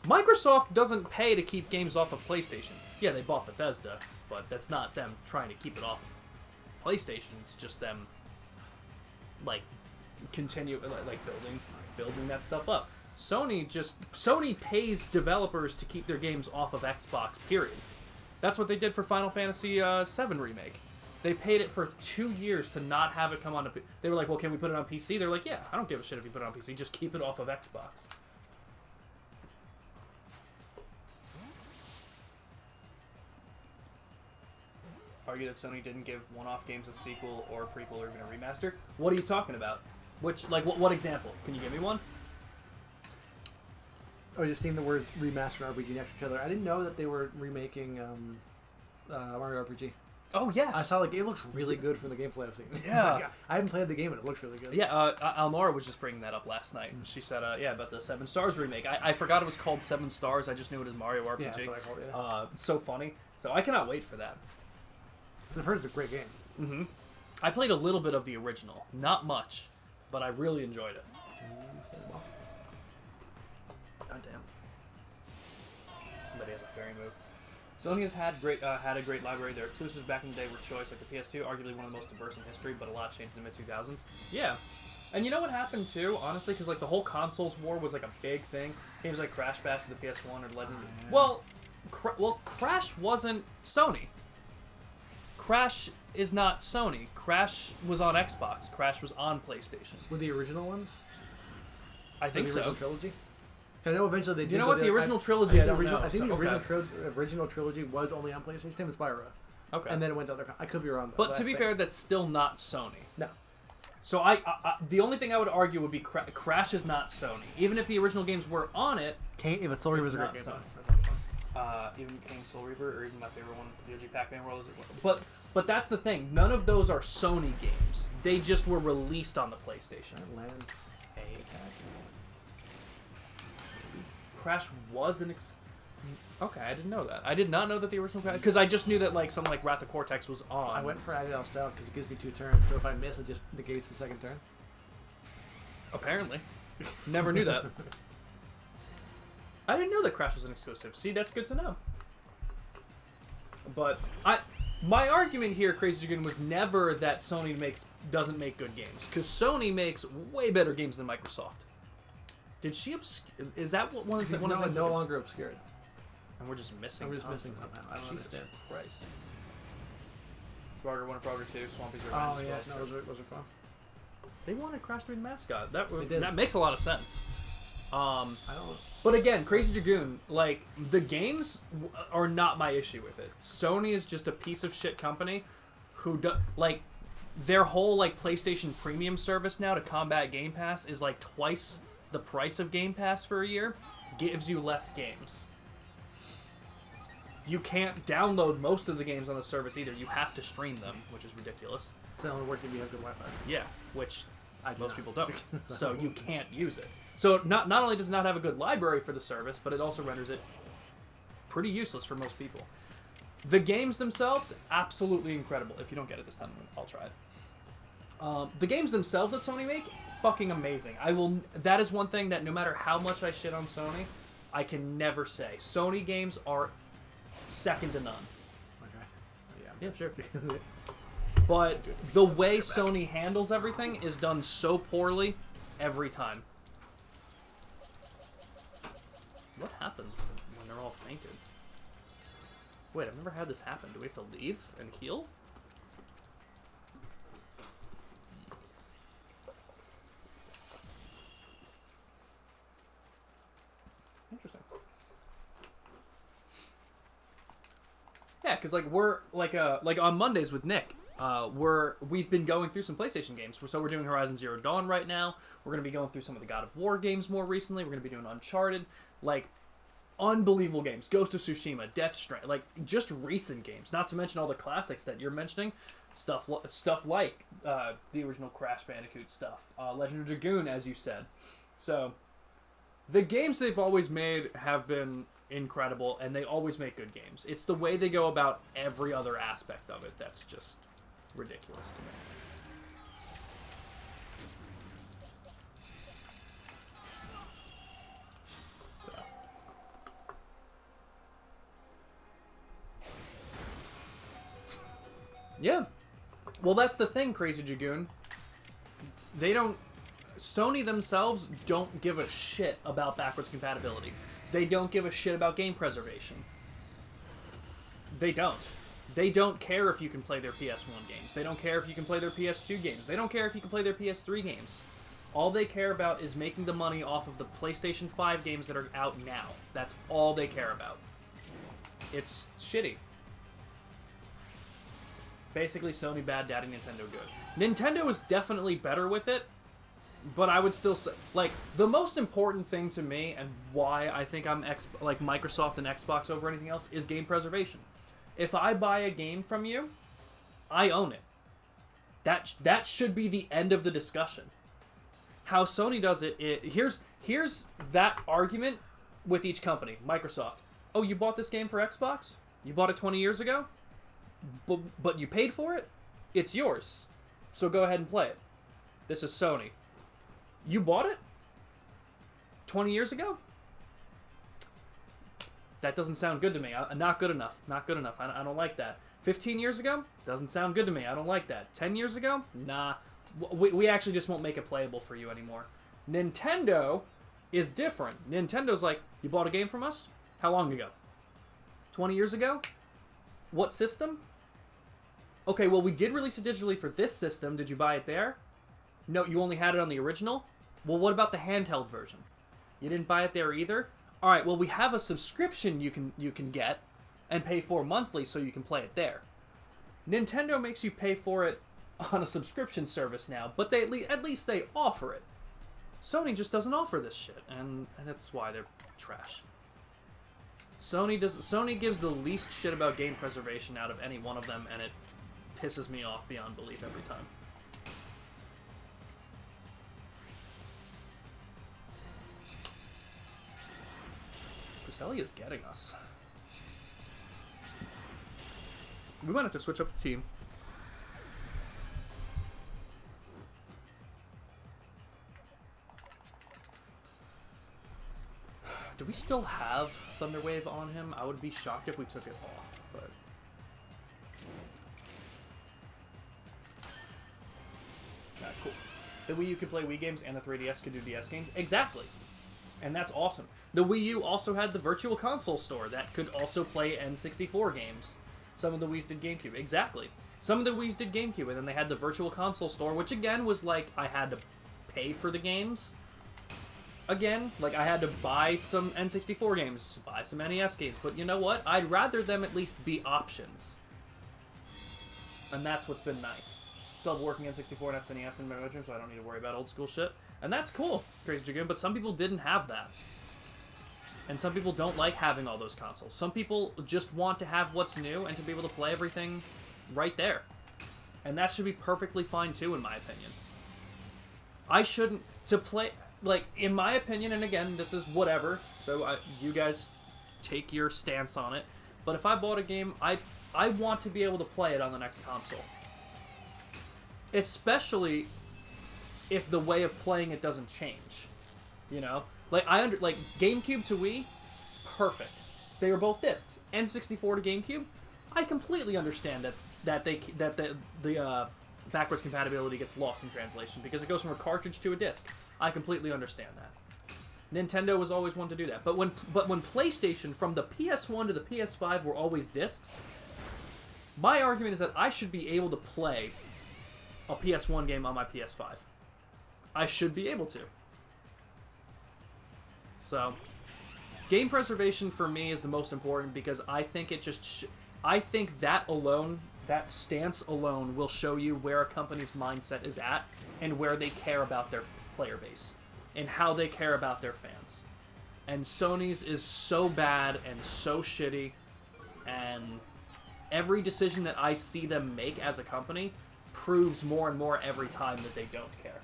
Microsoft doesn't pay to keep games off of PlayStation. Yeah, they bought Bethesda, but that's not them trying to keep it off of PlayStation. It's just them, like, building that stuff up. Sony pays developers to keep their games off of Xbox, period. That's what they did for Final Fantasy VII Remake. They paid it for 2 years to not have it come on. They were like, well, can we put it on PC? They're like, yeah, I don't give a shit if you put it on PC. Just keep it off of Xbox. Argue that Sony didn't give one-off games a sequel or a prequel or even a remaster. What are you talking about? What example? Can you give me one? Oh, just seeing the word remaster and RPG next to each other. I didn't know that they were remaking Mario RPG. Oh, yes. I saw, it looks really good from the gameplay I've seen. Yeah. I haven't played the game, and it looks really good. Yeah, Almara was just bringing that up last night. She said, about the 7 Stars remake. I forgot it was called 7 Stars. I just knew it as Mario RPG. Yeah, that's what I called it. So funny. So I cannot wait for that. I've heard it's a great game. Mm-hmm. I played a little bit of the original. Not much, but I really enjoyed it. God damn. Somebody has a fairy move. Sony has had a great library. Their exclusives back in the day were choice, like the PS2, arguably one of the most diverse in history, but a lot changed in the mid-2000s. Yeah. And you know what happened, too, honestly? Because, the whole consoles war was, a big thing. Games like Crash Bash for the PS1 or Legend... Oh, yeah. Well, Crash wasn't Sony. Crash is not Sony. Crash was on Xbox. Crash was on PlayStation. Were the original ones? I think so. The original trilogy? I know eventually they did. You know what? The original trilogy, I don't know. I think the original trilogy was only on PlayStation. Same as Spyro. Okay. And then it went to other... I could be wrong, though. But to be fair, that's still not Sony. No. So the only thing I would argue would be Crash is not Sony. Even if the original games were on it... But Soul Reaver is a great game. Even King Soul Reaver, or even my favorite one, the OG Pac-Man World. But that's the thing. None of those are Sony games. They just were released on the PlayStation. Crash was an Okay, I didn't know that. I did not know that the original Crash... Because I just knew that, something like Wrath of Cortex was on. So I went for Agile Style because it gives me 2 turns, so if I miss, it just negates the second turn. Apparently. Never knew that. I didn't know that Crash was an exclusive. See, that's good to know. But my argument here, Crazy Dragoon, was never that Sony doesn't make good games. Because Sony makes way better games than Microsoft. Did she is that what one of the No, it's no longer obscured. And we're just missing. We're just missing somehow. I don't understand. Christ. Frogger 1 and Frogger 2, Swampy's Revenge. Oh yeah, no, those are fun. They wanted Crash to be the mascot. That makes a lot of sense. I don't. But again, Crazy Dragoon, the games are not my issue with it. Sony is just a piece of shit company who their whole PlayStation Premium service now to combat Game Pass is twice the price of Game Pass for a year. Gives you less games. You can't download most of the games on the service either. You have to stream them, which is ridiculous. So it only works if you have good Wi-Fi. Yeah, which most people don't. So you can't use it. So not only does it not have a good library for the service, but it also renders it pretty useless for most people. The games themselves, absolutely incredible. If you don't get it this time, I'll try it. The games themselves that Sony make, fucking amazing. That is one thing that no matter how much I shit on Sony, I can never say. Sony games are second to none. Okay. Yeah, sure. But the way Sony handles everything is done so poorly every time. What happens when they're all fainted? Wait, I've never had this happen. Do we have to leave and heal? Interesting. Yeah, because like we're like on Mondays with Nick, we've been going through some PlayStation games. So we're doing Horizon Zero Dawn right now. We're gonna be going through some of the God of War games more recently. We're gonna be doing Uncharted, like unbelievable games. Ghost of Tsushima, Death Stranding, like just recent games. Not to mention all the classics that you're mentioning. Stuff like the original Crash Bandicoot stuff, Legend of Dragoon, as you said. So the games they've always made have been incredible, and they always make good games. It's the way they go about every other aspect of it that's just ridiculous to me. So. Yeah. Well, that's the thing, Crazy Dragoon. Sony themselves don't give a shit about backwards compatibility. They don't give a shit about game preservation. They don't. They don't care if you can play their PS1 games. They don't care if you can play their PS2 games. They don't care if you can play their PS3 games. All they care about is making the money off of the PlayStation 5 games that are out now. That's all they care about. It's shitty. Basically, Sony bad, daddy, Nintendo good. Nintendo is definitely better with it, but I would still say, like, the most important thing to me and why I think I'm like Microsoft and Xbox over anything else is game preservation. If I buy a game from you, I own it. That should be the end of the discussion. How Sony does it, here's that argument with each company. Microsoft. Oh, you bought this game for Xbox? You bought it 20 years ago? But you paid for it? It's yours. So go ahead and play it. This is Sony. You bought it 20 years ago? That doesn't sound good to me. Not good enough. Not good enough. I don't like that. 15 years ago? Doesn't sound good to me. I don't like that. 10 years ago? Nah. We actually just won't make it playable for you anymore. Nintendo is different. Nintendo's like, you bought a game from us? How long ago? 20 years ago? What system? Okay, well, we did release it digitally for this system. Did you buy it there? No, you only had it on the original? Well, what about the handheld version? You didn't buy it there either? All right, well, we have a subscription you can get and pay for monthly so you can play it there. Nintendo makes you pay for it on a subscription service now, but they at least they offer it. Sony just doesn't offer this shit, and that's why they're trash. Sony gives the least shit about game preservation out of any one of them, and it pisses me off beyond belief every time. Cruselli is getting us. We might have to switch up the team. Do we still have Thunderwave on him? I would be shocked if we took it off, but... Yeah, cool. The Wii U could play Wii games and the 3DS could do DS games? Exactly! And that's awesome. The Wii U also had the Virtual Console store that could also play N64 games. Some of the Wii's did GameCube. Exactly. Some of the Wii's did GameCube, and then they had the Virtual Console store, which again was like, I had to pay for the games. Again, like, I had to buy some N64 games, buy some NES games, but you know what? I'd rather them at least be options. And that's what's been nice. Still have working N64 and SNES in my bedroom, so I don't need to worry about old school shit. And that's cool, Crazy Dragoon, but some people didn't have that. And some people don't like having all those consoles. Some people just want to have what's new and to be able to play everything right there. And that should be perfectly fine too, in my opinion. I shouldn't... To play... Like, in my opinion, and again, this is whatever, so you guys take your stance on it, but if I bought a game, I want to be able to play it on the next console. Especially if the way of playing it doesn't change. You know? Like, like, GameCube to Wii, perfect. They were both discs. N64 to GameCube, I completely understand that the backwards compatibility gets lost in translation, because it goes from a cartridge to a disc. I completely understand that. Nintendo was always one to do that. But when PlayStation, from the PS1 to the PS5, were always discs, my argument is that I should be able to play a PS1 game on my PS5. I should be able to. So, Game preservation for me is the most important because I think it just... I think that alone, that stance alone, will show you where a company's mindset is at and where they care about their player base and how they care about their fans. And Sony's is so bad and so shitty, and every decision that I see them make as a company proves more and more every time that they don't care.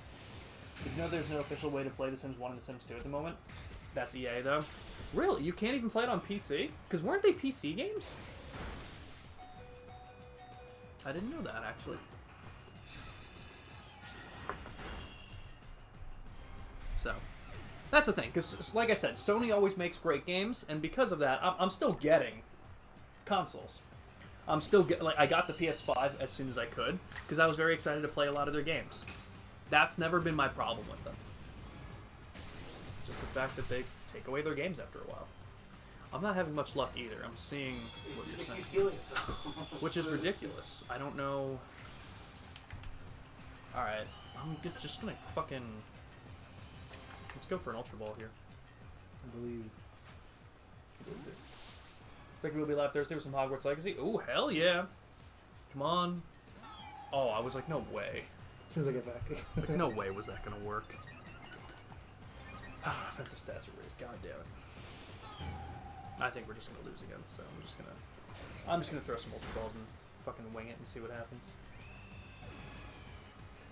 Did you know there's no official way to play The Sims 1 and The Sims 2 at the moment? That's EA, though. Really? You can't even play it on PC? Because weren't they PC games? I didn't know that, actually. So, that's the thing. Because, like I said, Sony always makes great games, and because of that, I'm still getting consoles. I'm still I got the PS5 as soon as I could, because I was very excited to play a lot of their games. That's never been my problem with them. Just the fact that they take away their games after a while. I'm not having much luck either. I'm seeing what you're saying. Which is ridiculous. I don't know... Alright. I'm just gonna fucking... Let's go for an Ultra Ball here. I believe. Ricky will be live Thursday with some Hogwarts Legacy. Ooh, hell yeah. Come on. Oh, I was like, no way. As soon as I get back. Like, no way was that gonna work. Offensive stats are raised. God damn it. I think we're just gonna lose again, so I'm just gonna throw some Ultra Balls and fucking wing it and see what happens.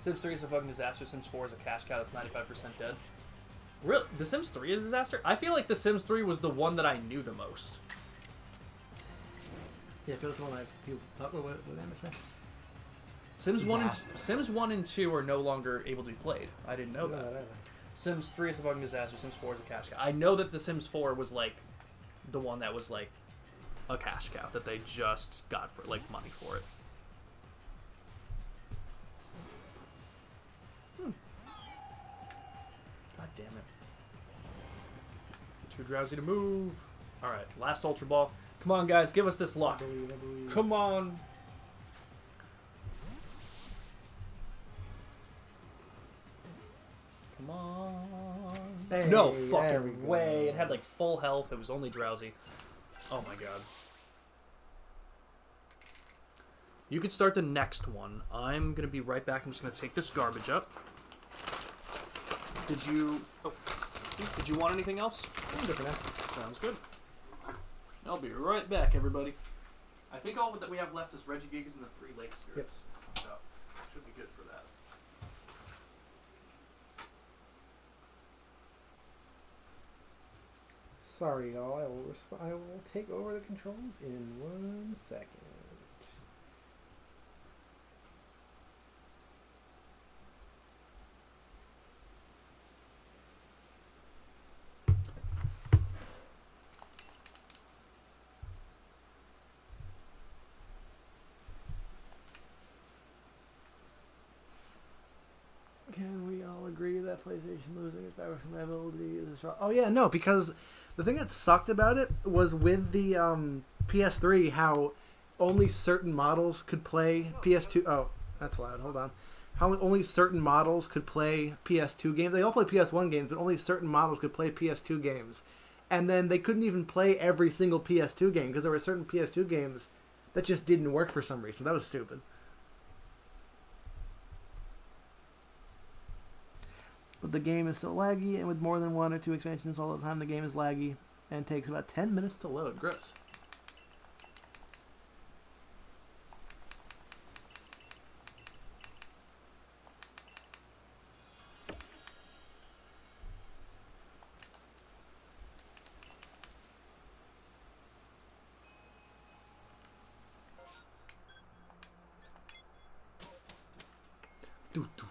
Sims 3 is a fucking disaster. Sims 4 is a cash cow that's 95% dead. Really? The Sims 3 is a disaster? I feel like The Sims 3 was the one that I knew the most. Yeah, I feel like the one people talk about. What did I say? Sims 1 and 2 are no longer able to be played. I didn't know that. Sims 3 is a fucking disaster. Sims 4 is a cash cow. I know that The Sims 4 was like the one that was like a cash cow that they just got for like money for it. God damn it. Too drowsy to move. Alright, last Ultra Ball. Come on, guys, give us this luck. I believe. Come on. Come on. Hey, No there we fucking go. way. It had like full health. It was only drowsy. Oh my god. You could start the next one. I'm going to be right back. I'm just going to take this garbage up. Did you want anything else? I'm good for now. Sounds good. I'll be right back, everybody. I think all that we have left is Regigigas and the 3 Lake Spirits. So, should be good for that. Sorry, y'all. I will take over the controls in 1 second. Can we all agree that PlayStation losing its backwards compatibility is a strong... Oh, yeah, no, because the thing that sucked about it was with the PS3, how only certain models could play PS2... Oh, that's loud. Hold on. How only certain models could play PS2 games. They all play PS1 games, but only certain models could play PS2 games. And then they couldn't even play every single PS2 game, because there were certain PS2 games that just didn't work for some reason. That was stupid. But the game is so laggy, and with more than 1 or 2 expansions all the time, the game is laggy and takes about 10 minutes to load. Gross. Do, do.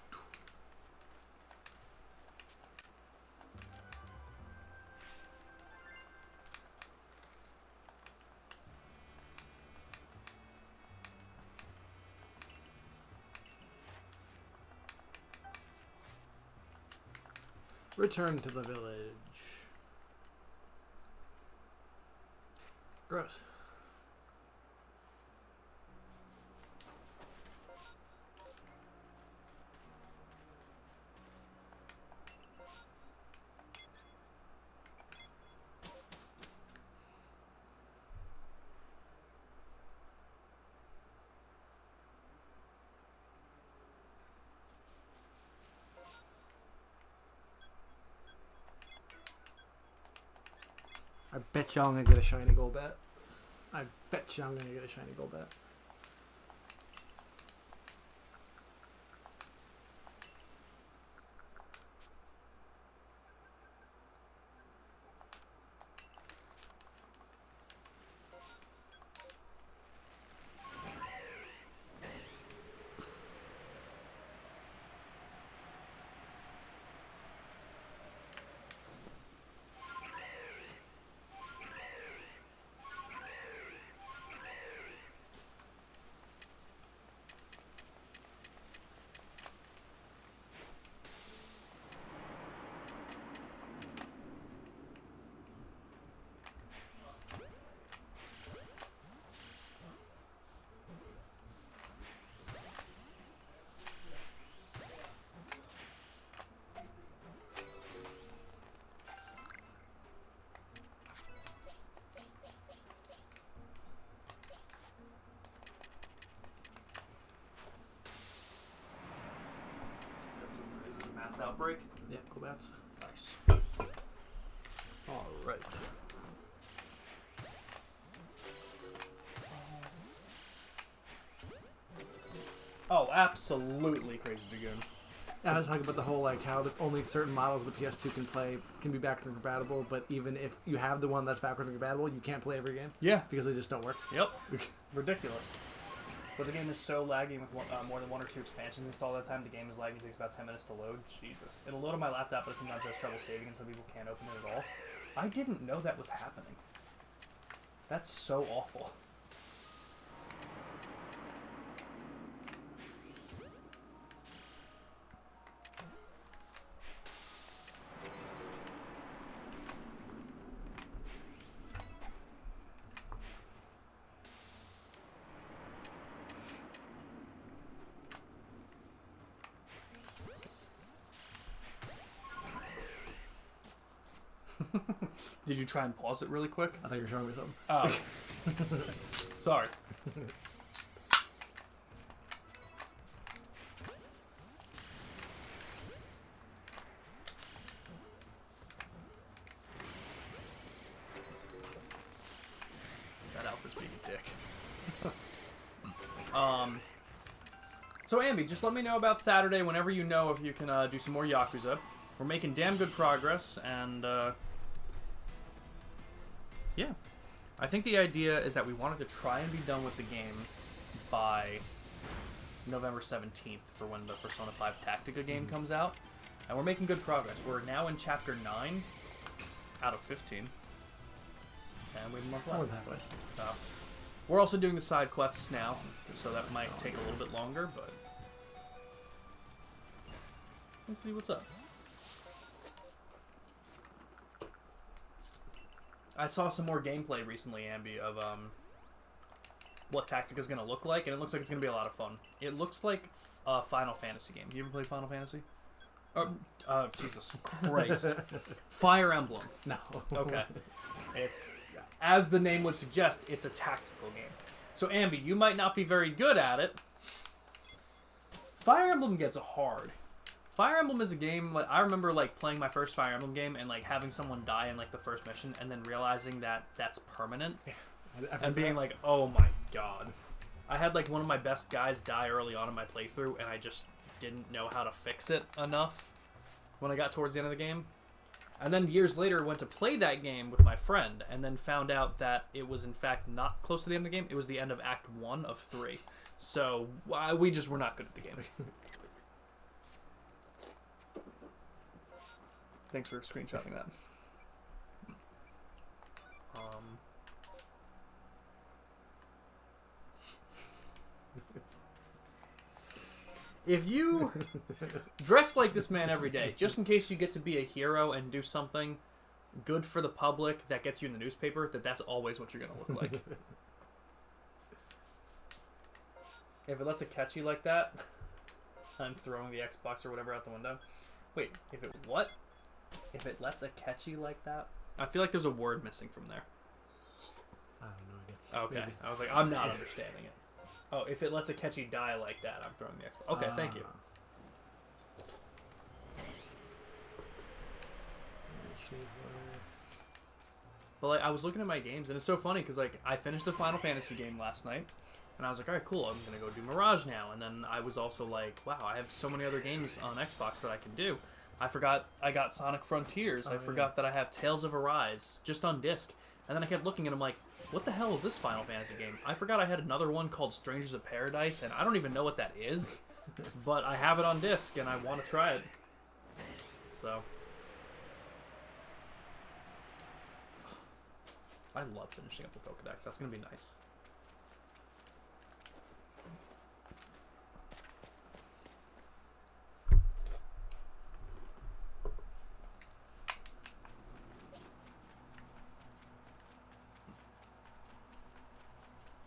Return to the village. Gross. I bet y'all I'm gonna get a shiny Golbat. I bet you I'm gonna get a shiny Golbat. Is this a mass outbreak? Yeah, Golbats. Nice. All right. Oh, absolutely Crazy Dragoon. I was talking about the whole like how only certain models of the PS2 can be backwards compatible, but even if you have the one that's backwards compatible, you can't play every game. Yeah. Because they just don't work. Yep. Ridiculous. But the game is so laggy with more than 1 or 2 expansions installed at a time. The game is lagging. It takes about 10 minutes to load. Jesus. It'll load on my laptop, but sometimes has trouble saving, and some people can't open it at all. I didn't know that was happening. That's so awful. Did you try and pause it really quick? I thought you were showing me something. Oh. Sorry. That Alpha's being a dick. So Ambi, just let me know about Saturday whenever you know if you can do some more Yakuza. We're making damn good progress, and yeah. I think the idea is that we wanted to try and be done with the game by November 17th for when the Persona 5 Tactica game comes out. And we're making good progress. We're now in Chapter 9 out of 15. And we have a month left. Exactly. We're also doing the side quests now, so that might take a little bit longer, but let's see what's up. I saw some more gameplay recently, Ambi, of what Tactica's going to look like, and it looks like it's going to be a lot of fun. It looks like a Final Fantasy game. You ever played Final Fantasy? Jesus Christ. Fire Emblem. No. Okay. It's, as the name would suggest, it's a tactical game. So, Ambi, you might not be very good at it. Fire Emblem gets hard. Fire Emblem is a game, like, I remember, like, playing my first Fire Emblem game and, like, having someone die in, like, the first mission and then realizing that that's permanent. Yeah, and being like, oh my god. I had, like, one of my best guys die early on in my playthrough and I just didn't know how to fix it enough when I got towards the end of the game. And then years later went to play that game with my friend and then found out that it was, in fact, not close to the end of the game. It was the end of Act 1 of 3. So, we just were not good at the game. Thanks for screenshotting that. If you dress like this man every day, just in case you get to be a hero and do something good for the public that gets you in the newspaper, that's always what you're going to look like. If it lets it catch you like that, I'm throwing the Xbox or whatever out the window. Wait, if it what? If it lets it catch you like that? I feel like there's a word missing from there. I have no idea. Okay. Maybe. I was like, I'm not understanding it. Oh, if it lets it catch you die like that, I'm throwing the Xbox. Okay, thank you. But like I was looking at my games, and it's so funny because like I finished the Final Fantasy game last night, and I was like, all right, cool, I'm gonna go do Mirage now. And then I was also like, wow, I have so many other games on Xbox that I can do. I forgot I got Sonic Frontiers. I forgot that I have Tales of Arise just on disc. And then I kept looking and I'm like, what the hell is this Final Fantasy game? I forgot I had another one called Strangers of Paradise, and I don't even know what that is. But I have it on disc, and I want to try it. So. I love finishing up the Pokedex. That's going to be nice.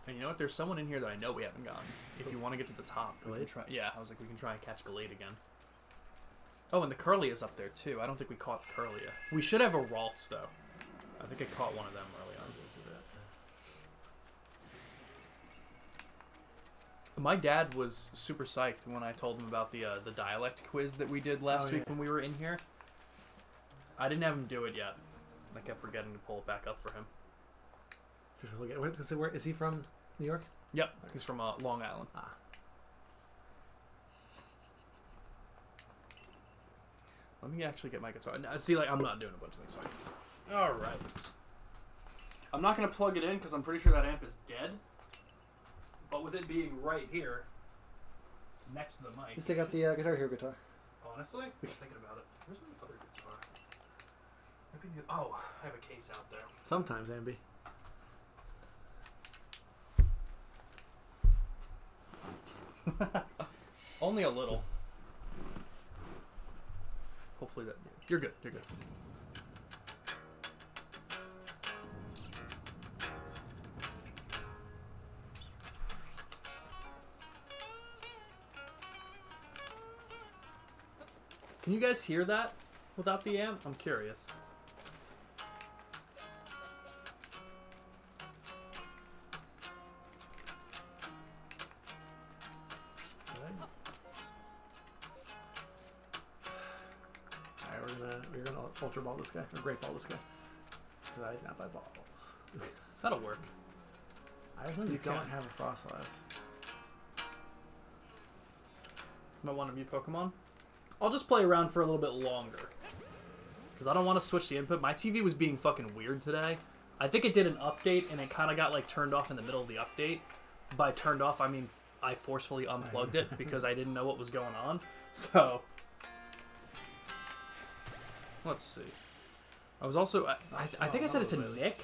And you know what? There's someone in here that I know we haven't gotten. If you want to get to the top, we can try. Yeah, I was like, we can try and catch Gallade again. Oh, and the Curly is up there too. I don't think we caught Curlia. We should have a Ralts though. I think I caught one of them early on. My dad was super psyched when I told him about the dialect quiz that we did last week when we were in here. I didn't have him do it yet. I kept forgetting to pull it back up for him. Just really good. Where is he from? New York? Yep, he's from Long Island. Ah. Let me actually get my guitar. See, like, I'm not doing a bunch of things. Sorry. All right. I'm not going to plug it in because I'm pretty sure that amp is dead. But with it being right here, next to the mic. Let's take out the Guitar Hero guitar. Honestly, I'm thinking about it. Where's my other guitar? Maybe oh, I have a case out there. Sometimes, Ambi. Only a little. Hopefully that... You're good. You're good. Can you guys hear that without the amp? I'm curious. We're gonna ultra ball this guy or great ball this guy. Because I did not buy balls. That'll work. I really don't have a Froslass. Might want to mute Pokemon. I'll just play around for a little bit longer. Because I don't want to switch the input. My TV was being fucking weird today. I think it did an update and it kind of got like turned off in the middle of the update. By turned off, I mean I forcefully unplugged it because I didn't know what was going on. So, let's see. I was also... I think I said it to Nick.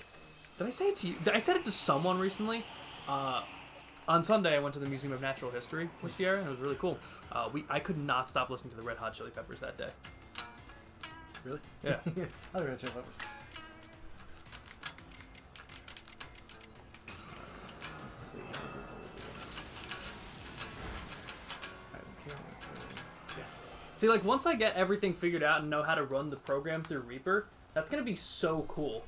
Did I say it to you? I said it to someone recently. On Sunday, I went to the Museum of Natural History with Sierra, and it was really cool. I could not stop listening to the Red Hot Chili Peppers that day. Really? Yeah. I like Red Hot Chili Peppers. Let's see. Yes. See, like, once I get everything figured out and know how to run the program through Reaper, that's going to be so cool.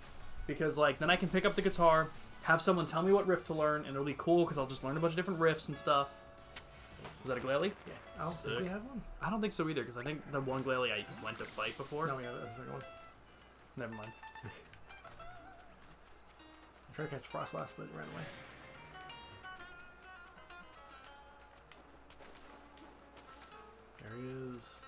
Because, like, then I can pick up the guitar, have someone tell me what riff to learn, and it'll be cool because I'll just learn a bunch of different riffs and stuff. Was that a Glalie? Yeah. I don't think we have one. I don't think so either, because I think the one Glalie I went to fight before. No, we have that's the second one. Never mind. I tried to catch Froslass, but it ran away. There he is.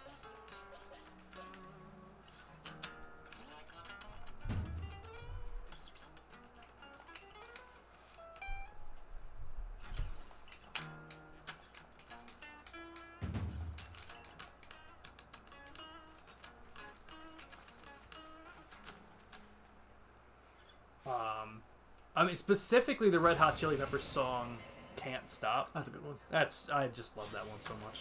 I mean, specifically the Red Hot Chili Peppers song, Can't Stop. That's a good one. I just love that one so much.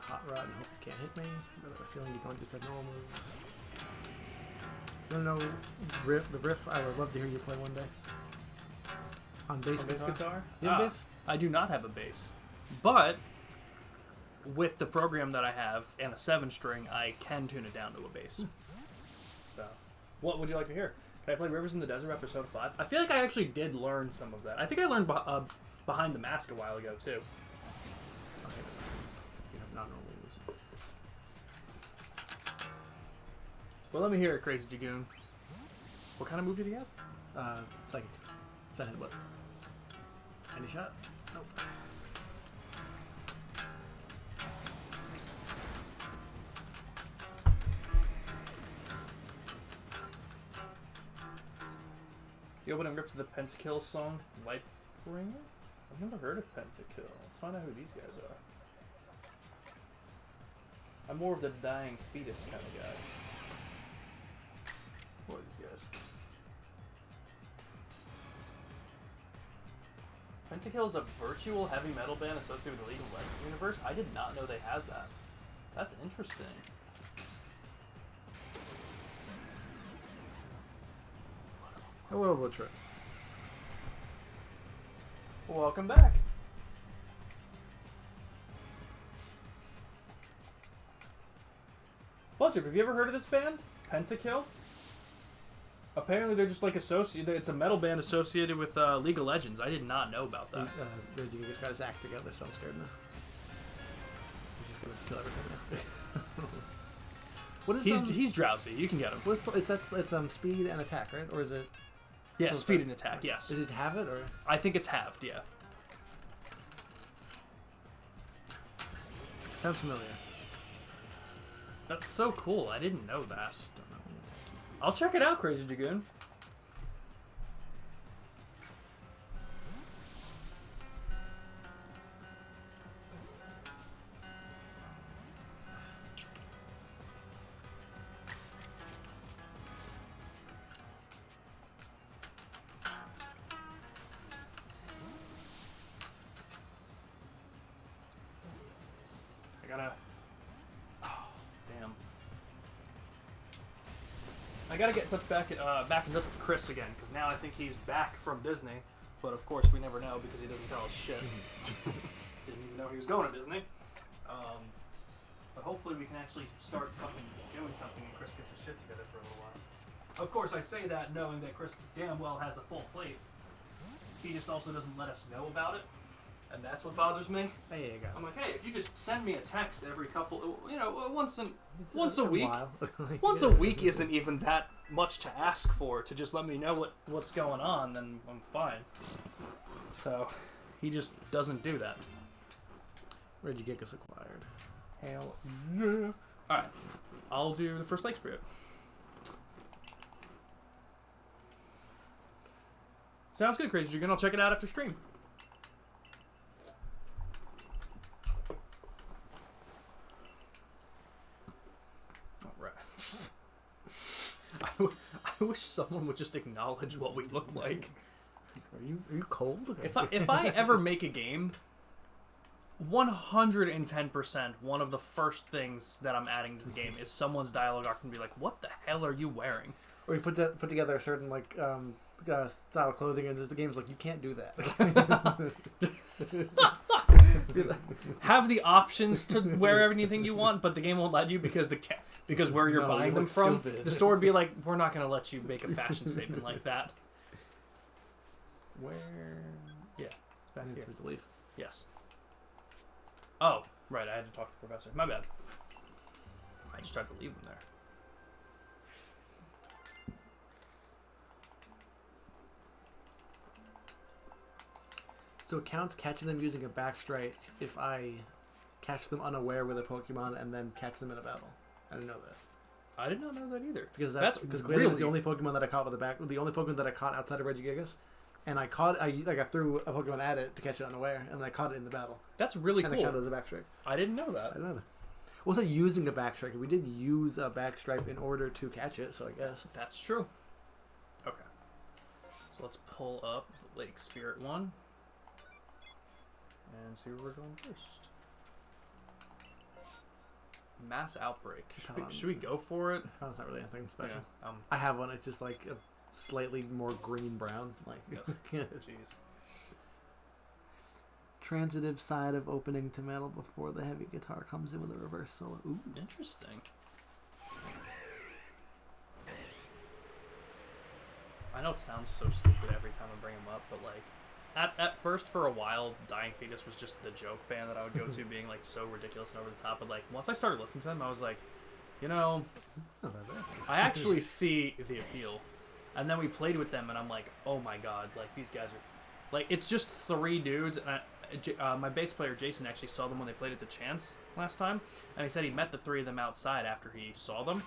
Hot Rod and hope you can't hit me. I have a feeling you're going to just have normal moves. You want to know the riff? I would love to hear you play one day. On bass guitar? You have a bass? I do not have a bass. But with the program that I have and a 7-string, I can tune it down to a bass. So, what would you like to hear? Can I play Rivers in the Desert, episode 5? I feel like I actually did learn some of that. I think I learned Behind the Mask a while ago, too. Okay. You have not normally use. Well, let me hear it, Crazy Dragoon. What kind of move did he have? Psychic. Is that what? Any shot? Nope. The opening riff to the Pentakill song, Lightbringer? I've never heard of Pentakill. Let's find out who these guys are. I'm more of the dying fetus kind of guy. Who are these guys? Pentakill is a virtual heavy metal band associated with the League of Legends universe. I did not know they had that. That's interesting. Hello, Litra. Welcome back. Butcher, have you ever heard of this band? Pentakill? Apparently they're just like associated. It's a metal band associated with League of Legends. I did not know about that. Reggie just got his act together, so I'm scared now. He's just gonna kill everything now. What is he's drowsy. You can get him. What's the, it's speed and attack, right? Or is it? Yeah, speed and attack. Yes. Is it have it or? I think it's halved. Yeah. Sounds familiar. That's so cool. I didn't know that. I'll check it out, Crazy Dragoon. I gotta... Oh, damn. I gotta get in touch back in touch with Chris again, because now I think he's back from Disney. But of course we never know because he doesn't tell us shit. Didn't even know he was going to Disney. But hopefully we can actually start fucking doing something and Chris gets his shit together for a little while. Of course I say that knowing that Chris damn well has a full plate. He just also doesn't let us know about it. And that's what bothers me. There you go. I'm like, hey, if you just send me a text every couple, once a week. Once a week isn't even that much to ask for. To just let me know what's going on, then I'm fine. So, he just doesn't do that. Regigigas acquired. Hell yeah! All right, I'll do the first Lake Spirit. Sounds good, Crazy Dragon. I'll check it out after stream. I wish someone would just acknowledge what we look like. Are you cold? If I ever make a game, 110% one of the first things that I'm adding to the game is someone's dialogue arc and be like, "What the hell are you wearing?" Or you put together a certain style of clothing, and the game's like, you can't do that. Have the options to wear anything you want, but the game won't let you because where you're buying them from, stupid. The store would be like, "We're not going to let you make a fashion statement like that." Where? Yeah, it's back here. With the leaf. Yes. Oh, right. I had to talk to the professor. My bad. I just tried to leave him there. So it counts catching them using a backstrike if I catch them unaware with a Pokemon and then catch them in a battle. I didn't know that. I did not know that either. Because that's really was the only Pokemon that I caught with the only Pokemon that I caught outside of Regigigas. And I threw a Pokemon at it to catch it unaware, and I caught it in the battle. That's really cool. And I counted as a backstrike. I didn't know that. I didn't know that. Well, it's not using a backstrike. We did use a backstripe in order to catch it, so I guess. That's true. Okay. So let's pull up the Lake Spirit one. And see where we're going first. Mass outbreak. Um, Should we go for it? Oh, it's not really anything special. Yeah. I have one. It's just like a slightly more green brown. Like, Jeez. transitive side of opening to metal before the heavy guitar comes in with a reverse solo. Ooh. Interesting. I know it sounds so stupid every time I bring them up, but like, at first for a while, Dying Fetus was just the joke band that I would go to, being like so ridiculous and over the top. But like, once I started listening to them, I was like, you know, I actually see the appeal. And then we played with them, and I'm like, oh my god, like these guys are, like, it's just three dudes. And my bass player Jason actually saw them when they played at the Chance last time, and he said he met the three of them outside after he saw them,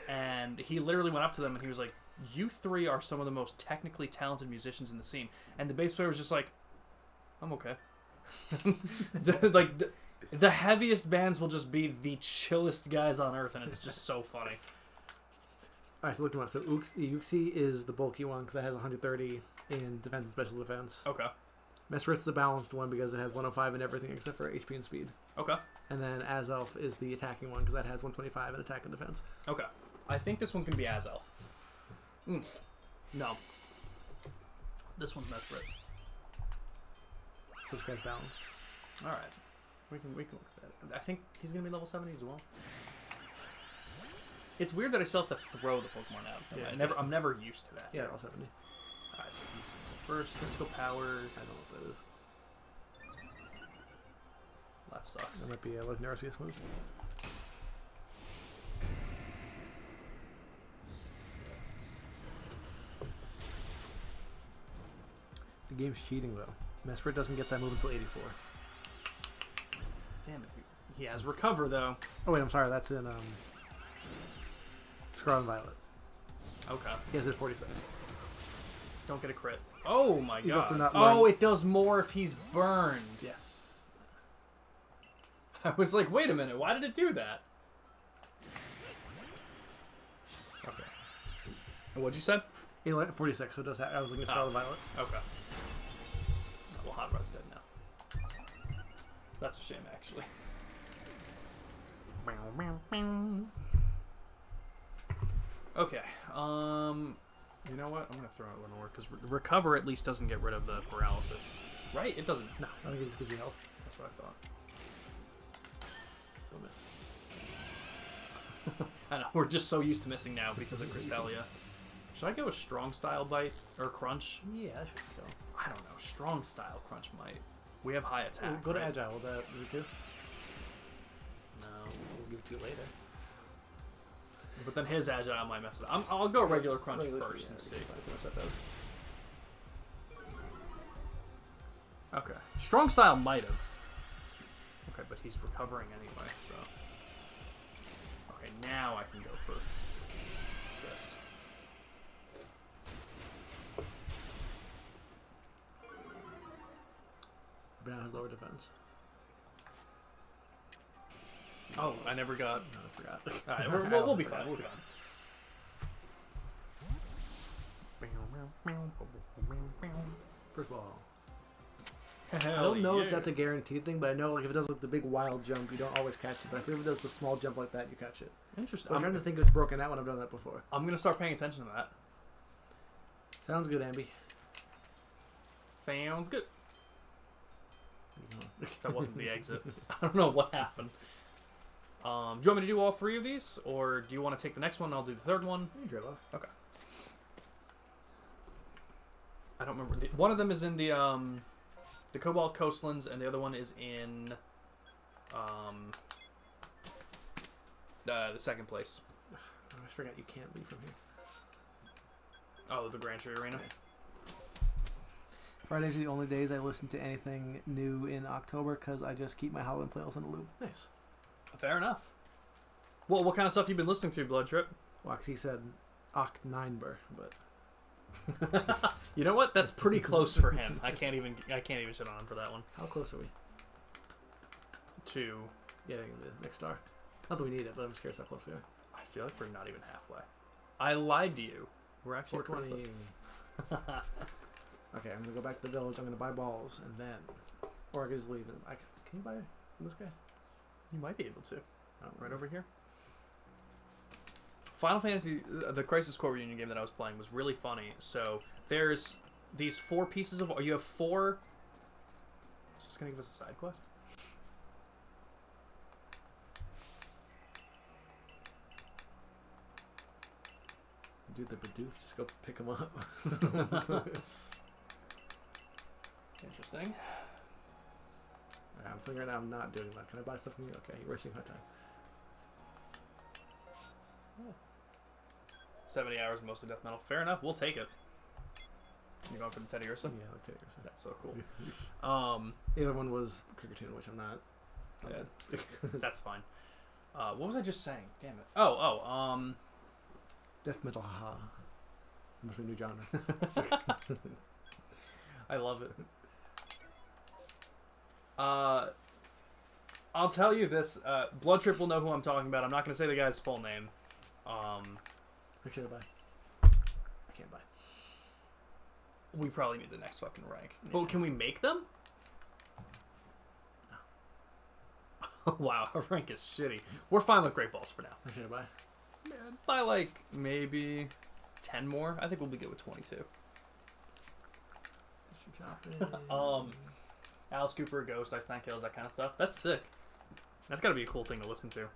and he literally went up to them and he was like, you three are some of the most technically talented musicians in the scene. And the bass player was just like, I'm okay. Like, the heaviest bands will just be the chillest guys on earth, and it's just so funny. Alright, so look them up. So Uxie is the bulky one because it has 130 in defense and special defense. Okay. Mesrit's the balanced one because it has 105 in everything except for HP and speed. Okay. And then Azelf is the attacking one because that has 125 in attack and defense. Okay. I think this one's going to be Azelf. No. This one's Mesrit. So this guy's balanced. Alright. We can look at that. I think he's going to be level 70 as well. It's weird that I still have to throw the Pokemon out. Yeah. I'm never used to that. Yeah, all 70. Alright, so he's going to go first. Mystical Powers. I don't know what that is. That sucks. That might be a legendary Arceus move. The game's cheating though. Mesrit doesn't get that move until 84. Damn it. He has Recover, though. Oh wait, I'm sorry. That's in Scarlet and Violet. Okay. He has it at 46. Don't get a crit. Oh my He's god. also not Oh, learned- it does more if he's burned. Yes. I was like, wait a minute, why did it do that? Okay. What'd you say? 46, so it does that. I was looking at Scarlet and Violet. Okay. Well, Hot Rod's dead now. That's a shame, actually. Okay. You know what? I'm gonna throw out one more because Recover at least doesn't get rid of the paralysis, right? It doesn't. No, I think it just gives you health. That's what I thought. Don't miss. I know, we're just so used to missing now because of Cresselia. Should I go with Strong Style Bite or Crunch? Yeah, that should go. I don't know. Strong Style Crunch might. We have high attack. Go to right? Agile. Will that give it to you? No. We'll give it to you later. But then his Agile might mess it up. I'll go regular Crunch first and see. That does. Okay. Strong Style might have. Okay, but he's recovering anyway, so. Okay, now I can go for this. Banana has lower defense. Oh, I never got. No, I forgot. Alright, we'll be fine. We'll be fine. First of all, I don't know if that's a guaranteed thing, but I know like if it does like the big wild jump, you don't always catch it. But if it does the small jump like that, you catch it. Interesting. But I'm trying to think if it's broken out when I've done that before. I'm gonna start paying attention to that. Sounds good, Ambi. Sounds good. That wasn't the exit. I don't know what happened. Do you want me to do all three of these, or do you want to take the next one and I'll do the third one? You drive off. Okay. I don't remember. One of them is in the Cobalt Coastlands, and the other one is in the second place. I forgot you can't leave from here. Oh, the Grand Tree Arena. Fridays are the only days I listen to anything new in October because I just keep my Halloween playlist on a loop. Nice. Fair enough. Well, what kind of stuff you been listening to, Blood Trip? Well, 'cause he said Oct9ber, but You know what? That's pretty close for him. I can't even shit on him for that one. how close are we? To Getting the next star. Not that we need it, but I'm just curious how close we are. I feel like we're not even halfway. I lied to you. We're actually pretty 420. Okay, I'm gonna go back to the village. I'm gonna buy balls, and then, or I can just leave. Can you buy from this guy? You might be able to. Right over here. Final Fantasy, the Crisis Core Reunion game that I was playing was really funny. So there's these 4 pieces of... You have 4... Is this going to give us a side quest? Dude, the Bidoof, just go pick him up. Interesting. I'm figuring out I'm not doing that. Can I buy stuff from you? Okay, you're wasting my time. 70 hours, mostly death metal. Fair enough. We'll take it. You're going for the Teddy Ursa? Yeah, like Teddy Ursa. That's so cool. The other one was Cricketune, which I'm not. Yeah, that's fine. What was I just saying? Damn it. Death metal, haha. Must be a new genre. I love it. I'll tell you this. Blood Trip will know who I'm talking about. I'm not going to say the guy's full name. Who should I buy? I can't buy. We probably need the next fucking rank. Yeah. But can we make them? No. Wow, our rank is shitty. We're fine with Great Balls for now. Who should I buy? Man, buy like maybe 10 more. I think we'll be good with 22. Alice Cooper, Ghost, Ice Nine Kills, that kind of stuff. That's sick. That's got to be a cool thing to listen to.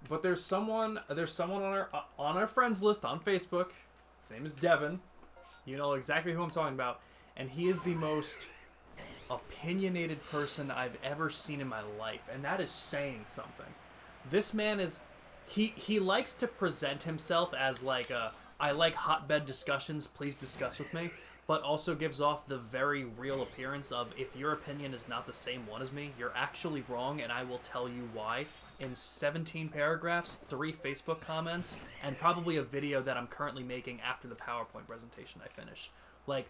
But there's someone on our friends list on Facebook. His name is Devin. You know exactly who I'm talking about, and he is the most opinionated person I've ever seen in my life, and that is saying something. This man is he likes to present himself as like I like hotbed discussions, please discuss with me, but also gives off the very real appearance of, if your opinion is not the same one as me, you're actually wrong, and I will tell you why. In 17 paragraphs, 3 Facebook comments, and probably a video that I'm currently making after the PowerPoint presentation I finish. Like,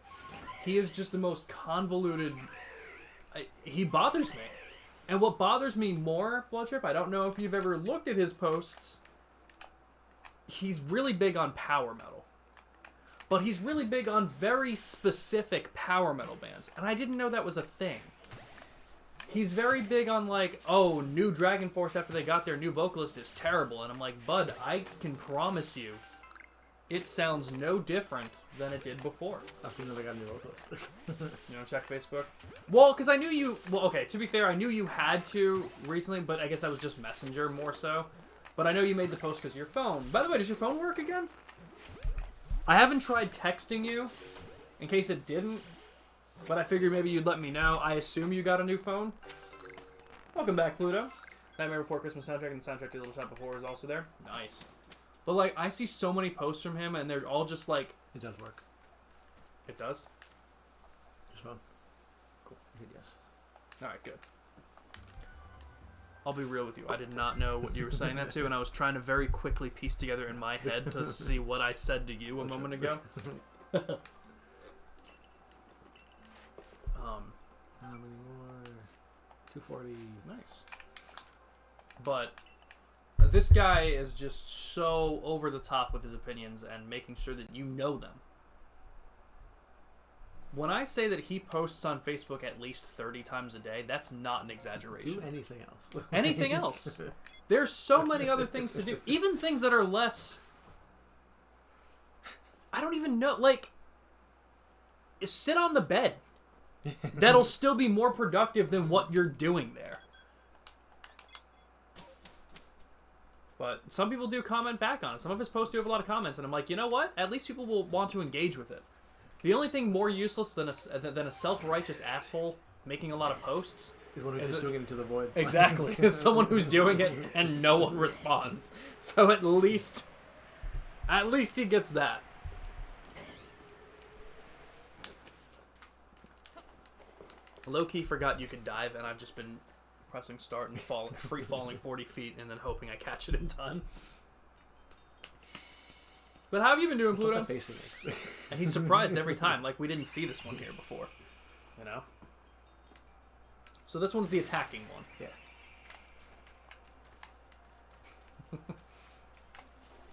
he is just the most convoluted... he bothers me. And what bothers me more, Blood Trip, I don't know if you've ever looked at his posts, he's really big on power metal. But he's really big on very specific power metal bands, and I didn't know that was a thing. He's very big on, like, oh, new Dragon Force after they got their new vocalist is terrible. And I'm like, bud, I can promise you, it sounds no different than it did before. I didn't know they got a new vocalist. You don't check Facebook? Well, because I knew you... Well, okay, to be fair, I knew you had to recently, but I guess that was just Messenger more so. But I know you made the post because of your phone. By the way, does your phone work again? I haven't tried texting you, in case it didn't. But I figured maybe you'd let me know. I assume you got a new phone. Welcome back, Pluto. Nightmare Before Christmas soundtrack and the soundtrack to Little Shop Before is also there. Nice. But, like, I see so many posts from him, and they're all just, like... It does work. It does? This phone. Cool. I said yes. Alright, good. I'll be real with you. I did not know what you were saying that to, and I was trying to very quickly piece together in my head to see what I said to you a moment ago. How many more? 240. Nice. But this guy is just so over the top with his opinions and making sure that you know them. When I say that he posts on Facebook at least 30 times a day, that's not an exaggeration. Do anything else. Anything else. There's so many other things to do. Even things that are less... I don't even know. Like, sit on the bed. That'll still be more productive than what you're doing there. But some people do comment back on it. Some of his posts do have a lot of comments, and I'm like, you know what? At least people will want to engage with it. The only thing more useless than a self-righteous asshole making a lot of posts is one who's just doing it into the void. Exactly. Is someone who's doing it and no one responds. So at least he gets that. Low-key forgot you could dive, and I've just been pressing start and free falling 40 feet and then hoping I catch it in time. But how have you been doing, Pluto? The face he makes. And he's surprised every time. Like, we didn't see this one here before. You know? So this one's the attacking one. Yeah.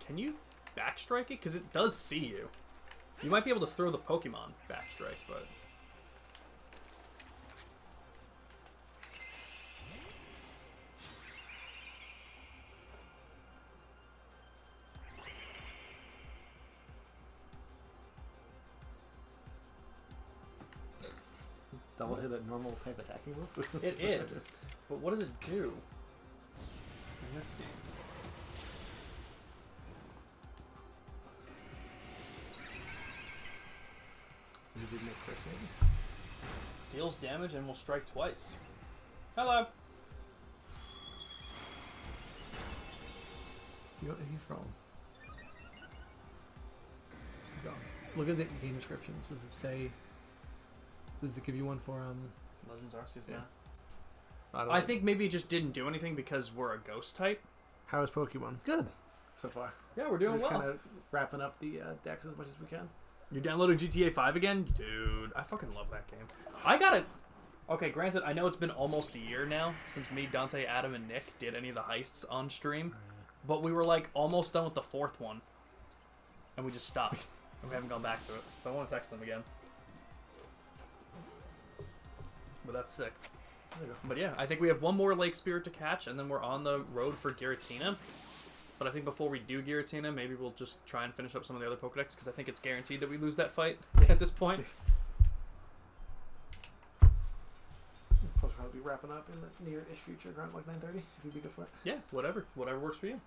Can you backstrike it? Because it does see you. You might be able to throw the Pokemon backstrike, but... double hit a normal type attacking move? It is. But what does it do in this game? You did make Chris maybe? Deals damage and will strike twice. Hello. He's wrong. Look at the game descriptions. Does it say? Does it give you one for Legends Arceus. Yeah. Yeah. I think maybe it just didn't do anything because we're a ghost type. How is Pokemon? Good. So far. Yeah, we're doing just well. kind of wrapping up the decks as much as we can. You're downloading GTA 5 again? Dude, I fucking love that game. I got it. Okay, granted, I know it's been almost a year now since me, Dante, Adam, and Nick did any of the heists on stream. But we were like almost done with the fourth one. And we just stopped. And we haven't gone back to it. So I want to text them again. But that's sick. But yeah, I think we have one more Lake Spirit to catch, and then we're on the road for Giratina. But I think before we do Giratina, maybe we'll just try and finish up some of the other Pokedex, because I think it's guaranteed that we lose that fight at this point. We'll probably be wrapping up in the near-ish future, around like 9:30, if you'd be good for it. Yeah, whatever. Whatever works for you.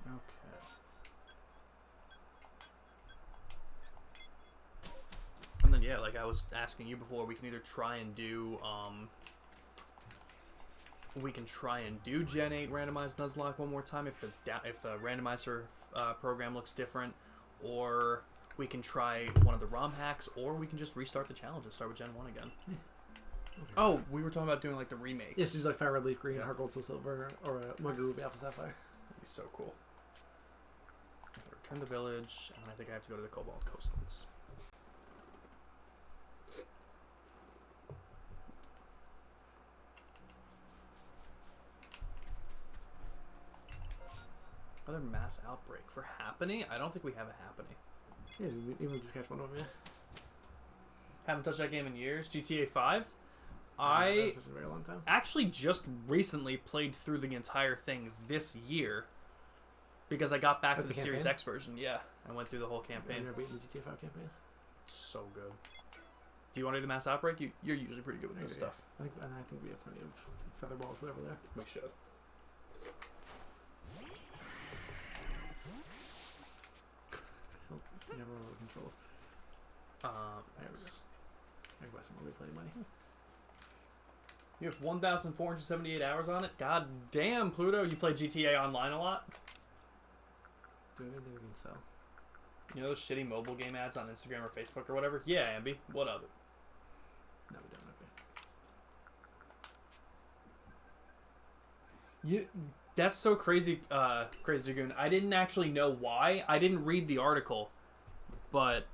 Okay. And then, yeah, like I was asking you before, we can either try and do, Gen 8 randomized Nuzlocke one more time if the randomizer program looks different, or we can try one of the ROM hacks, or we can just restart the challenge and start with Gen 1 again. Yeah. Okay. Oh, we were talking about doing like the remakes. Yes, it's like Fire Red Leaf Green, Heart Gold, Soul Silver, or Mega Ruby Alpha Sapphire. That'd be so cool. Return the village, and I think I have to go to the Cobalt Coastlands. Another mass outbreak for Happiny? I don't think we have a Happiny. Yeah, even just catch one of them, yeah. Haven't touched that game in years. GTA 5? That's a very long time. Actually just recently played through the entire thing this year because I got back to the Series X version. Yeah, I went through the whole campaign. You're beating the GTA 5 campaign? So good. Do you want to do the mass outbreak? You're usually pretty good with this stuff. I think we have plenty of feather balls, whatever there. We should. Never remember the controls. I guess I'm replay money. You have 1,478 hours on it? God damn, Pluto. You play GTA Online a lot? Do anything we can sell. You know those shitty mobile game ads on Instagram or Facebook or whatever? Yeah, Ambi. What of it? No, we don't. Okay. That's so crazy, Crazy Dragoon. I didn't actually know why. I didn't read the article, but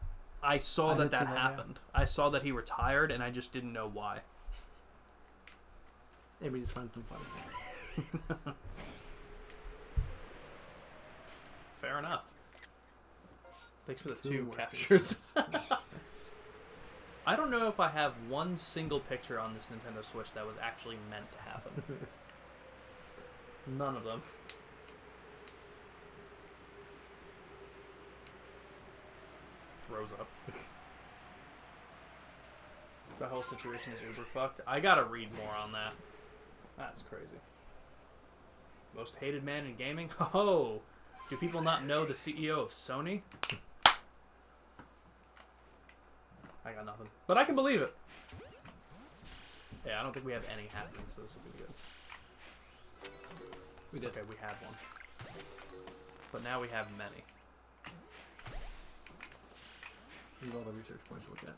I saw that happened. Yeah. I saw that he retired, and I just didn't know why. Maybe just find some fun. Fair enough. Thanks for the two captures. I don't know if I have one single picture on this Nintendo Switch that was actually meant to happen. None of them. Throws up. The whole situation is uber fucked. I gotta read more on that. That's crazy. Most hated man in gaming? Oh! Do people not know the CEO of Sony? I got nothing. But I can believe it. Yeah, I don't think we have any happening, so this will be good. We did. Okay, we had one. But now we have many. Leave all the research points to look at.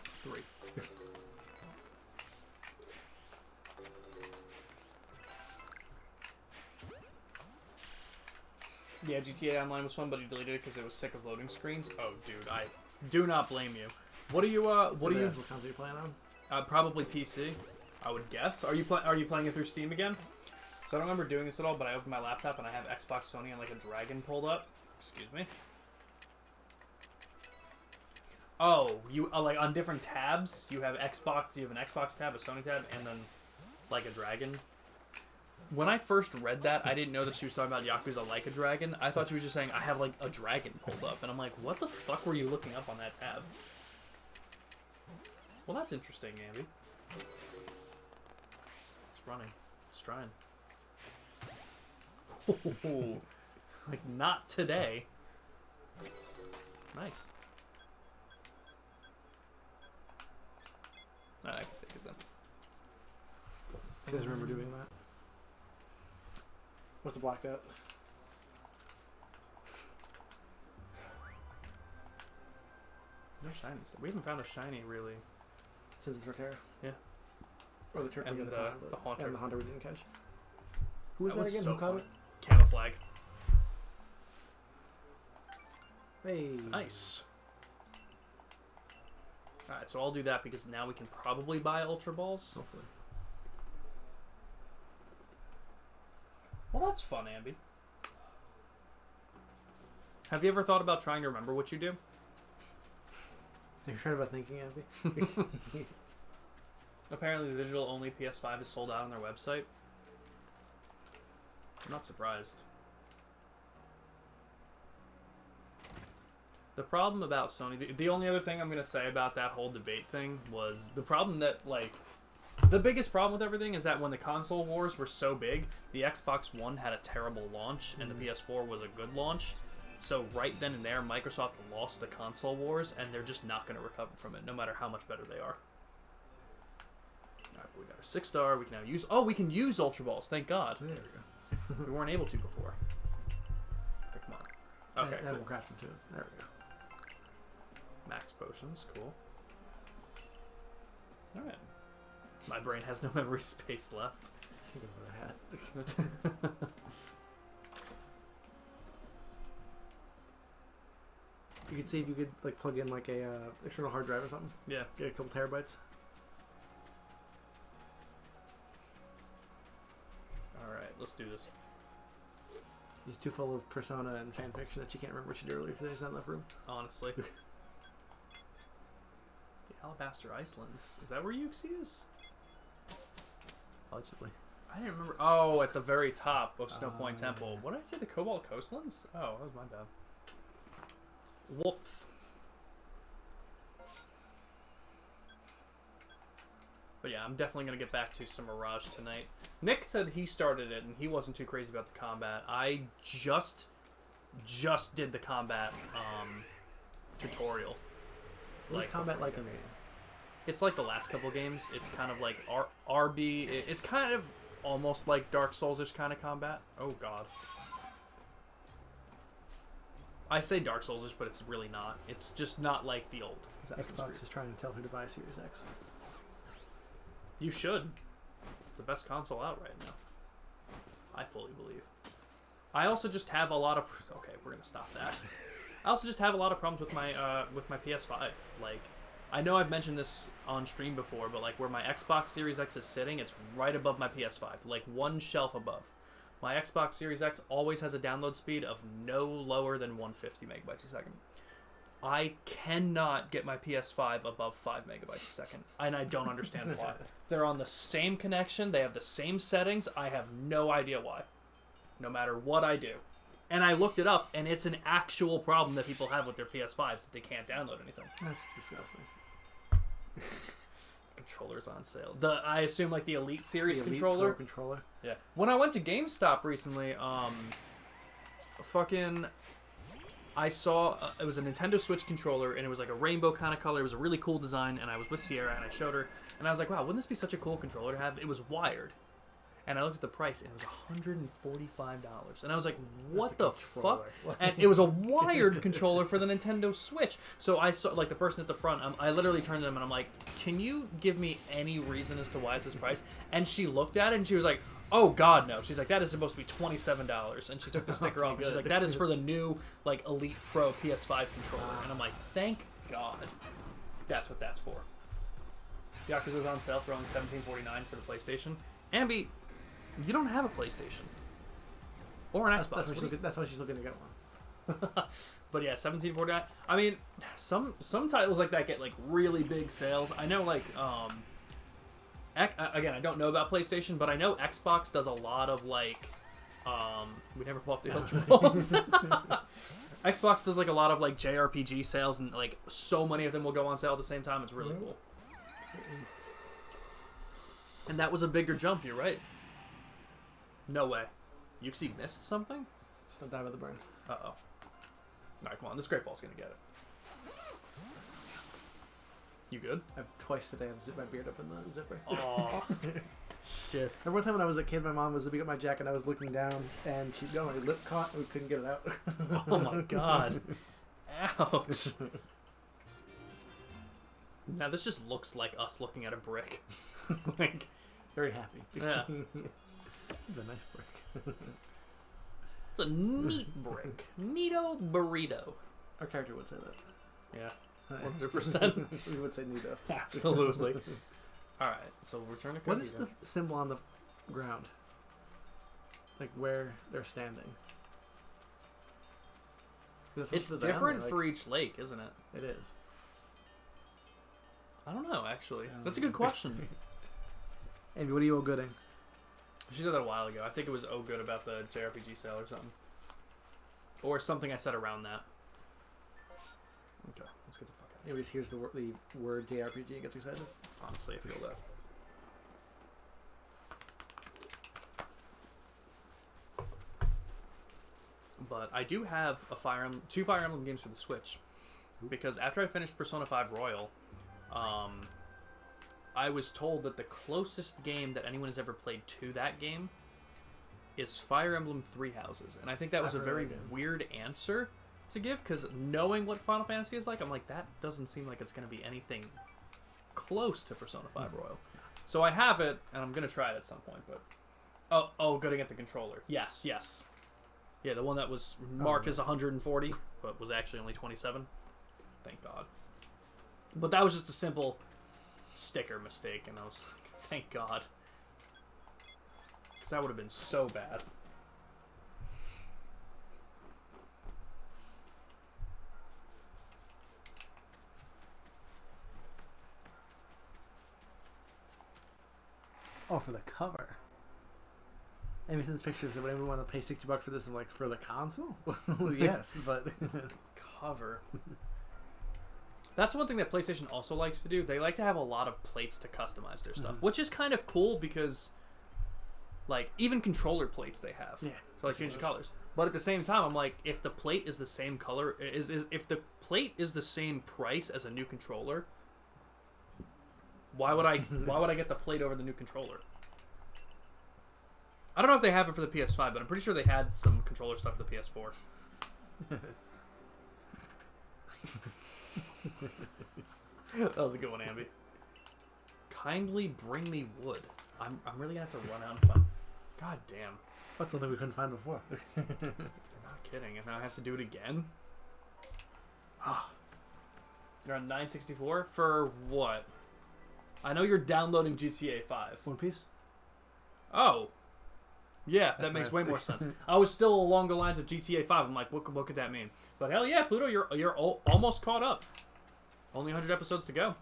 3. Yeah, GTA Online was fun, but he deleted it because it was sick of loading screens. Oh, dude, I do not blame you. What do you, What console are you playing on? Probably PC, I would guess. Are you playing it through Steam again? So I don't remember doing this at all, but I opened my laptop and I have Xbox, Sony, and like a dragon pulled up. Excuse me. Oh, you like on different tabs? You have Xbox. You have an Xbox tab, a Sony tab, and then like a dragon. When I first read that, I didn't know that she was talking about Yakuza Like a Dragon. I thought she was just saying, I have, like, a dragon pulled up. And I'm like, what the fuck were you looking up on that tab? Well, that's interesting, Andy. It's running. It's trying. Oh, like, not today. Nice. Alright, I can take it then. She doesn't remember doing that. What's the blacked out? No shiny stuff. We haven't found a shiny, really. Since it's Terra. Yeah. Or the Turtle And the time, the Haunter. And the Haunter we didn't catch. Who was that again? So Who caught fun. it? Camouflage. Hey. Nice. Alright, so I'll do that because now we can probably buy Ultra Balls. Hopefully. Well, that's fun, Ambi. Have you ever thought about trying to remember what you do? Have you tried about thinking, Abby? Apparently the digital-only PS5 is sold out on their website. I'm not surprised. The problem about Sony... The only other thing I'm going to say about that whole debate thing was the problem that, like... The biggest problem with everything is that when the console wars were so big, the Xbox One had a terrible launch, and the PS4 was a good launch. So right then and there, Microsoft lost the console wars, and they're just not going to recover from it, no matter how much better they are. Alright, we got a 6-star. We can now use... Oh, we can use Ultra Balls. Thank God. There we go. We weren't able to before. Okay, come on. Okay, and cool. we'll craft them too. There we go. Max potions. Cool. Alright. My brain has no memory space left. Think of what I had. You could see if you could like plug in like a external hard drive or something. Yeah. Get a couple terabytes. Alright, let's do this. He's too full of persona and fan fiction that you can't remember what you did earlier today. There's not enough room. Honestly. The Alabaster Icelands. Is that where Yuxi is? Allegedly. I didn't remember. Oh, at the very top of Snow Point Temple. What did I say? The Cobalt Coastlands? Oh, that was my bad. Whoops. But yeah, I'm definitely going to get back to some Mirage tonight. Nick said he started it and he wasn't too crazy about the combat. I just did the combat tutorial. What's combat like in the game? It's like the last couple games. It's kind of like RB. It's kind of almost like Dark Souls-ish kind of combat. Oh god. I say Dark Souls-ish, but it's really not. It's just not like the old Assassin's Creed. Xbox is trying to tell who to buy Series X. You should. It's the best console out right now. I fully believe. I also just have a lot of... Okay, we're going to stop that. I also just have a lot of problems with my PS5. Like, I know I've mentioned this on stream before, but like where my Xbox Series X is sitting, it's right above my PS5. Like one shelf above. My Xbox Series X always has a download speed of no lower than 150 megabytes a second. I cannot get my PS5 above 5 megabytes a second, and I don't understand why. They're on the same connection, they have the same settings, I have no idea why. No matter what I do. And I looked it up, and it's an actual problem that people have with their PS5s, that they can't download anything. That's disgusting. Controller's on sale. I assume like the Elite Series The Elite controller. Pro controller. Yeah. When I went to GameStop recently, I saw it was a Nintendo Switch controller, and it was like a rainbow kind of color. It was a really cool design, and I was with Sierra, and I showed her, and I was like, wow, wouldn't this be such a cool controller to have? It was wired. And I looked at the price, and it was $145. And I was like, what the fuck? And it was a wired controller for the Nintendo Switch. So I saw, like, the person at the front, I literally turned to them, and I'm like, can you give me any reason as to why it's this price? And she looked at it, and she was like, oh, God, no. She's like, that is supposed to be $27. And she took the sticker off, and she's like, that is for the new, like, Elite Pro PS5 controller. And I'm like, thank God that's what that's for. Yakuza's on sale for only $17.49 for the PlayStation. Ambi, you don't have a PlayStation or an Xbox. That's why she's looking to get one. But yeah, $17.49. I mean, some titles like that get like really big sales. I know like again, I don't know about PlayStation, but I know Xbox does a lot of like, we never bought the Ultra Balls. Xbox does like a lot of like JRPG sales, and like so many of them will go on sale at the same time. It's really cool. And that was a bigger jump. You're right. No way. Yuxi missed something? Just don't die by the burn. Uh-oh. All right, come on. This Great Ball's gonna get it. You good? I've twice today I've zipped my beard up in the zipper. Oh, shit. Remember one time when I was a kid, my mom was zipping up my jacket and I was looking down and she got my lip caught and we couldn't get it out. Oh my god. Ouch. Now this just looks like us looking at a brick. Like, very happy. Yeah. It's a nice brick. It's a neat brick. Neato burrito. Our character would say that. Yeah. 100%. We would say Nito. Absolutely. Alright, so return to What is the symbol on the ground? Like where they're standing? It's different for each lake, isn't it? It is. I don't know, actually. That's a good question. Amy, what are you all gooding? She said that a while ago. I think it was good about the JRPG sale or something. Or something I said around that. Okay, let's get the fuck out. Anyways, here's the word JRPG and gets excited. Honestly, I feel that. But I do have two Fire Emblem games for the Switch. Because after I finished Persona 5 Royal, I was told that the closest game that anyone has ever played to that game is Fire Emblem Three Houses. And I think that was a very weird answer to give, because knowing what Final Fantasy is like, I'm like, that doesn't seem like it's going to be anything close to Persona 5 Royal. So I have it, and I'm going to try it at some point, but... Oh, good to get the controller. Yes. Yeah, the one that was marked as 140, but was actually only 27. Thank God. But that was just a simple sticker mistake, and I was like, thank God. Because that would have been so bad. Oh, for the cover. Amy sends pictures of whatever we want to pay $60 for this. I'm like, for the console? Yes, but cover. That's one thing that PlayStation also likes to do. They like to have a lot of plates to customize their stuff, which is kind of cool because, like, even controller plates they have. Yeah. So like change the colors. But at the same time, I'm like, if the plate is the same color, if the plate is the same price as a new controller, why would I get the plate over the new controller? I don't know if they have it for the PS5, but I'm pretty sure they had some controller stuff for the PS4. That was a good one, Ambi. Kindly bring me wood. I'm really gonna have to run out and find. God damn. That's something we couldn't find before. You're not kidding, and now I have to do it again. You're on 964 for what? I know you're downloading GTA 5. One Piece? Oh. Yeah, that makes way more sense. I was still along the lines of GTA 5. I'm like, what could that mean? But hell yeah, Pluto, you're almost caught up. Only 100 episodes to go.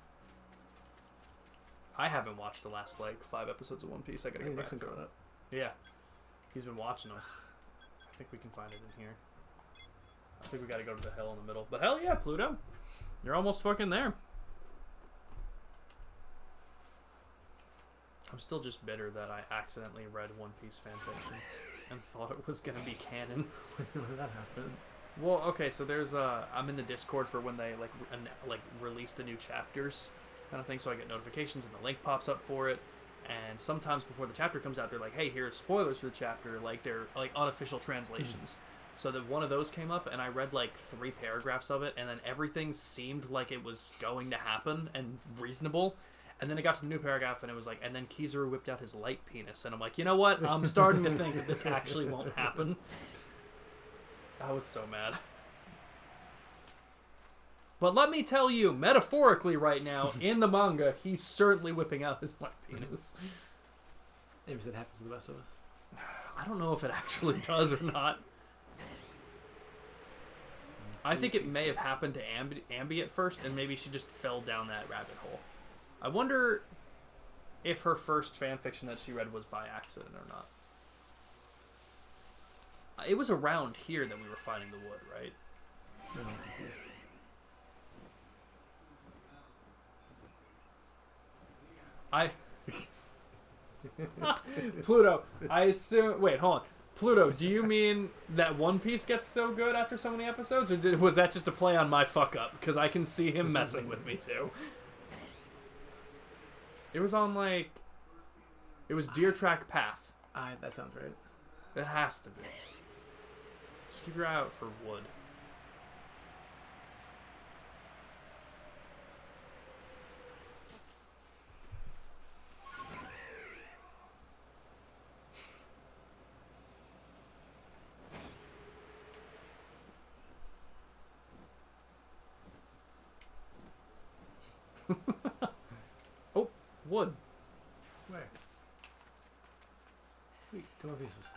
I haven't watched the last, 5 episodes of One Piece. I gotta get back to it. Yeah. He's been watching them. I think we can find it in here. I think we gotta go to the hill in the middle. But hell yeah, Pluto. You're almost fucking there. I'm still just bitter that I accidentally read One Piece fanfiction and thought it was gonna be canon. When did that happen? Well, okay, so there's I'm in the Discord for when they release the new chapters kind of thing, so I get notifications and the link pops up for it. And sometimes before the chapter comes out, they're like, "Hey, here are spoilers for the chapter." Like they're like unofficial translations. So that one of those came up, and I read 3 paragraphs of it, and then everything seemed like it was going to happen and reasonable. And then it got to the new paragraph, and it was like, and then Kizaru whipped out his light penis, and I'm like, you know what? I'm starting to think that this actually won't happen. I was so mad. But let me tell you, metaphorically right now, in the manga, he's certainly whipping out his light penis. Maybe it happens to the best of us. I don't know if it actually does or not. I think it may have happened to Ambi at first, and maybe she just fell down that rabbit hole. I wonder if her first fan fiction that she read was by accident or not. It was around here that we were finding the wood, right? No. Pluto, I assume... Wait, hold on. Pluto, do you mean that One Piece gets so good after so many episodes? Or was that just a play on my fuck-up? Because I can see him messing with me, too. It was on, like... It was Deer Track Path. That sounds right. It has to be. Just keep your eye out for wood. Oh, wood. Where? Sweet. 2 more pieces.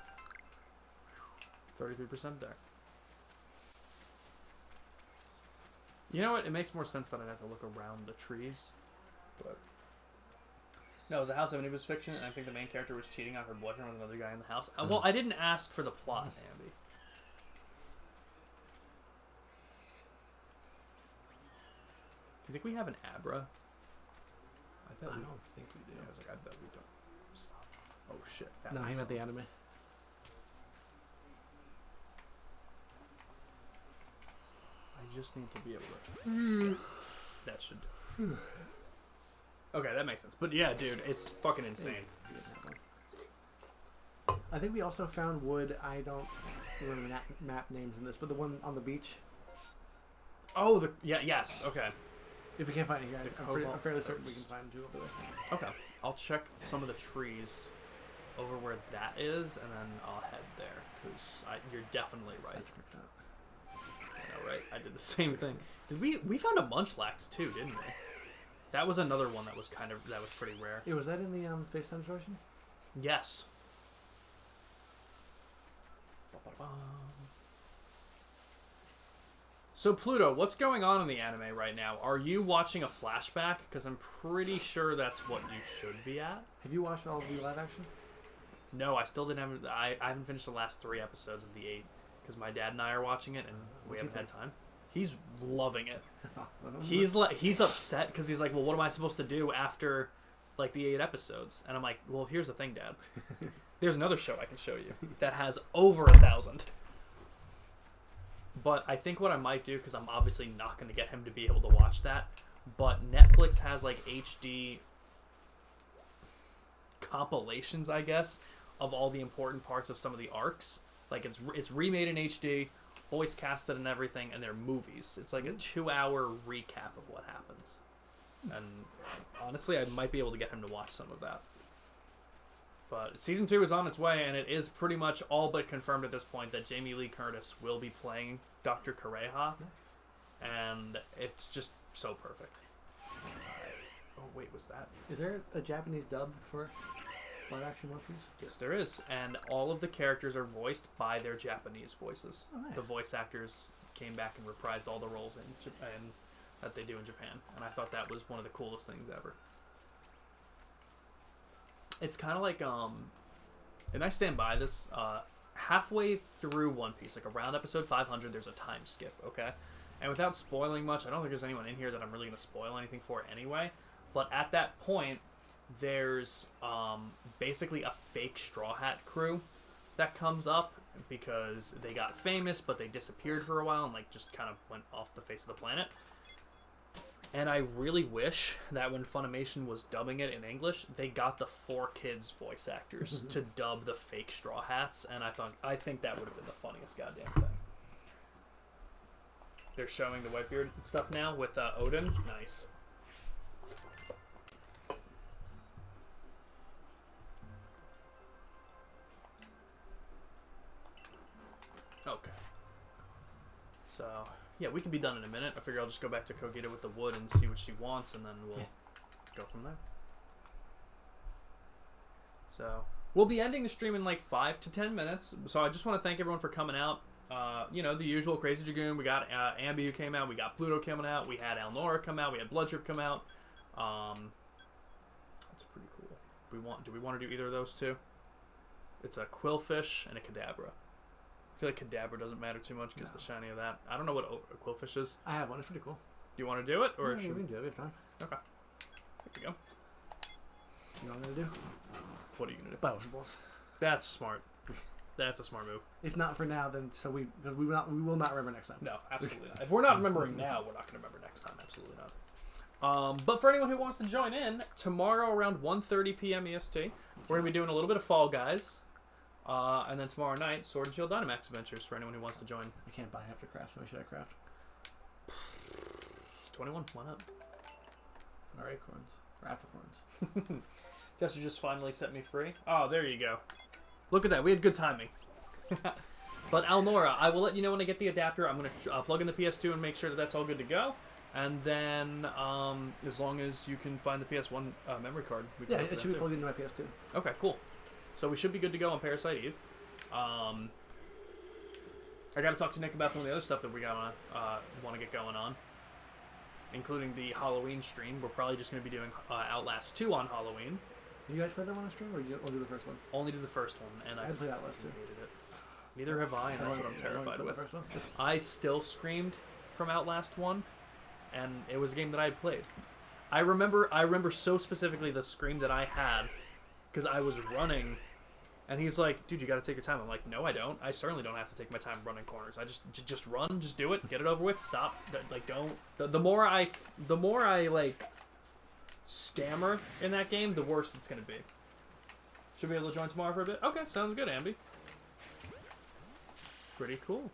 33% there. You know what? It makes more sense that I'd have to look around the trees. But no, it was a House of Anubis fiction, and I think the main character was cheating on her boyfriend with another guy in the house. Well, I didn't ask for the plot, Ambi. Do you think we have an Abra? I don't think we do. I was like, I bet we don't. Stop. Oh shit. No, he meant the anime. I just need to be able to... That should do. Okay, that makes sense. But yeah, dude, it's fucking insane. I think we also found wood. I don't remember map names in this, but the one on the beach. Oh, yes, okay. If we can't find it here, I'm fairly certain Coast. we can find two over there. Okay, I'll check some of the trees over where that is, and then I'll head there, because you're definitely right. That's correct. I know, right? I did the same thing. Did we found a Munchlax too, didn't we? That was another one that was pretty rare. Yeah, was that in the FaceTime distortion? Yes. So Pluto, what's going on in the anime right now? Are you watching a flashback? Because I'm pretty sure that's what you should be at. Have you watched all of the live action? No, I still didn't have. I haven't finished the last 3 episodes of the 8 because my dad and I are watching it and we haven't had time. He's loving it. He's upset because he's like, well, what am I supposed to do after like the 8 episodes? And I'm like, well, here's the thing, Dad. There's another show I can show you that has over 1,000. But I think what I might do, because I'm obviously not going to get him to be able to watch that, but Netflix has like HD compilations, I guess, of all the important parts of some of the arcs. Like it's remade in HD, voice casted and everything, and they're movies. It's like a 2-hour recap of what happens. And honestly, I might be able to get him to watch some of that. But season 2 is on its way, and it is pretty much all but confirmed at this point that Jamie Lee Curtis will be playing Dr. Kureha. Nice. And it's just so perfect. Oh, wait, was that? Is there a Japanese dub for live action One Piece? Yes, there is. And all of the characters are voiced by their Japanese voices. Oh, nice. The voice actors came back and reprised all the roles in Japan that they do in Japan. And I thought that was one of the coolest things ever. It's kind of like, and I stand by this, halfway through One Piece, like around episode 500, there's a time skip, okay? And without spoiling much, I don't think there's anyone in here that I'm really going to spoil anything for anyway, but at that point, there's basically a fake Straw Hat crew that comes up because they got famous, but they disappeared for a while and like just kind of went off the face of the planet. And I really wish that when Funimation was dubbing it in English, they got the 4Kids voice actors to dub the fake Straw Hats, and I think that would have been the funniest goddamn thing. They're showing the Whitebeard stuff now with Odin. Nice. Okay. So, yeah, we can be done in a minute. I figure I'll just go back to Kogita with the wood and see what she wants, and then we'll go from there. So, we'll be ending the stream in like 5 to 10 minutes. So I just want to thank everyone for coming out. You know, the usual Crazy Dragoon. We got Ambi who came out. We got Pluto coming out. We had Elnora come out. We had Bloodtrip come out. That's pretty cool. Do we want to do either of those two? It's a Quillfish and a Kadabra. I feel like Kadabra doesn't matter too much because the shiny of that. I don't know what a Quillfish is. I have one. It's pretty cool. Do you want to do it? Or yeah, we can do it. We have time. Okay. Here we go. You know what I'm going to do? What are you going to do? Biological. That's smart. That's a smart move. If not for now, then we will not remember next time. No, absolutely not. If we're not remembering now, we're not going to remember next time. Absolutely not. But for anyone who wants to join in, tomorrow around 1:30 p.m. EST, we're going to be doing a little bit of Fall Guys. And then tomorrow night, Sword and Shield Dynamax Adventures for anyone who wants to join. I can't buy after craft. So should I craft? 21, why not? Or acorns. Or apricorns. Guess you just finally set me free. Oh, there you go. Look at that. We had good timing. But Alnora, I will let you know when I get the adapter. I'm going to plug in the PS2 and make sure that that's all good to go. And then, as long as you can find the PS1 memory card, we can it should be plugged into my PS2. Okay, cool. So we should be good to go on Parasite Eve. I got to talk to Nick about some of the other stuff that we want to get going on, including the Halloween stream. We're probably just going to be doing Outlast 2 on Halloween. You guys played that one on stream, or did you only do the first one? Only did the first one, and I played Outlast 2. hated it. Neither have I, and that's what I'm terrified with. The first one? I still screamed from Outlast 1, and it was a game that I had played. I remember so specifically the scream that I had, because I was running, and he's like, "Dude, you got to take your time." I'm like, "No, I don't. I certainly don't have to take my time running corners. I just run, just do it, get it over with, stop. Like, don't." The more I like stammer in that game, the worse it's gonna be. Should be able to join tomorrow for a bit. Okay, sounds good, Ambi. Pretty cool.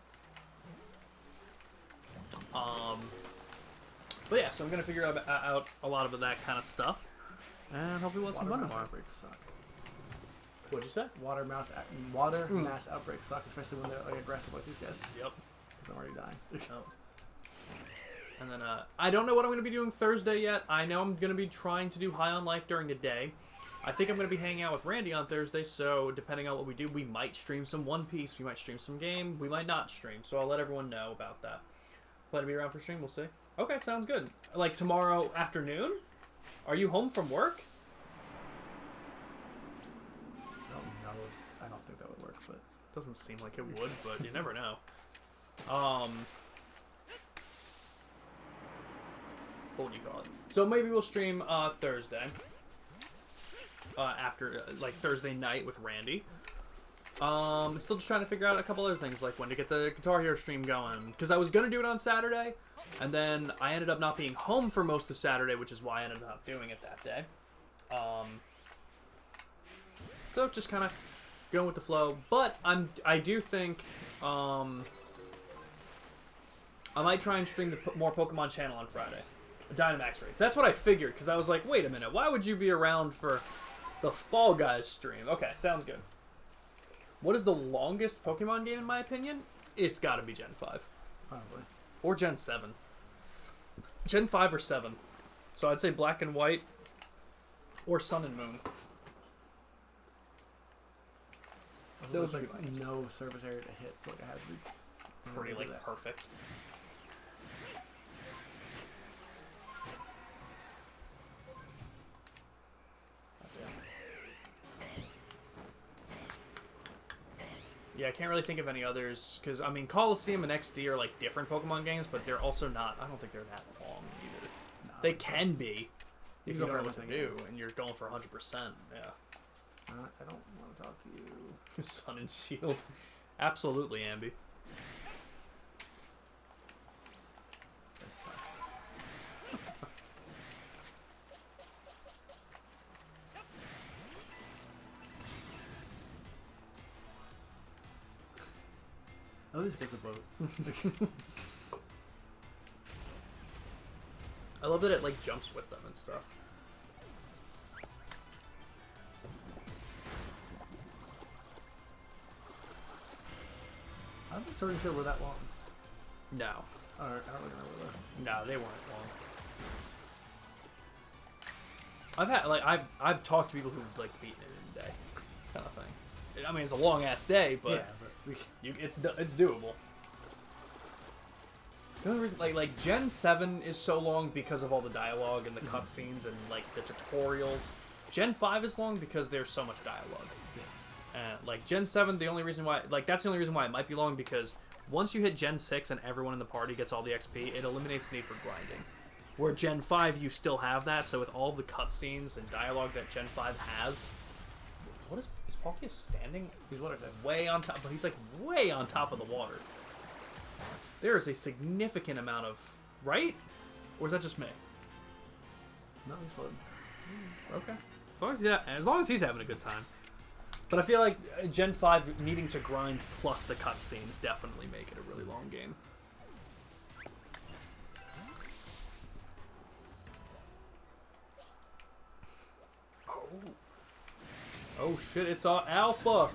But yeah, so I'm gonna figure out a lot of that kind of stuff, and hopefully we'll have some fun tomorrow. Outbreaks suck. What'd you say? Water mass outbreaks suck, especially when they're like aggressive like these guys. Yep. I'm already dying. Oh. And then I don't know what I'm gonna be doing Thursday yet. I know I'm gonna be trying to do High on Life during the day. I think I'm gonna be hanging out with Randy on Thursday, so depending on what we do, we might stream some One Piece, we might stream some game, we might not stream. So I'll let everyone know about that. Plan to be around for stream, we'll see. Okay, sounds good. Like tomorrow afternoon? Are you home from work? No, I don't think that would work, but Doesn't seem like it would, but you never know. What would you call it? So maybe we'll stream Thursday. After like Thursday night with Randy. Still just trying to figure out a couple other things, like when to get the Guitar Hero stream going. Because I was going to do it on Saturday, and then I ended up not being home for most of Saturday, which is why I ended up doing it that day. So just kind of going with the flow. But I do think I might try and stream the more Pokemon channel on Friday. Dynamax raids. That's what I figured, because I was like, wait a minute, why would you be around for the Fall Guys stream? Okay, sounds good. What is the longest Pokemon game in my opinion? It's got to be Gen 5. probably. Or Gen 7. Gen 5 or 7. So I'd say Black and White or Sun and Moon. Those Those would like be mine. no surface area to hit, so like I had to be Pretty, like, that. perfect. Yeah, I can't really think of any others, because, I mean, Coliseum and XD are, like, different Pokemon games, but they're also not, I don't think they're that long, either. No. They can be, if you go know for what to everything. do, and you're going for 100%, yeah. I don't want to talk to you. Sun and Shield. Absolutely, Ambi. This sucks. Oh, this gets a boat. I love that it, like, jumps with them and stuff. I don't think Sword and Shield were that long. No. I don't really remember that. No, they weren't long. I've had, like, I've talked to people who've, like, beaten it in a day, kind of thing. I mean, it's a long ass day, but Yeah, but it's doable. The only reason, like Gen 7 is so long because of all the dialogue and the cutscenes and like the tutorials. Gen 5 is long because there's so much dialogue. And like Gen 7, the only reason why, like that's the only reason why it might be long, because once you hit Gen 6 and everyone in the party gets all the XP, it eliminates the need for grinding. Where Gen 5, you still have that, so with all the cutscenes and dialogue that Gen 5 has, what is Palkia standing? He's water type. Way on top, but he's like way on top of the water. There is a significant amount of, right? Or is that just me? No, he's floating. Okay. As long as he's having a good time. But I feel like Gen 5 needing to grind plus the cutscenes definitely make it a really long game. Oh shit, it's alpha!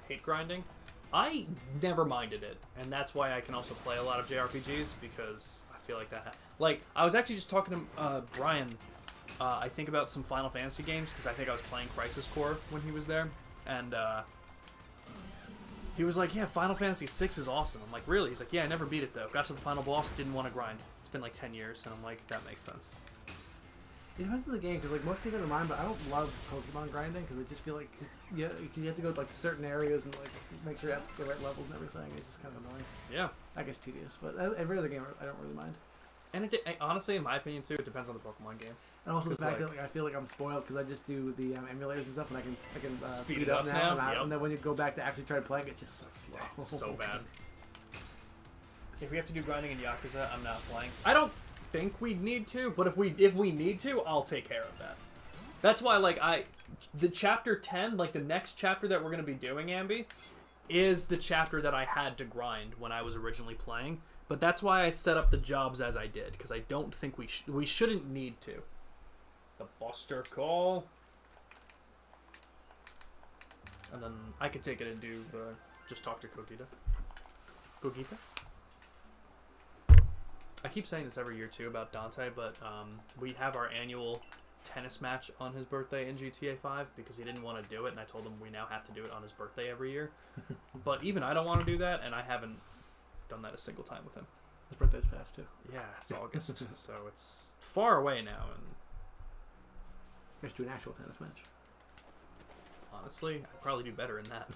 Hate grinding? I never minded it, and that's why I can also play a lot of JRPGs, because I feel like that... Like, I was actually just talking to Brian, I think about some Final Fantasy games, because I think I was playing Crisis Core when he was there, and he was like, yeah, Final Fantasy 6 is awesome. I'm like, really? He's like, yeah, I never beat it, though. Got to the final boss, didn't want to grind. It's been like 10 years, and I'm like, that makes sense. It depends on the game, because like most people don't mind, but I don't love Pokemon grinding, because I just feel like you have to go to like certain areas and like make sure you have the right levels and everything. It's just kind of annoying. Yeah. I guess tedious, but every other game I don't really mind. And honestly, in my opinion too, it depends on the Pokemon game. And also the fact like, that like, I feel like I'm spoiled because I just do the emulators and stuff, and I can speed it up now. And then when you go back to actually try playing, it's just so slow. It's so bad. If we have to do grinding in Yakuza, I'm not playing. I don't think we need to, but if we need to, I'll take care of that. That's why like the chapter 10, like the next chapter that we're gonna be doing, Ambi, is the chapter that I had to grind when I was originally playing. But that's why I set up the jobs as I did, because I don't think we shouldn't need to. The Buster Call, and then I could take it and do just talk to Kogita. Kogita. I keep saying this every year too about Dante, but we have our annual tennis match on his birthday in GTA 5 because he didn't want to do it, and I told him we now have to do it on his birthday every year. But even I don't want to do that, and I haven't done that a single time with him. His birthday's passed too. Yeah, it's August, so it's far away now, and you have to do an actual tennis match. Honestly, I'd probably do better in that.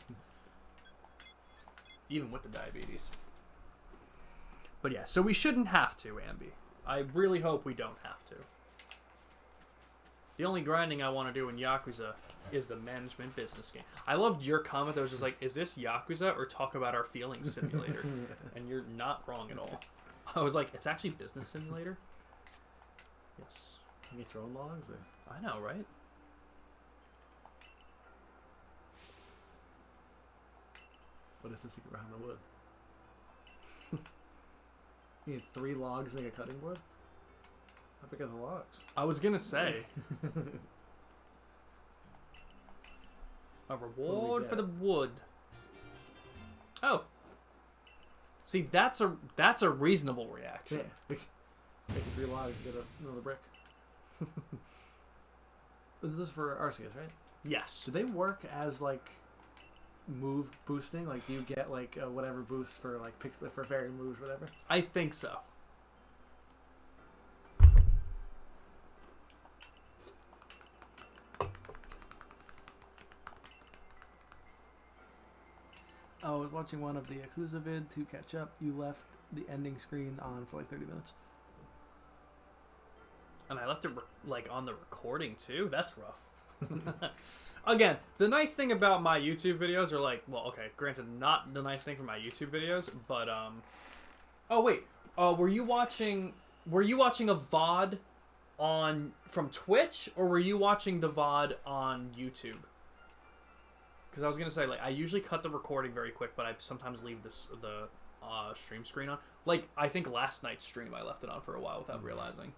Even with the diabetes. But yeah, so we shouldn't have to, Ambi. I really hope we don't have to. The only grinding I want to do in Yakuza is the management business game. I loved your comment that was just like, is this Yakuza or talk about our feelings simulator? And you're not wrong at all. I was like, it's actually business simulator? Yes. You get your own logs? Or? I know, right? What is the secret behind the wood? You need 3 logs to make a cutting board? How big are the logs? I was gonna say. A reward for the wood. Oh. See, that's a reasonable reaction. Yeah. Make 3 logs, you get another brick. This is for Arceus, right? Yes. Do they work as like move boosting? Like, do you get like whatever boost for like pixel for fairy moves, whatever? I think so. I was watching one of the Yakuza vid to catch up. You left the ending screen on for like 30 minutes. And I left it like on the recording too. That's rough. Again, the nice thing about my YouTube videos are like, well, okay, granted, not the nice thing for my YouTube videos, but oh wait, were you watching a VOD from Twitch, or were you watching the VOD on YouTube? Because I was gonna say, like, I usually cut the recording very quick, but I sometimes leave the stream screen on. Like, I think last night's stream I left it on for a while without realizing.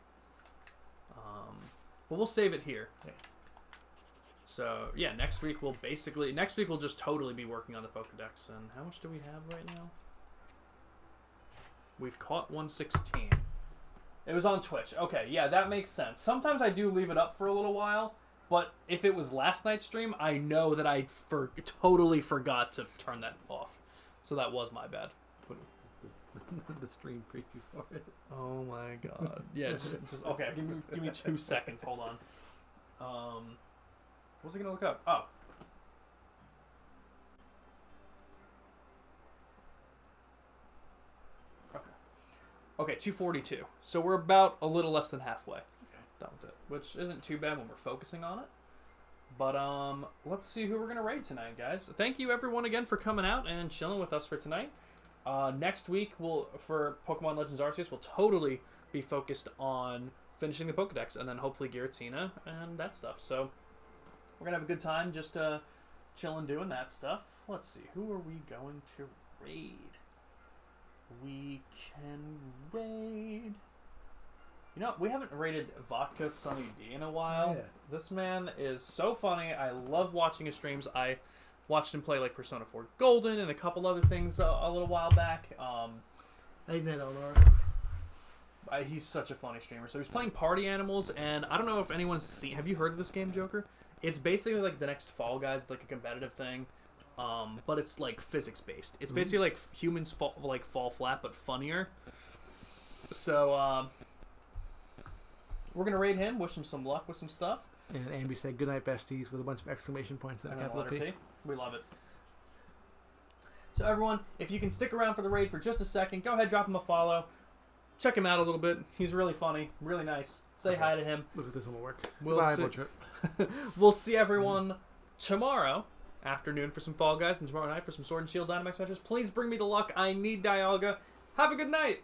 But we'll save it here. Yeah. So yeah, next week we'll just totally be working on the Pokedex. And how much do we have right now? We've caught 116. It was on Twitch. Okay, yeah, that makes sense. Sometimes I do leave it up for a little while, but if it was last night's stream, I know that I totally forgot to turn that off. So that was my bad. The stream preview for it. Oh my god. Yeah, just okay, give me 2 seconds, hold on. What was I gonna look up? Oh. Okay, 242. So we're about a little less than halfway done with it, which isn't too bad when we're focusing on it. But let's see who we're gonna raid tonight, guys. Thank you everyone again for coming out and chilling with us for tonight. Next week, for Pokemon Legends Arceus, we'll totally be focused on finishing the Pokedex and then hopefully Giratina and that stuff. So we're gonna have a good time just chilling doing that stuff. Let's see, who are we going to raid? We can raid. You know, we haven't raided Vodka Sunny D in a while. Oh, yeah. This man is so funny. I love watching his streams. I watched him play like Persona 4 Golden and a couple other things a little while back. I think that Eleanor. He's such a funny streamer. So he's playing Party Animals, and I don't know if anyone's seen. Have you heard of this game, Joker? It's basically like the next Fall Guys, like a competitive thing. But it's like physics based. It's basically like humans fall flat, but funnier. So we're gonna raid him. Wish him some luck with some stuff. And Ambi said, "Good night, besties," with a bunch of exclamation points and a capital P. We love it. So everyone, if you can stick around for the raid for just a second, go ahead, drop him a follow. Check him out a little bit. He's really funny, really nice. Say hi to him. Look at this one will work. We'll we'll see everyone tomorrow afternoon for some Fall Guys and tomorrow night for some Sword and Shield Dynamax matches. Please bring me the luck. I need Dialga. Have a good night.